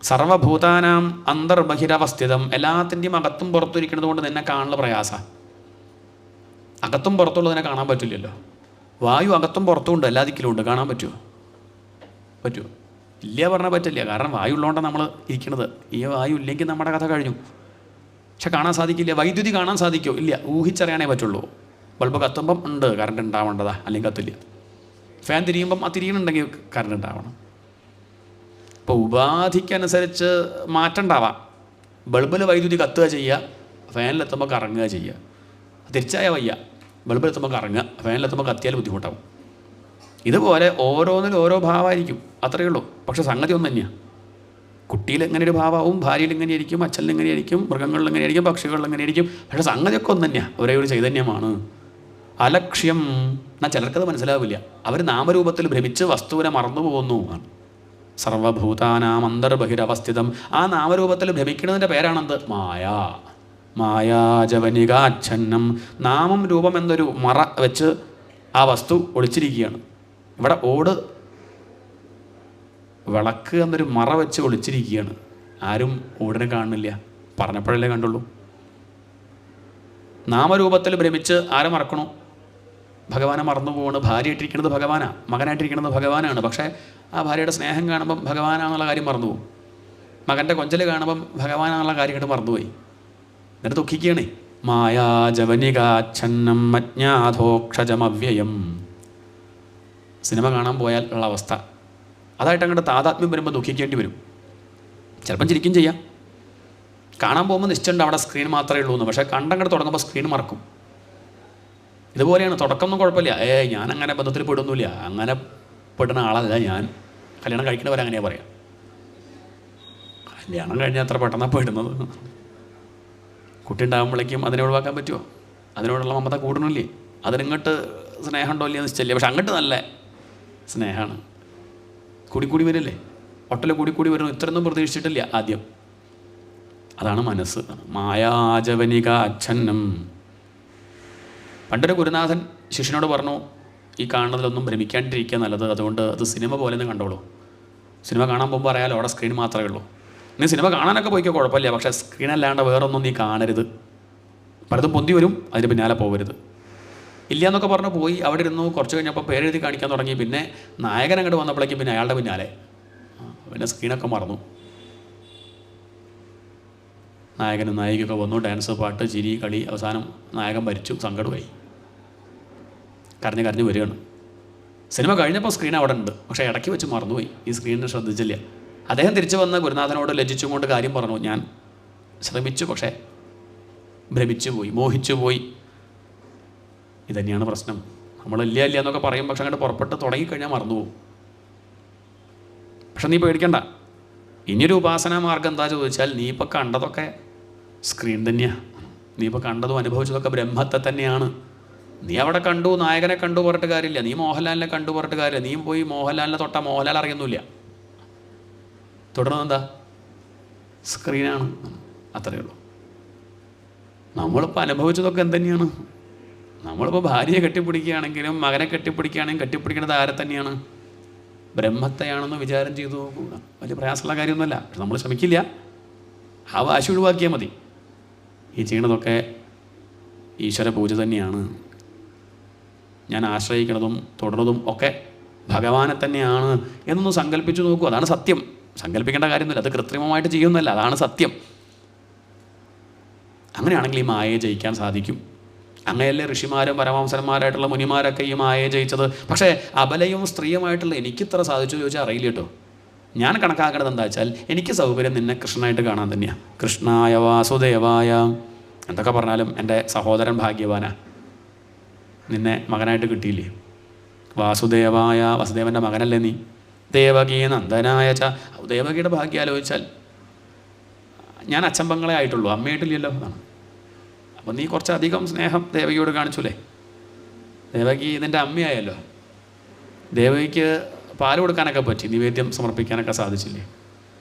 സർവഭൂതാനാം അന്തർബഹിരവസ്ഥിതം. എല്ലാത്തിൻ്റെയും അകത്തും പുറത്തിരിക്കുന്നത് കൊണ്ട് നിന്നെ കാണുന്ന പ്രയാസ. അകത്തും പുറത്തുള്ളതിനെ കാണാൻ പറ്റില്ലല്ലോ. വായു അകത്തും പുറത്തും ഉണ്ട്, എല്ലാ ദിക്കിലും ഉണ്ട്. കാണാൻ പറ്റുമോ? ഇല്ല പറഞ്ഞാൽ പറ്റില്ല. കാരണം വായു ഉള്ളതുകൊണ്ടാണ് നമ്മൾ ഇരിക്കുന്നത്. ഈ വായു ഇല്ലെങ്കിൽ നമ്മുടെ കഥ കഴിഞ്ഞു. പക്ഷെ കാണാൻ സാധിക്കില്ല. വൈദ്യുതി കാണാൻ സാധിക്കുമോ? ഇല്ല, ഊഹിച്ചറിയാനേ പറ്റുള്ളൂ. ബൾബ് കത്തുമ്പം ഉണ്ട്, കറണ്ട് ഉണ്ടാവേണ്ടതാ, അല്ലെങ്കിൽ കത്തില്ല. ഫാൻ തിരിയുമ്പം ആ തിരിയണുണ്ടെങ്കിൽ കറണ്ട് ഉണ്ടാവണം. ഇപ്പോൾ ഉപാധിക്കനുസരിച്ച് മാറ്റം ഉണ്ടാവാം. ബൾബിൽ വൈദ്യുതി കത്തുക ചെയ്യുക, ഫാനിലെത്തുമ്പോൾ കറങ്ങുക ചെയ്യുക. തിരിച്ചായ വയ്യ. ബൾബിലെത്തുമ്പോൾ കറങ്ങുക, ഫാനിലെത്തുമ്പോൾ കത്തിയാൽ ബുദ്ധിമുട്ടാവും. ഇതുപോലെ ഓരോന്നിലും ഓരോ ഭാവമായിരിക്കും, അത്രയേ ഉള്ളൂ. പക്ഷെ സംഗതി ഒന്നും തന്നെയാണ്. കുട്ടിയിൽ എങ്ങനെ ഒരു ഭാവമാവും, ഭാര്യയിൽ എങ്ങനെയായിരിക്കും, അച്ഛനിൽ എങ്ങനെയായിരിക്കും, മൃഗങ്ങളിൽ എങ്ങനെയായിരിക്കും, പക്ഷികളിൽ എങ്ങനെയായിരിക്കും. പക്ഷേ സംഗതിയൊക്കെ ഒന്നു തന്നെയാണ്, ഒരേ ഒരു ചൈതന്യമാണ്. അലക്ഷ്യം എന്നാൽ ചിലർക്കത് മനസ്സിലാവില്ല. അവർ നാമരൂപത്തിൽ ഭ്രമിച്ച് വസ്തുവിനെ മറന്നു പോകുന്നു. സർവഭൂതാനാം അന്തർബഹിരവസ്ഥിതം. ആ നാമരൂപത്തിൽ ഭ്രമിക്കുന്നതിൻ്റെ പേരാണെന്ത്? മായാജവനികാച്ഛന്നം. നാമം രൂപം എന്നൊരു മറ വെച്ച് ആ വസ്തു ഒളിച്ചിരിക്കുകയാണ്. ഇവിടെ ഓട് വിളക്ക് എന്നൊരു മറ വെച്ച് ഒളിച്ചിരിക്കുകയാണ്. ആരും ഓടിനെ കാണുന്നില്ല, പറഞ്ഞപ്പോഴല്ലേ കണ്ടുള്ളൂ. നാമരൂപത്തിൽ ഭ്രമിച്ച് ആരെ മറക്കണു? ഭഗവാനെ മറന്നു പോവാണ്. ഭാര്യ ഇട്ടിരിക്കുന്നത് ഭഗവാനാണ്, മകനായിട്ടിരിക്കുന്നത് ഭഗവാനാണ്. പക്ഷേ ആ ഭാര്യയുടെ സ്നേഹം കാണുമ്പം ഭഗവാനാണെന്നുള്ള കാര്യം മറന്നുപോകും. മകൻ്റെ കൊഞ്ചൽ കാണുമ്പം ഭഗവാനാണെന്നുള്ള കാര്യം കണ്ട് മറന്നുപോയി. എന്നിട്ട് ദുഃഖിക്കുകയാണേ. മായാജവനികാച്ഛന്നം അജ്ഞാതോക്ഷജമവ്യയം. സിനിമ കാണാൻ പോയാൽ ഉള്ള അവസ്ഥ അതായിട്ട് അങ്ങോട്ട് താതാത്മ്യം വരുമ്പോൾ ദുഃഖിക്കേണ്ടി വരും. ചിലപ്പം ചിരിക്കും ചെയ്യാം. കാണാൻ പോകുമ്പോൾ നിശ്ചയമുണ്ട് അവിടെ സ്ക്രീൻ മാത്രമേ ഉള്ളൂ എന്ന്. പക്ഷേ കണ്ടങ്ങോട്ട് തുടങ്ങുമ്പോൾ സ്ക്രീൻ മറക്കും. ഇതുപോലെയാണ്. തുടക്കമൊന്നും കുഴപ്പമില്ല. ഞാൻ അങ്ങനെ ബന്ധത്തിൽ പെടുന്നില്ല, അങ്ങനെ പെടുന്ന ആളല്ല ഞാൻ. കല്യാണം കഴിക്കുന്നവരെ അങ്ങനെയാണ് പറയാം. കല്യാണം കഴിഞ്ഞാൽ അത്ര പെട്ടെന്നാണ് പെടുന്നത്. കുട്ടി ഉണ്ടാകുമ്പോഴേക്കും അതിനെ ഒഴിവാക്കാൻ പറ്റുമോ? അതിനോടുള്ള മമത കൂടണില്ലേ? അതിനിങ്ങോട്ട് സ്നേഹമുണ്ടോ ഇല്ലയെന്ന് നിശ്ചയില്ല. പക്ഷെ അങ്ങോട്ട് നല്ല സ്നേഹമാണ്. കൂടിക്കൂടി വരില്ലേ? ഒട്ടല കൂടിക്കൂടി വരുന്നു. ഇത്രയൊന്നും പ്രതീക്ഷിച്ചിട്ടില്ല ആദ്യം. അതാണ് മനസ്സ്. മായാജവനികാച്ഛന്നം. പണ്ടൊരു ഗുരുനാഥൻ ശിഷ്യനോട് പറഞ്ഞു, ഈ കാണുന്നതിലൊന്നും ഭ്രമിക്കാണ്ടിരിക്കുക നല്ലത്. അതുകൊണ്ട് അത് സിനിമ പോലെ തന്നെ കണ്ടോളൂ. സിനിമ കാണാൻ പോകുമ്പോൾ അറിയാലോ അവിടെ സ്ക്രീൻ മാത്രമേ ഉള്ളൂ. നീ സിനിമ കാണാനൊക്കെ പോയിക്കോ, കുഴപ്പമില്ല. പക്ഷേ സ്ക്രീനല്ലാണ്ട് വേറൊന്നും നീ കാണരുത്. പലതും പൊന്തി വരും, അതിന് പിന്നാലെ പോകരുത്. ഇല്ല എന്നൊക്കെ പറഞ്ഞ് പോയി അവിടെ ഇരുന്നു. കുറച്ച് കഴിഞ്ഞപ്പോൾ പേരെഴുതി കാണിക്കാൻ തുടങ്ങി. പിന്നെ നായകൻ അങ്ങോട്ട് വന്നപ്പോഴേക്കും പിന്നെ അയാളുടെ പിന്നാലെ പിന്നെ സ്ക്രീനൊക്കെ മറന്നു. നായകനും നായികയൊക്കെ വന്നു, ഡാൻസ്, പാട്ട്, ചിരി, കളി. അവസാനം നായകൻ മരിച്ചു, സങ്കടമായി, കരഞ്ഞ് വരികയാണ്. സിനിമ കഴിഞ്ഞപ്പോൾ സ്ക്രീൻ അവിടെ ഉണ്ട്, പക്ഷേ ഇടയ്ക്ക് വെച്ച് മറന്നുപോയി. ഈ സ്ക്രീനിനെ ശ്രദ്ധിച്ചില്ല. അദ്ദേഹം തിരിച്ചു വന്ന് ഗുരുനാഥനോട് ലജ്ജിച്ചും കൊണ്ട് കാര്യം പറഞ്ഞു. ഞാൻ ശ്രമിച്ചു, പക്ഷേ ഭ്രമിച്ചു പോയി, മോഹിച്ചു പോയി. ഇതന്നെയാണ് പ്രശ്നം. നമ്മളില്ല എന്നൊക്കെ പറയും, പക്ഷെ അങ്ങോട്ട് പുറപ്പെട്ട് തുടങ്ങിക്കഴിഞ്ഞാൽ മറന്നുപോകും. പക്ഷെ നീ പേടിക്കണ്ട. ഇനിയൊരു ഉപാസനാ മാർഗം എന്താ ചോദിച്ചാൽ, നീ ഇപ്പോൾ കണ്ടതൊക്കെ സ്ക്രീൻ തന്നെയാണ്. നീ ഇപ്പോൾ കണ്ടതും അനുഭവിച്ചതൊക്കെ ബ്രഹ്മത്തെ തന്നെയാണ്. നീ അവിടെ കണ്ടു, നായകനെ കണ്ടു പറഞ്ഞിട്ട് കാര്യമില്ല, നീ മോഹൻലാലിനെ കണ്ടു പറഞ്ഞിട്ട് കാര്യമില്ല. നീ പോയി മോഹൻലാലിനെ തൊട്ടാൽ മോഹൻലാൽ അറിയുന്നില്ല. തുടർന്ന് എന്താ? സ്ക്രീനാണ്. അത്രയേ ഉള്ളൂ. നമ്മളിപ്പോൾ അനുഭവിച്ചതൊക്കെ എന്തുതന്നെയാണ്? നമ്മളിപ്പോൾ ഭാര്യയെ കെട്ടിപ്പിടിക്കുകയാണെങ്കിലും മകനെ കെട്ടിപ്പിടിക്കുകയാണെങ്കിലും കെട്ടിപ്പിടിക്കുന്നത് ആരെ തന്നെയാണ്? ബ്രഹ്മത്തെയാണെന്ന് വിചാരം ചെയ്തു നോക്കുക. വലിയ പ്രയാസമുള്ള കാര്യമൊന്നുമല്ല. പക്ഷെ നമ്മൾ ശ്രമിക്കില്ല. ആ വാശി ഒഴിവാക്കിയാൽ മതി. ഈ ചെയ്യണതൊക്കെ ഈശ്വര പൂജ തന്നെയാണ്. ഞാൻ ആശ്രയിക്കുന്നതും തുടർന്നതും ഒക്കെ ഭഗവാനെ തന്നെയാണ് എന്നൊന്ന് സങ്കല്പിച്ചു നോക്കൂ. അതാണ് സത്യം. സങ്കല്പിക്കേണ്ട കാര്യമൊന്നുമില്ല. അത് കൃത്രിമമായിട്ട് ചെയ്യുന്നല്ല, അതാണ് സത്യം. അങ്ങനെയാണെങ്കിൽ ഈ മായയെ ജയിക്കാൻ സാധിക്കും. അങ്ങനെയല്ലേ ഋഷിമാരും പരമഹംസന്മാരായിട്ടുള്ള മുനിമാരൊക്കെ ഈ മായയെ ജയിച്ചത്. പക്ഷേ അബലയും സ്ത്രീയുമായിട്ടുള്ള എനിക്കിത്ര സാധിച്ചു ചോദിച്ചാൽ അറിയില്ല കേട്ടോ. ഞാൻ കണക്കാക്കുന്നത് എന്താ വെച്ചാൽ എനിക്ക് സൗകര്യം നിന്നെ കൃഷ്ണനായിട്ട് കാണാൻ തന്നെയാണ്. കൃഷ്ണായ വാസുദേവായ എന്തൊക്കെ പറഞ്ഞാലും എൻ്റെ സഹോദരൻ ഭാഗ്യവാനാ. നിന്നെ മകനായിട്ട് കിട്ടിയില്ലേ? വാസുദേവായ, വസുദേവൻ്റെ മകനല്ലേ നീ? ദേവകീ നന്ദനായ ച, ദേവകിയുടെ ഭാഗ്യം ആലോചിച്ചാൽ ഞാൻ അച്ചമ്പങ്ങളെ ആയിട്ടുള്ളൂ, അമ്മയായിട്ടില്ലല്ലോ എന്നാണ്. അപ്പോൾ നീ കുറച്ചധികം സ്നേഹം ദേവകിയോട് കാണിച്ചൂലേ? ദേവകി ഇതിൻ്റെ അമ്മയായല്ലോ. ദേവകിക്ക് പാൽ കൊടുക്കാനൊക്കെ പറ്റി, നിവേദ്യം സമർപ്പിക്കാനൊക്കെ സാധിച്ചില്ലേ?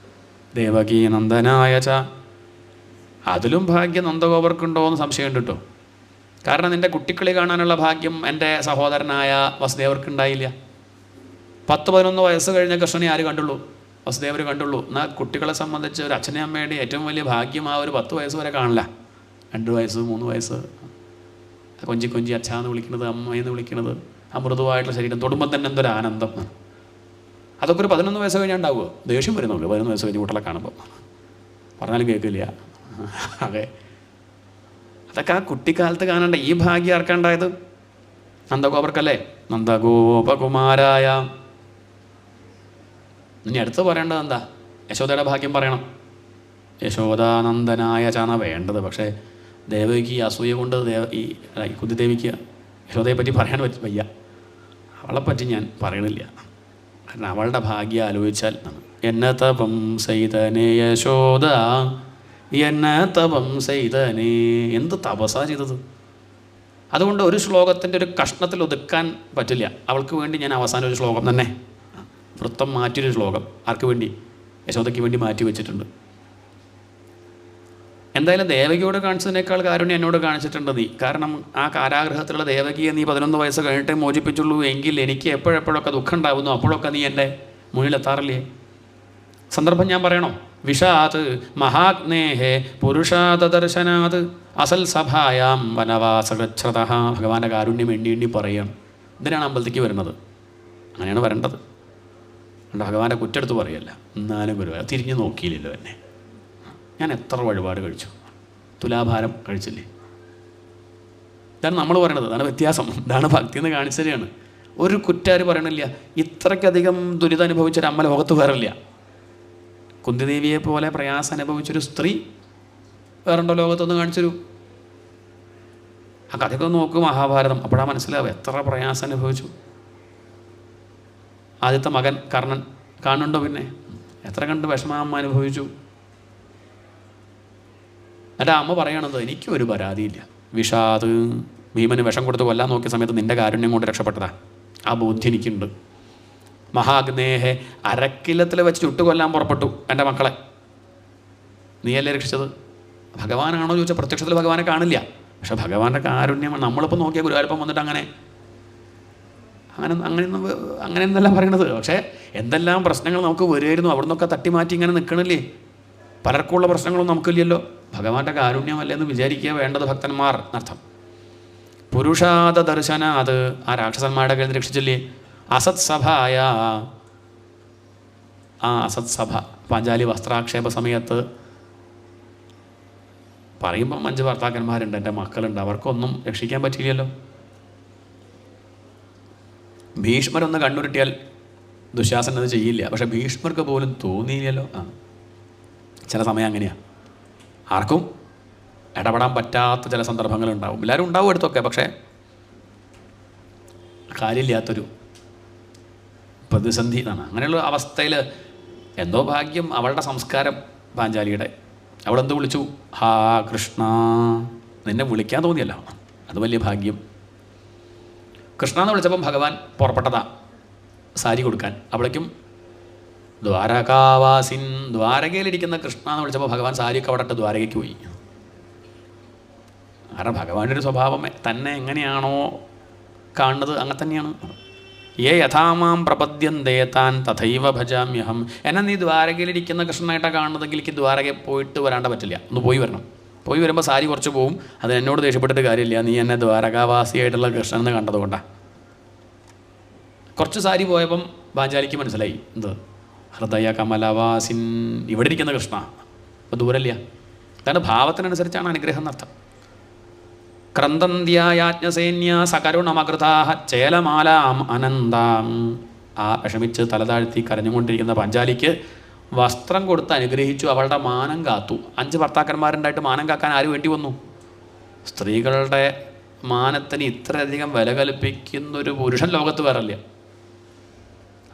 ദേവകീ നന്ദനായ ച, അതിലും ഭാഗ്യം നന്ദഗോപർക്കുണ്ടോ എന്ന് സംശയമുണ്ട് കേട്ടോ. കാരണം നിൻ്റെ കുട്ടിക്കളി കാണാനുള്ള ഭാഗ്യം എൻ്റെ സഹോദരനായ വസുദേവർക്കുണ്ടായില്ല. 10-11 വയസ്സ് കഴിഞ്ഞ കൃഷ്ണനെ ആര് കണ്ടുള്ളൂ? വസുദേവർ കണ്ടുള്ളൂ. എന്നാൽ കുട്ടികളെ സംബന്ധിച്ച് ഒരു അച്ഛനെ അമ്മയുടെ ഏറ്റവും വലിയ ഭാഗ്യം ആ ഒരു 10 വയസ്സ് വരെ കാണില്ല. 2 വയസ്സ് 3 വയസ്സ് കൊഞ്ചി കൊഞ്ചി അച്ഛാന്ന് വിളിക്കുന്നത്, അമ്മയെന്ന് വിളിക്കുന്നത്, ആ മൃദുവായിട്ടുള്ള ശരീരം തൊടുമ്പോൾ തന്നെ എന്തൊരു ആനന്ദം. അതൊക്കെ ഒരു 11 വയസ്സ് കഴിഞ്ഞാൽ ഉണ്ടാവുമോ? ദേഷ്യം വരുന്നുള്ളൂ 11 വയസ്സ് കഴിഞ്ഞ് കുട്ടികളെ കാണുമ്പോൾ. പറഞ്ഞാലും കേൾക്കില്ല. അതെ, അതൊക്കെ ആ കുട്ടിക്കാലത്ത് കാണേണ്ട ഈ ഭാഗ്യം ആർക്കുണ്ടായത്? നന്ദഗോപർക്കല്ലേ? നന്ദഗോപകുമാരായ. ഇനി അടുത്ത് പറയേണ്ടത് എന്താ? യശോദയുടെ ഭാഗ്യം പറയണം. യശോദാനന്ദനായ ചാന വേണ്ടത്. പക്ഷേ ദേവകിക്ക് ഈ അസൂയ കൊണ്ട് ഈ കുന്തിദേവിക്ക് യശോദയെ പറ്റി പറയാൻ വയ്യ. അവളെപ്പറ്റി ഞാൻ പറയണില്ല. കാരണം അവളുടെ ഭാഗ്യം ആലോചിച്ചാൽ എന്നെ തപം ചെയ്തനേ യശോദ, എന്നെ തപം ചെയ്തനേ. എന്ത് തപസ്സാ ചെയ്തത്! അതുകൊണ്ട് ഒരു ശ്ലോകത്തിൻ്റെ ഒരു കഷ്ണത്തിൽ ഒതുക്കാൻ പറ്റില്ല. അവൾക്ക് വേണ്ടി ഞാൻ അവസാനം ഒരു ശ്ലോകം തന്നെ, വൃത്തം മാറ്റിയൊരു ശ്ലോകം ആർക്ക് വേണ്ടി? യശോദയ്ക്ക് വേണ്ടി മാറ്റി വെച്ചിട്ടുണ്ട്. എന്തായാലും ദേവകിയോട് കാണിച്ചതിനേക്കാൾ കാരുണ്യം എന്നോട് കാണിച്ചിട്ടുണ്ട് നീ. കാരണം ആ കാരാഗ്രഹത്തിലുള്ള ദേവകിയെ നീ 11 വയസ്സ് കഴിഞ്ഞിട്ടേ മോചിപ്പിച്ചുള്ളൂ എങ്കിൽ എനിക്ക് എപ്പോഴെപ്പോഴൊക്കെ ദുഃഖം ഉണ്ടാകുന്നു അപ്പോഴൊക്കെ നീ എൻ്റെ മുന്നിലെത്താറില്ലേ? സന്ദർഭം ഞാൻ പറയണോ? വിഷാത് മഹാഗ്നേഹേ പുരുഷാത ദർശനാത് അസൽ സഭായാം വനവാസകൃച്ഛ്രത. ഭഗവാന്റെ കാരുണ്യം എണ്ണി എണ്ണി പറയണം. ഇതിനാണ് അമ്പലത്തേക്ക് വരുന്നത്. അങ്ങനെയാണ് വരേണ്ടത്. അതുകൊണ്ട് ഭഗവാന്റെ കുറ്റെടുത്ത് പറയല്ല. എന്നാലും ഗുരുവായൂർ തിരിഞ്ഞു നോക്കിയില്ലല്ലോ എന്നെ. ഞാൻ എത്ര വഴിപാട് കഴിച്ചു, തുലാഭാരം കഴിച്ചില്ലേ? ഇതാണ് നമ്മൾ പറയണത്. അതാണ് വ്യത്യാസം. ഇതാണ് ഭക്തി എന്ന് കാണിച്ചു തരികയാണ്. ഒരു കുറ്റാര് പറയണില്ല. ഇത്രയ്ക്കധികം ദുരിതം അനുഭവിച്ചൊരു അമ്മ ലോകത്ത് വേറില്ല. കുന്തിദേവിയെ പോലെ പ്രയാസം അനുഭവിച്ചൊരു സ്ത്രീ വേറുണ്ടോ ലോകത്തൊന്ന് കാണിച്ചൊരു? ആ കഥയൊക്കെ നോക്കും മഹാഭാരതം. അപ്പോഴാണ് മനസ്സിലാവുക എത്ര പ്രയാസം അനുഭവിച്ചു. ആദ്യത്തെ മകൻ കർണൻ കാണുന്നുണ്ടോ? പിന്നെ എത്ര കണ്ട് വിഷമം അനുഭവിച്ചു. എൻ്റെ അമ്മ പറയണത് എനിക്കും ഒരു പരാതിയില്ല. വിഷാദ് ഭീമന് വിഷം കൊടുത്ത് കൊല്ലാൻ നോക്കിയ സമയത്ത് നിൻ്റെ കാരുണ്യം കൊണ്ട് രക്ഷപ്പെട്ടതാ. ആ ബോധ്യം എനിക്കുണ്ട്. മഹാഗ്നേഹെ അരക്കില്ലത്തിൽ വെച്ച് ചുട്ട് കൊല്ലാൻ പുറപ്പെട്ടു എൻ്റെ മക്കളെ. നീയല്ലേ രക്ഷിച്ചത്? ഭഗവാനാണോ ചോദിച്ചാൽ പ്രത്യക്ഷത്തിൽ ഭഗവാനെ കാണില്ല. പക്ഷെ ഭഗവാന്റെ കാരുണ്യമാണ്. നമ്മളിപ്പോൾ നോക്കിയാൽ ഗുരുവായൂരപ്പം വന്നിട്ട് അങ്ങനെയെന്നെല്ലാം പറയണത്. പക്ഷേ എന്തെല്ലാം പ്രശ്നങ്ങൾ നമുക്ക് വരുമായിരുന്നു. അവിടെ നിന്നൊക്കെ തട്ടി മാറ്റി ഇങ്ങനെ നിൽക്കണില്ലേ? പലർക്കുള്ള പ്രശ്നങ്ങളൊന്നും നമുക്കില്ലല്ലോ. ഭഗവാന്റെ കാരുണ്യമല്ലേ എന്ന് വിചാരിക്കുക വേണ്ടത് ഭക്തന്മാർ എന്നർത്ഥം. പുരുഷാത ദർശന, അത് ആ രാക്ഷസന്മാരുടെ കയ്യിൽ രക്ഷിച്ചില്ലേ? അസത് സഭായ, ആ അസത് സഭ പാഞ്ചാലി വസ്ത്രാക്ഷേപ സമയത്ത് പറയുമ്പം 5 ഭർത്താക്കന്മാരുണ്ട്, എൻ്റെ മക്കളുണ്ട്, അവർക്കൊന്നും രക്ഷിക്കാൻ പറ്റില്ലല്ലോ. ഭീഷ്മരൊന്ന് കണ്ണുരുട്ടിയാൽ ദുശാസൻ അത് ചെയ്യില്ല. പക്ഷെ ഭീഷ്മർക്ക് പോലും തോന്നിയില്ലല്ലോ. ചില സമയം അങ്ങനെയാണ്. ആർക്കും ഇടപെടാൻ പറ്റാത്ത ചില സന്ദർഭങ്ങളുണ്ടാവും. എല്ലാവരും ഉണ്ടാവും അടുത്തൊക്കെ. പക്ഷേ കാര്യമില്ലാത്തൊരു പ്രതിസന്ധി എന്നാണ്. അങ്ങനെയുള്ള അവസ്ഥയിൽ എന്തോ ഭാഗ്യം അവളുടെ സംസ്കാരം പാഞ്ചാലിയുടെ. അവളെന്ത് വിളിച്ചു? ഹാ കൃഷ്ണ. നിന്നെ വിളിക്കാൻ തോന്നിയല്ലോ, അത് വലിയ ഭാഗ്യം. കൃഷ്ണ എന്ന് വിളിച്ചപ്പം ഭഗവാൻ പുറപ്പെട്ടതാ സാരി കൊടുക്കാൻ. അപ്പോഴേക്കും ദ്വാരകാവാസിൻ, ദ്വാരകയിലിരിക്കുന്ന കൃഷ്ണ എന്ന് വിളിച്ചപ്പോൾ ഭഗവാൻ സാരിയൊക്കെ അവിടെ ഇട്ട് ദ്വാരകയ്ക്ക് പോയി. കാരണം ഭഗവാന്റെ ഒരു സ്വഭാവം തന്നെ എങ്ങനെയാണോ കാണുന്നത് അങ്ങനെ തന്നെയാണ്. യേ യഥാമാം പ്രപദ്യന്തേ താൻ തഥൈവ ഭജാമ്യഹം. എന്നെ നീ ദ്വാരകയിലിരിക്കുന്ന കൃഷ്ണനായിട്ടാണ് കാണുന്നതെങ്കിൽ എനിക്ക് ദ്വാരകയിൽ പോയിട്ട് വരാണ്ട പറ്റില്ല, ഒന്ന് പോയി വരണം. പോയി വരുമ്പോൾ സാരി കുറച്ച് പോവും, അത് എന്നോട് ദേഷ്യപ്പെട്ടിട്ട് കാര്യമില്ല, നീ എന്നെ ദ്വാരകാവാസിയായിട്ടുള്ള കൃഷ്ണൻ എന്ന് കണ്ടതുകൊണ്ടാണ്. കുറച്ച് സാരി പോയപ്പം പാഞ്ചാലിക്ക് മനസ്സിലായി എന്ത് ഹൃദയ കമലവാസിൻ, ഇവിടെ ഇരിക്കുന്ന കൃഷ്ണ, അപ്പോൾ ദൂരല്ല. അതാണ് ഭാവത്തിനനുസരിച്ചാണ് അനുഗ്രഹം എന്നർത്ഥം. ക്രന്ദന്ത്യായാജ്ഞസേന്യ സകരുണമകൃതാഹ ചേലമാലാം അനന്താം. ആ വിഷമിച്ച് തലതാഴ്ത്തി കരഞ്ഞുകൊണ്ടിരിക്കുന്ന പാഞ്ചാലിക്ക് വസ്ത്രം കൊടുത്ത് അനുഗ്രഹിച്ചു, അവളുടെ മാനം കാത്തു. 5 ഭർത്താക്കന്മാരുണ്ടായിട്ട് മാനം കാക്കാൻ ആര് വേണ്ടി വന്നു? സ്ത്രീകളുടെ മാനത്തിന് ഇത്രയധികം വില കൽപ്പിക്കുന്നൊരു പുരുഷൻ ലോകത്ത് വരല്ല.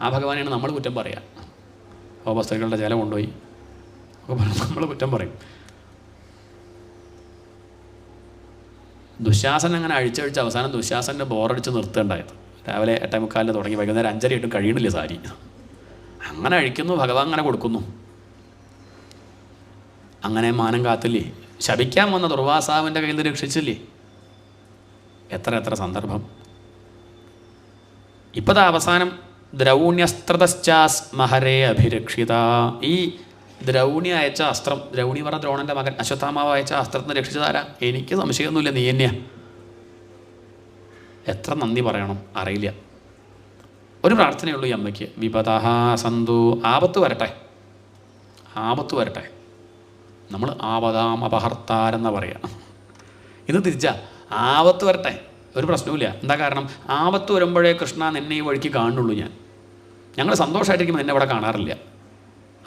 ആ ഭഗവാനെയാണ് നമ്മൾ കുറ്റം പറയുക. അപ്പോൾ സ്ത്രീകളുടെ ജലം കൊണ്ടുപോയി നമ്മൾ കുറ്റം പറയും. ദുശാസൻ അങ്ങനെ അഴിച്ചഴിച്ച് അവസാനം ദുശാസൻ്റെ ബോറടിച്ച് നിർത്തേണ്ടായത്. രാവിലെ 8:45 തുടങ്ങി വൈകുന്നേരം 5:30 കഴിയണില്ല സാരി. അങ്ങനെ അഴിക്കുന്നു, ഭഗവാൻ അങ്ങനെ കൊടുക്കുന്നു. അങ്ങനെ മാനം കാത്തില്ലേ, ശപിക്കാൻ വന്ന ദുർവാസാവിൻ്റെ കയ്യിൽ നിന്ന് രക്ഷിച്ചില്ലേ. എത്ര സന്ദർഭം. ഇപ്പതാ അവസാനം ദ്രൗണ്യസ്ത്രതശ്ചാസ് മഹരേ അഭിരക്ഷിത. ഈ ദ്രൗണി അയച്ച അസ്ത്രം, ദ്രൗണി പറഞ്ഞ ദ്രോണൻ്റെ മകൻ അശ്വത്ഥാമാവ് അയച്ച അസ്ത്രത്തിന് രക്ഷിച്ചതാരാ? എനിക്ക് സംശയമൊന്നുമില്ല, നീ തന്നെയാ. എത്ര നന്ദി പറയണം അറിയില്ല. ഒരു പ്രാർത്ഥനയുള്ളൂ ഈ അമ്മയ്ക്ക്, വിപദഃ സന്തു, ആപത്ത് വരട്ടെ, ആപത്ത് വരട്ടെ. നമ്മൾ ആപദാം അപഹർത്താരെന്നാ പറയുക. ഇത് തിരിച്ചാ, ആപത്ത് വരട്ടെ, ഒരു പ്രശ്നവുമില്ല. എന്താ കാരണം? ആപത്ത് വരുമ്പോഴേ കൃഷ്ണ നിന്നെ ഈ വഴിക്ക് കാണുള്ളൂ. ഞങ്ങൾ സന്തോഷമായിട്ടിരിക്കുമ്പോൾ നിന്നെ ഇവിടെ കാണാറില്ല.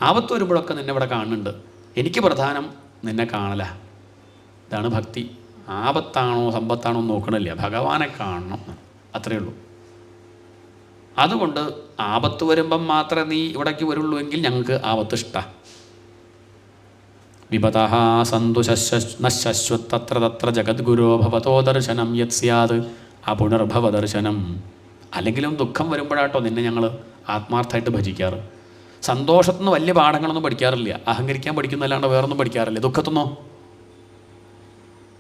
ആപത്ത് വരുമ്പോഴൊക്കെ നിന്നെ ഇവിടെ കാണുന്നുണ്ട്. എനിക്ക് പ്രധാനം നിന്നെ കാണല. ഇതാണ് ഭക്തി. ആപത്താണോ സമ്പത്താണോ നോക്കണില്ല, ഭഗവാനെ കാണണം, അത്രയേ ഉള്ളൂ. അതുകൊണ്ട് ആപത്ത് വരുമ്പം മാത്രമേ നീ ഇവിടേക്ക് വരുള്ളൂ എങ്കിൽ ഞങ്ങൾക്ക് ആപത്ത് ഇഷ്ടമാണ്. വിപദഃ സന്തു നശ്വത്തത്ര തത്ര ജഗദ്ഗുരോ ഭവതോ ദർശനം യത് സ്യാത് അപുനർഭവ ദർശനം. അല്ലെങ്കിലും ദുഃഖം വരുമ്പോഴാട്ടോ നിന്നെ ഞങ്ങൾ ആത്മാർത്ഥമായിട്ട് ഭജിക്കാറ്. സന്തോഷത്തുനിന്ന് വലിയ പാഠങ്ങളൊന്നും പഠിക്കാറില്ല, അഹങ്കരിക്കാൻ പഠിക്കുന്നല്ലാണ്ട് വേറൊന്നും പഠിക്കാറില്ല. ദുഃഖത്തുനിന്നോ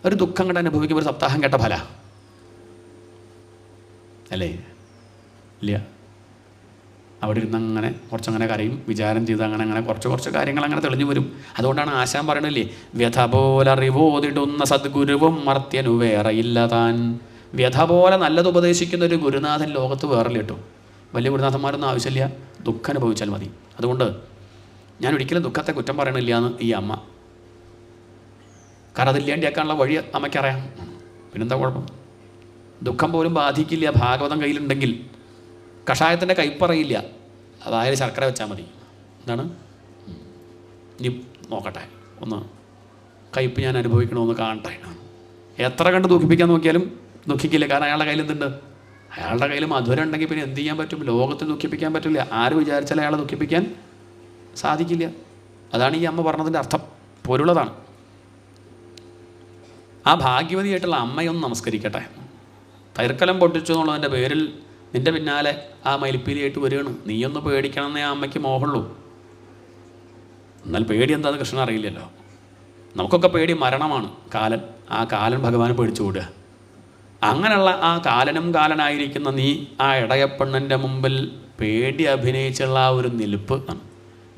ഒരു ദുഃഖം കണ്ട് അനുഭവിക്കുമ്പോൾ ഒരു സപ്താഹം കേട്ട ഫല അല്ലേ? ഇല്ല. അവിടെ ഇരുന്ന് അങ്ങനെ കുറച്ചങ്ങനെ കരയും, വിചാരം ചെയ്ത് അങ്ങനെ കുറച്ച് കാര്യങ്ങൾ അങ്ങനെ തെളിഞ്ഞു വരും. അതുകൊണ്ടാണ് ആശാൻ പറയണില്ലേ, വ്യഥ പോലറിവോതിടുന്ന സദ്ഗുരുവും മർത്യനു വേറെ ഇല്ല താൻ. വ്യഥ പോലെ നല്ലത് ഉപദേശിക്കുന്ന ഒരു ഗുരുനാഥൻ ലോകത്ത് വേറില്ല കേട്ടോ. വലിയ ഗുരുനാഥന്മാരൊന്നും ആവശ്യമില്ല, ദുഃഖം അനുഭവിച്ചാൽ മതി. അതുകൊണ്ട് ഞാൻ ഒരിക്കലും ദുഃഖത്തെ കുറ്റം പറയണില്ല എന്ന് ഈ അമ്മ. കാരണം അതില്ലാണ്ടിയാക്കാനുള്ള വഴി അമ്മയ്ക്കറിയാം. പിന്നെന്താ കുഴപ്പം? ദുഃഖം പോലും ബാധിക്കില്ല ഭാഗവതം കയ്യിലുണ്ടെങ്കിൽ. കഷായത്തിൻ്റെ കയ്പറിയില്ല, അതായത് ശർക്കര വെച്ചാൽ മതി. എന്താണ് ഇനി നോക്കട്ടെ, ഒന്ന് കയ്പ് ഞാൻ അനുഭവിക്കണമെന്ന് കാണട്ടെ. എത്ര കണ്ട് ദുഃഖിപ്പിക്കാൻ നോക്കിയാലും ദുഃഖിക്കില്ല. കാരണം അയാളുടെ കയ്യിൽ എന്തുണ്ട്? അയാളുടെ കയ്യിൽ മധുരം ഉണ്ടെങ്കിൽ പിന്നെ എന്ത് ചെയ്യാൻ പറ്റും? ലോകത്തെ ദുഃഖിപ്പിക്കാൻ പറ്റില്ല. ആര് വിചാരിച്ചാലും അയാളെ ദുഃഖിപ്പിക്കാൻ സാധിക്കില്ല. അതാണ് ഈ അമ്മ പറഞ്ഞതിൻ്റെ അർത്ഥം, പൊരുളതാണ്. ആ ഭാഗ്യവതിയായിട്ടുള്ള അമ്മയൊന്ന് നമസ്കരിക്കട്ടെ. തൈർക്കലം പൊട്ടിച്ചു എന്നുള്ളതിൻ്റെ പേരിൽ നിൻ്റെ പിന്നാലെ ആ മയിൽപ്പീലിയായിട്ട് വരികയാണ്. നീയൊന്ന് പേടിക്കണമെന്നേ ആ അമ്മയ്ക്ക് മോഹമുള്ളൂ. എന്നാൽ പേടി എന്താണെന്ന് കൃഷ്ണൻ അറിയില്ലല്ലോ. നമുക്കൊക്കെ പേടി മരണമാണ്, കാലൻ. ആ കാലൻ ഭഗവാനെ പേടിച്ചു കൂടുക. അങ്ങനെയുള്ള ആ കാലനായിരിക്കുന്ന നീ ആ ഇടയപ്പെണ്ണൻ്റെ മുമ്പിൽ പേടി അഭിനയിച്ചുള്ള ആ ഒരു നിൽപ്പ് ആണ്.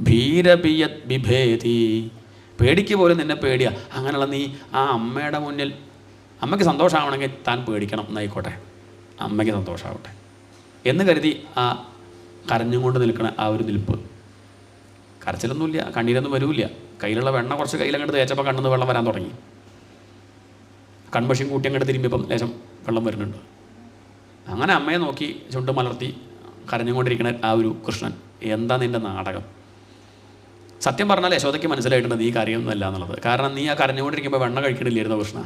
ഭീരപിയത് ബിഭേതി, പേടിക്ക് പോലും നിന്നെ പേടിയാ. അങ്ങനെയുള്ള നീ ആ അമ്മയുടെ മുന്നിൽ, അമ്മയ്ക്ക് സന്തോഷമാവണമെങ്കിൽ താൻ പേടിക്കണം എന്നായിക്കോട്ടെ, അമ്മയ്ക്ക് സന്തോഷമാവട്ടെ എന്ന് കരുതി ആ കരഞ്ഞും കൊണ്ട് നിൽക്കണ ആ ഒരു നിൽപ്പ്. കരച്ചിലൊന്നുമില്ല, കണ്ണീരൊന്നും വരില്ല. കയ്യിലുള്ള വെണ്ണ കുറച്ച് കയ്യിലങ്ങോട്ട് തേച്ചപ്പോൾ കണ്ണിൽ നിന്ന് വെള്ളം വരാൻ തുടങ്ങി. കൺമഷിയും കൂട്ടി അങ്ങോട്ട് തിരുമ്പിയപ്പം ലേശം വെള്ളം വരുന്നുണ്ട്. അങ്ങനെ അമ്മയെ നോക്കി ചുണ്ട് മലർത്തി കരഞ്ഞുകൊണ്ടിരിക്കുന്ന ആ ഒരു കൃഷ്ണൻ. എന്താ നിൻ്റെ നാടകം? സത്യം പറഞ്ഞാൽ യശോദയ്ക്ക് മനസ്സിലായിട്ടുണ്ട് നീ കരയൊന്നുമല്ല എന്നുള്ളത്. കാരണം നീ ആ കരഞ്ഞുകൊണ്ടിരിക്കുമ്പോൾ വെണ്ണ കഴിക്കണില്ലായിരുന്നു കൃഷ്ണ.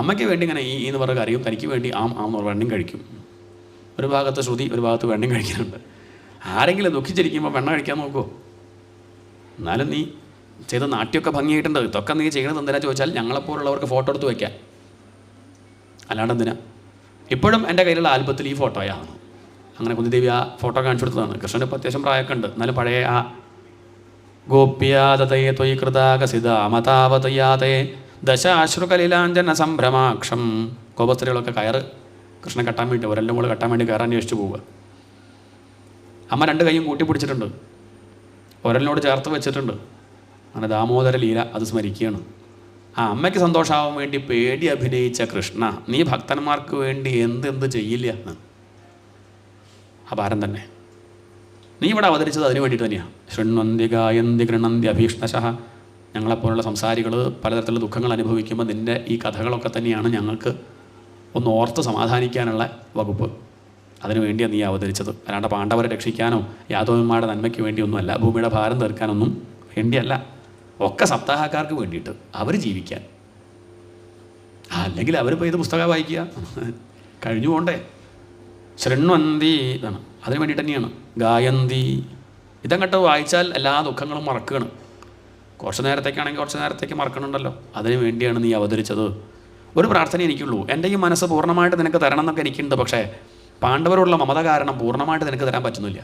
അമ്മയ്ക്ക് വേണ്ടി ഇങ്ങനെ ഈ എന്ന് പറഞ്ഞ കരയും, തനിക്ക് വേണ്ടി ആം വെണ്ണയും കഴിക്കും. ഒരു ഭാഗത്ത് ശ്രുതി, ഒരു ഭാഗത്ത് വെണ്ണയും കഴിക്കുന്നുണ്ട്. ആരെങ്കിലും ദുഃഖിച്ചിരിക്കുമ്പോൾ വെണ്ണ കഴിക്കാൻ നോക്കുമോ? എന്നാലും നീ ചെയ്ത നാട്യമൊക്കെ ഭംഗിയായിട്ടുണ്ട്. ഇതൊക്കെ നീ ചെയ്യണത് എന്തിനാ ചോദിച്ചാൽ ഞങ്ങളെപ്പോലുള്ളവർക്ക് ഫോട്ടോ എടുത്ത് വയ്ക്കാൻ, അല്ലാണ്ട് എന്തിനാ. ഇപ്പോഴും എൻ്റെ കയ്യിലുള്ള ആൽബത്തിൽ ഈ ഫോട്ടോയാണ്. അങ്ങനെ കുന്തിദേവി ആ ഫോട്ടോ കാണിച്ചു കൊടുത്തതാണ്. കൃഷ്ണന് ഇപ്പോൾ അത്യാവശ്യം പ്രായമൊക്കെ ഉണ്ട്, എന്നാലും പഴയ ആ ഗോപ്യാതയെ ത്വയി കൃതാകസിത മതാവതയാതേ ദശാശ്രുകലിലാഞ്ജന സംഭ്രമാക്ഷം. ഗോപസ്ത്രീകളൊക്കെ കയറ് കൃഷ്ണൻ കെട്ടാൻ വേണ്ടി, ഒരെല്ലാം കൂടെ കെട്ടാൻ വേണ്ടി കയറാൻ അന്വേഷിച്ച് പോവുക. അമ്മ രണ്ട് കൈയും കൂട്ടിപ്പിടിച്ചിട്ടുണ്ട്, ഒരെല്ലിനോട് ചേർത്ത് വെച്ചിട്ടുണ്ട്. അങ്ങനെ ദാമോദര ലീല അത് സ്മരിക്കുകയാണ്. ആ അമ്മയ്ക്ക് സന്തോഷമാവാൻ വേണ്ടി പേടി അഭിനയിച്ച കൃഷ്ണ, നീ ഭക്തന്മാർക്ക് വേണ്ടി എന്ത് ചെയ്യില്ല എന്ന്. അപാരം തന്നെ. നീ ഇവിടെ അവതരിച്ചത് അതിന് വേണ്ടിയിട്ട് തന്നെയാണ്. ശൃണ്വന്തി ഗായന്തി ഗൃണന്തി അഭീഷ്ണശഃ. ഞങ്ങളെപ്പോലുള്ള സംസാരികൾ പലതരത്തിലുള്ള ദുഃഖങ്ങൾ അനുഭവിക്കുമ്പോൾ നിൻ്റെ ഈ കഥകളൊക്കെ തന്നെയാണ് ഞങ്ങൾക്ക് ഒന്ന് ഓർത്ത് സമാധാനിക്കാനുള്ള വകുപ്പ്. അതിനു വേണ്ടിയാണ് നീ അവതരിച്ചത്. അല്ലാണ്ട് പാണ്ഡവരെ രക്ഷിക്കാനോ യാദവന്മാരുടെ നന്മയ്ക്ക് വേണ്ടിയൊന്നുമല്ല, ഭൂമിയുടെ ഭാരം തീർക്കാനൊന്നും വേണ്ടിയല്ല. ഒക്കെ സപ്താഹക്കാർക്ക് വേണ്ടിയിട്ട്, അവർ ജീവിക്കാൻ. അല്ലെങ്കിൽ അവർ പോയത് പുസ്തകം വായിക്കുക, കഴിഞ്ഞു പോകണ്ടേ. ശൃണ്വന്തി ഇതാണ്, അതിന് വേണ്ടിയിട്ട് തന്നെയാണ്. ഗായന്തി, ഇതങ്ങോട്ട് വായിച്ചാൽ എല്ലാ ദുഃഖങ്ങളും മറക്കുകയാണ്. കുറച്ച് നേരത്തേക്കാണെങ്കിൽ കുറച്ച് നേരത്തേക്ക് മറക്കണുണ്ടല്ലോ, അതിന് വേണ്ടിയാണ് നീ അവതരിച്ചത്. ഒരു പ്രാർത്ഥന എനിക്കുള്ളൂ, എൻ്റെ ഈ മനസ്സ് പൂർണ്ണമായിട്ട് നിനക്ക് തരണം എന്നൊക്കെ എനിക്കുണ്ട്. പക്ഷേ പാണ്ഡവരോടുള്ള മമത കാരണം പൂർണ്ണമായിട്ട് നിനക്ക് തരാൻ പറ്റുന്നില്ല.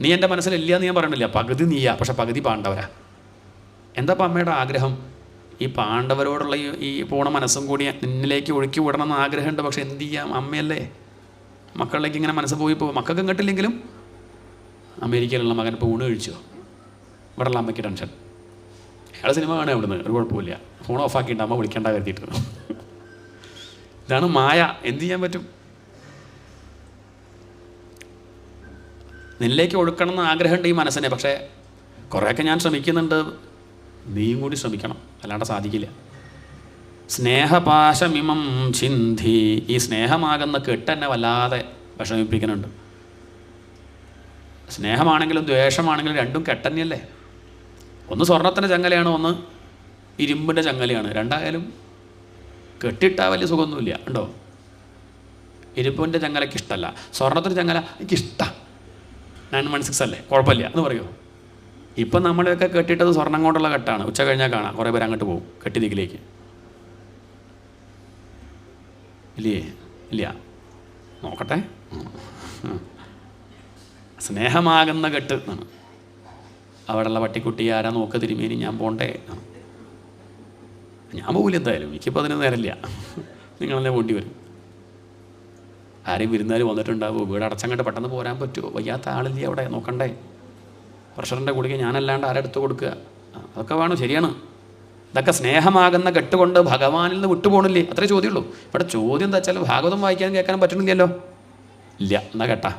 നീ എൻ്റെ മനസ്സിലില്ല എന്ന് ഞാൻ പറയണില്ല, പകുതി നീയാ, പക്ഷെ പകുതി പാണ്ഡവരാ. എന്താ അപ്പം അമ്മയുടെ ആഗ്രഹം? ഈ പാണ്ഡവരോടുള്ള ഈ പൂർണ്ണ മനസ്സും കൂടി നിന്നിലേക്ക് ഒഴുക്കി വിടണം എന്ന് ആഗ്രഹമുണ്ട്. പക്ഷെ എന്ത് ചെയ്യാം, അമ്മയല്ലേ. മക്കളിലേക്ക് ഇങ്ങനെ മനസ്സ് പോയി പോകും. മക്കൾക്ക് കേട്ടില്ലെങ്കിലും അമേരിക്കയിലുള്ള മകൻ ഇപ്പോൾ ഊണ് കഴിച്ചോ, ഇവിടെയുള്ള അമ്മയ്ക്ക് ടെൻഷൻ. അയാൾ സിനിമ കാണുക ഇവിടുന്ന്, ഒരു കുഴപ്പമില്ല, ഫോൺ ഓഫാക്കിയിട്ട് അമ്മ വിളിക്കേണ്ട കരുതിയിട്ട്. ഇതാണ് മായ, എന്ത് ചെയ്യാൻ പറ്റും. നിന്നിലേക്ക് ഒഴുക്കണം എന്ന് ആഗ്രഹമുണ്ട് ഈ മനസ്സിനെ. പക്ഷേ കുറേയൊക്കെ ഞാൻ ശ്രമിക്കുന്നുണ്ട്, നീയും കൂടി ശ്രമിക്കണം, അല്ലാണ്ട് സാധിക്കില്ല. സ്നേഹപാശമിമം ചിന്തി, ഈ സ്നേഹമാകുന്ന കെട്ട് എന്നെ വല്ലാതെ വിഷമിപ്പിക്കുന്നുണ്ട്. സ്നേഹമാണെങ്കിലും ദ്വേഷമാണെങ്കിലും രണ്ടും കെട്ടന്നെയല്ലേ. ഒന്ന് സ്വർണത്തിൻ്റെ ചങ്ങലയാണ്, ഒന്ന് ഇരുമ്പിൻ്റെ ചങ്ങലയാണ്. രണ്ടായാലും കെട്ടിട്ടാൽ വലിയ സുഖമൊന്നുമില്ല, ഉണ്ടോ. ഇരുമ്പിൻ്റെ ചങ്ങലയ്ക്ക് ഇഷ്ടമല്ല, സ്വർണത്തിൻ്റെ ചങ്ങല എനിക്കിഷ്ടമാണ്, 916 അല്ലേ, കുഴപ്പമില്ല എന്ന് പറയുമോ. ഇപ്പം നമ്മളെയൊക്കെ കെട്ടിയിട്ടത് സ്വർണ്ണം കൊണ്ടുള്ള കെട്ടാണ്. ഉച്ച കഴിഞ്ഞാൽ കാണാം കുറേ പേര് അങ്ങോട്ട് പോകും കെട്ടി ദിക്കിലേക്ക്. ഇല്ലേ? ഇല്ല, നോക്കട്ടെ. സ്നേഹമാകുന്ന കെട്ട് എന്നാണ്. അവിടെയുള്ള പട്ടിക്കുട്ടി ആരാ നോക്ക് തിരുമേനി, ഞാൻ പോണ്ടേ? ഞാൻ പോകില്ല എന്തായാലും, എനിക്കിപ്പോൾ അതിന് നേരമില്ല, നിങ്ങളെന്നെ പോണ്ടി വരും. ആരെയും വിരുന്നാർ വന്നിട്ടുണ്ടാവുമോ, വീട് അടച്ചങ്ങോട്ട് പെട്ടെന്ന് പോരാൻ പറ്റുമോ, വയ്യാത്ത ആളില്ലേ അവിടെ, നോക്കണ്ടേ. പ്രഷറിൻ്റെ ഗുളിക ഞാനല്ലാണ്ട് ആരെടുത്ത് കൊടുക്കുക, അതൊക്കെ വേണം, ശരിയാണ്. ഇതൊക്കെ സ്നേഹമാകുന്ന കെട്ടുകൊണ്ട് ഭഗവാനിൽ നിന്ന് വിട്ടുപോകണില്ലേ, അത്രേ ചോദ്യമുള്ളൂ. ഇവിടെ ചോദ്യം എന്താ വെച്ചാൽ ഭാഗവതം വായിക്കാനും കേൾക്കാനും പറ്റണില്ലല്ലോ. ഇല്ല, എന്നാൽ കെട്ടാ,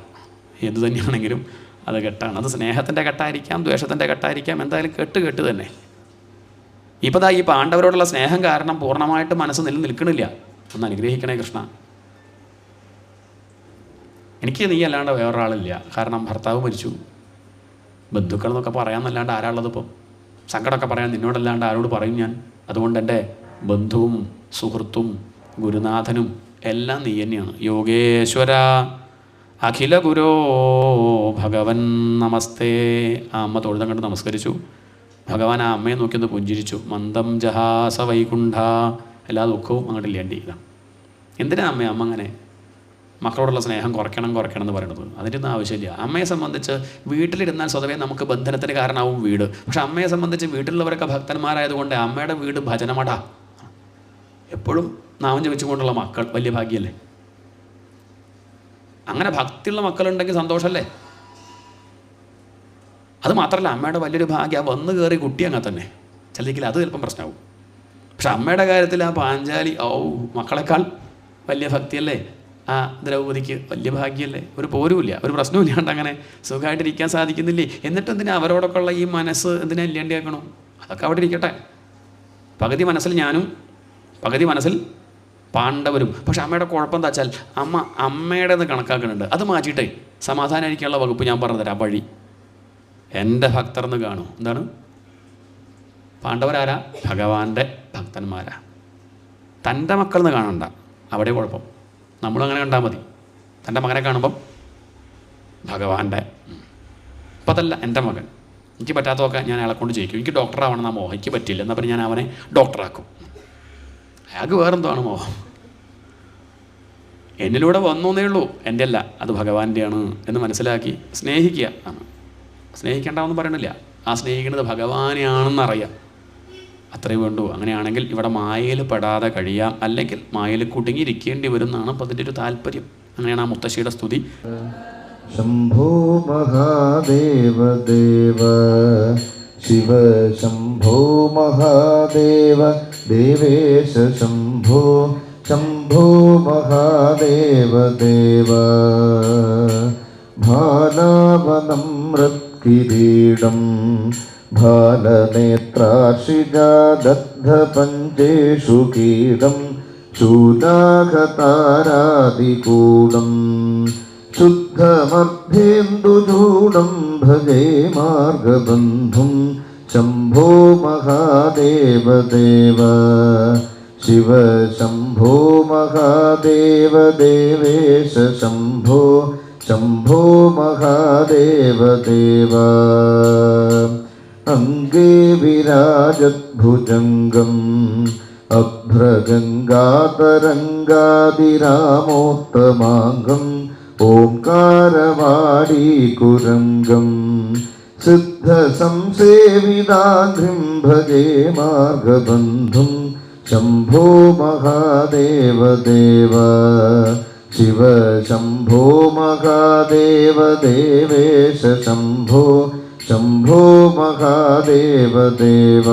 എന്ത് തന്നെയാണെങ്കിലും അത് കെട്ടാണ്. അത് സ്നേഹത്തിൻ്റെ കെട്ടായിരിക്കാം, ദ്വേഷത്തിൻ്റെ കെട്ടായിരിക്കാം, എന്തായാലും കെട്ട് തന്നെ. ഇപ്പോൾ ഈ പാണ്ഡവരോടുള്ള സ്നേഹം കാരണം പൂർണ്ണമായിട്ട് മനസ്സ് നിലനിൽക്കണില്ല. ഒന്ന് അനുഗ്രഹിക്കണേ കൃഷ്ണ. എനിക്ക് നീ അല്ലാണ്ട് വേറൊരാളില്ല. കാരണം ഭർത്താവ് മരിച്ചു, ബന്ധുക്കൾ എന്നൊക്കെ പറയാമെന്നല്ലാണ്ട് ആരാളുള്ളത് ഇപ്പം. സങ്കടമൊക്കെ പറയാൻ നിന്നോടല്ലാണ്ട് ആരോട് പറയും ഞാൻ. അതുകൊണ്ട് എൻ്റെ ബന്ധുവും സുഹൃത്തും ഗുരുനാഥനും എല്ലാം നീ തന്നെയാണ്. യോഗേശ്വര അഖില ഗുരോ ഭഗവൻ നമസ്തേ. ആ അമ്മ തൊഴുതം കണ്ട് നമസ്കരിച്ചു. ഭഗവാൻ ആ അമ്മയെ നോക്കിയൊന്ന് പുഞ്ചിരിച്ചു. മന്ദം ജഹാസ വൈകുണ്ഠ, എല്ലാ ദുഃഖവും അങ്ങോട്ട് ഇല്ലേണ്ടിയില്ല. എന്തിനാ അമ്മ അങ്ങനെ മക്കളോടുള്ള സ്നേഹം കുറയ്ക്കണം എന്ന് പറയുന്നത്? അതിൻ്റെ ഒന്നും ആവശ്യമില്ല. അമ്മയെ സംബന്ധിച്ച് വീട്ടിലിരുന്നാൽ സ്വതവേ നമുക്ക് ബന്ധനത്തിന് കാരണമാവും വീട്. പക്ഷെ അമ്മയെ സംബന്ധിച്ച് വീട്ടിലുള്ളവരൊക്കെ ഭക്തന്മാരായതുകൊണ്ട് അമ്മയുടെ വീട് ഭജനമട. എപ്പോഴും നാമം ജപിച്ചുകൊണ്ടുള്ള മക്കൾ വലിയ ഭാഗ്യമല്ലേ. അങ്ങനെ ഭക്തിയുള്ള മക്കളുണ്ടെങ്കിൽ സന്തോഷമല്ലേ. അത് മാത്രമല്ല, അമ്മയുടെ വലിയൊരു ഭാഗ്യം വന്ന് കയറി കുട്ടി അങ്ങനെ തന്നെ. ചിലതിൽ അത് ചിലപ്പം പ്രശ്നമാവും. പക്ഷെ അമ്മയുടെ കാര്യത്തിൽ ആ പാഞ്ചാലി മക്കളെക്കാൾ വലിയ ഭക്തിയല്ലേ. ആ ദ്രൗപദിക്ക് വലിയ ഭാഗ്യമല്ലേ. ഒരു പോരുമില്ല, ഒരു പ്രശ്നവും ഇല്ലാണ്ട് അങ്ങനെ സുഖമായിട്ടിരിക്കാൻ സാധിക്കുന്നില്ലേ. എന്നിട്ട് എന്തിനാ അവരോടൊക്കെ ഉള്ള ഈ മനസ്സ് എന്തിനാ ഇല്ലാണ്ടിയാക്കണോ? അതൊക്കെ അവിടെ ഇരിക്കട്ടെ. പകുതി മനസ്സിൽ ഞാനും പകുതി മനസ്സിൽ പാണ്ഡവരും. പക്ഷെ അമ്മയുടെ കുഴപ്പം എന്താ വെച്ചാൽ അമ്മയുടേത് കണക്കാക്കുന്നുണ്ട്. അത് മാറ്റിയിട്ടേ സമാധാനമായിരിക്കാനുള്ള വകുപ്പ് ഞാൻ പറഞ്ഞു തരാം. വഴി എൻ്റെ ഭക്തർന്ന് കാണൂ. എന്താണ് പാണ്ഡവരാരാ? ഭഗവാന്റെ ഭക്തന്മാരാ. തൻ്റെ മക്കളെന്ന് കാണണ്ട, അവിടെ കുഴപ്പം. നമ്മളങ്ങനെ കണ്ടാൽ മതി. തൻ്റെ മകനെ കാണുമ്പം ഭഗവാന്റെ. അപ്പം അതല്ല, എൻ്റെ മകൻ എനിക്ക് പറ്റാത്തതൊക്കെ ഞാൻ അയാളെ കൊണ്ട് ചെയ്യിക്കും. എനിക്ക് ഡോക്ടറാവണം എന്നാ മോഹം, എനിക്ക് പറ്റില്ല, എന്നാൽ പിന്നെ ഞാൻ അവനെ ഡോക്ടറാക്കും. അയാൾക്ക് വേറെന്താണ് മോഹം? എന്നിലൂടെ വന്നേ ഉള്ളൂ, എൻ്റെ അല്ല, അത് ഭഗവാന്റെയാണ് എന്ന് മനസ്സിലാക്കി സ്നേഹിക്കുക ആണ്. സ്നേഹിക്കേണ്ടാവെന്ന് പറയണില്ല, ആ സ്നേഹിക്കുന്നത് ഭഗവാനെയാണെന്നറിയാം, അത്രേ വേണ്ടൂ. അങ്ങനെയാണെങ്കിൽ ഇവിടെ മായയിൽ പെടാതെ കഴിയാം, അല്ലെങ്കിൽ മായയിൽ കുടുങ്ങിയിരിക്കേണ്ടി വരും എന്നാണ് അപ്പം അതിൻ്റെ ഒരു താല്പര്യം. അങ്ങനെയാണ് ആ മുത്തശ്ശിയുടെ സ്തുതി. ശംഭോ മഹാദേവ ദേവ ശിവ ശംഭോ മഹാദേവ ദേവേശ ശംഭോ ശംഭോ മഹാദേവ ദേവ ഭാലാവനം മൃത്കിരീടം ഭാലനേത്രാർഷിജാദഗ്ധപഞ്ചേഷു കീടം ശൂലാഘതാരാദികൂടം ശുദ്ധമർദ്ധേന്ദുചൂടം ഭജേ മാർഗബന്ധും ശംഭോ മഹാദേവ ദേവ ശിവ ശംഭോ മഹാദേവ ദേവേശ ശംഭോ ശംഭോ മഹാദേവ ദേവ അംഗേ വിരാജദ്ഭുജംഗം അഭ്രഗംഗാതരംഗാതിരാമോത്തമാംഗം ഓംകാരവാടീകുരംഗം സിദ്ധസംസേവിതാഘ്രിം ഭജേ മാർഗബന്ധും ശംഭോ മഹാദേവ ദേവ ശിവ ശംഭോ മഹാദേവ ദേവേശ ശംഭോ ശംഭോ മഹാദേവ ദേവ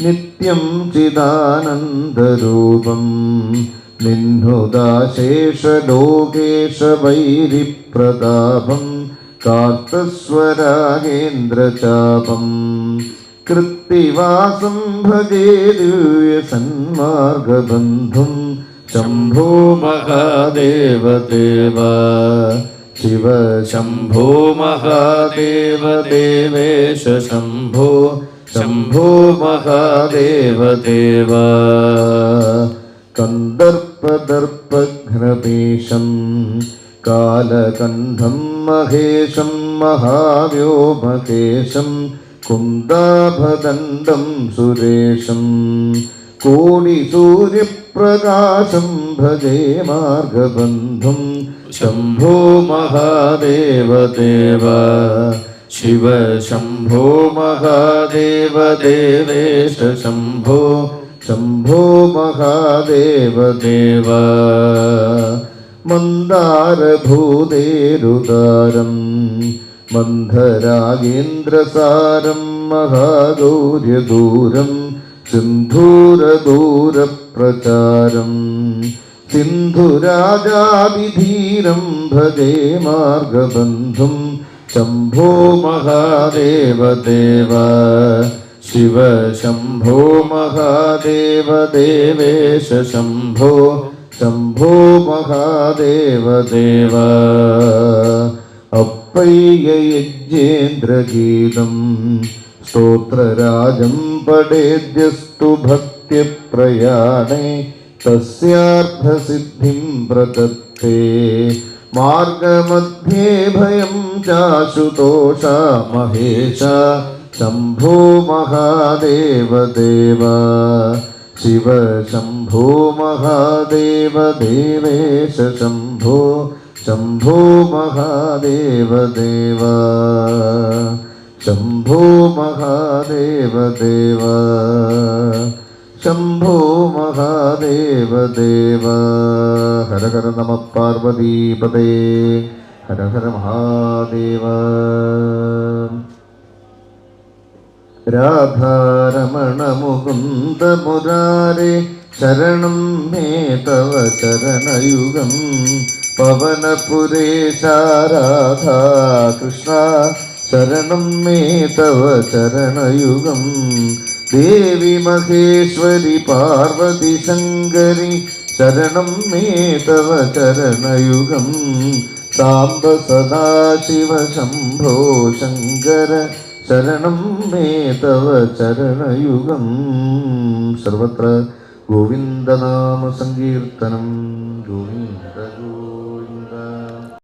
നിത്യം ചിദാനന്ദരൂപം നിന്നുദാശേഷലോകേശ വൈരിപ്രതാപം കാർത്തസ്വരാഗേന്ദ്രചാപം കൃത്തിവാസം ഭജേ ദിവ്യസന്മാർഗബന്ധും ശംഭോ മഹാദേവ ദേവ ശിവ ശംഭോ മഹാദേവ ദേവേശ ശംഭോ ശംഭോ മഹാദേവ ദേവ കന്ദർപ്പദർപ്പഘ്നപീശം കാലകണ്ഠം മഹേശം മഹാവ്യോമകേശം കുന്ദാഭദണ്ഡം സുരേശം കോടിസൂര്യപ്രകാശം ഭജേ മാർഗബന്ധും ശംഭോ മഹാദേവ ദേവ ശിവ ശംഭോ മഹാദേവ ദേവേശ ശംഭോ ശംഭോ മഹാദേവ ദേവ മന്ദാരഭൂതേരുദാരം മന്ധരാഗേന്ദ്രസാരം മഹാഗൗര്യദൂരം സിന്ധൂരദൂരപ്രചാരം സിന്ധുരാജാവിധീരം ഭജേ മാർഗബന്ധും ശംഭോ മഹാദേവ ദേവ ശിവ ശംഭോ മഹാദേവ ദേവേശ ശംഭോ ശംഭോ മഹാദേവ ദേവ അപ്പയ്യയജ്ഞേന്ദ്രഗീതം സ്തോത്രരാജം പടേദ്യസ്തു ഭക്തിപ്രയാണേ തസ്യാർത്ഥസിദ്ധിം പ്രദത്തേ മാർഗമധ്യേ ഭയം ചാശുതോഷ മഹേശ ശംഭോ മഹാദേവ ദേവ ശിവ ശംഭോ മഹാദേവ ദേവേശ ശംഭോ ശംഭോ മഹാദേവ ദേവ ശംഭോ മഹാദേവ ദേവ ശംഭോ മഹാദേവ ദേവ ഹര ഹര നമ പാർവതീപതേ ഹര ഹര മഹാദേവ രാധാരമണ മുകുന്ദ മുരാരേ ശരണം മേ തവ ചരണയുഗം പവനപുരേശ രാധാ കൃഷ്ണ ശരണം മേ തവ ചരണയുഗം ദേവി മഹേശ്വരി പാർവതി ശങ്കരി ശരണം മേ തവ ചരണയുഗം സാംബ സദാശിവ ശംഭോ ശങ്കര ശരണം മേ തവ ചരണയുഗം സർവത്ര ഗോവിന്ദനാമ സങ്കീർത്തനം ഗോവിന്ദ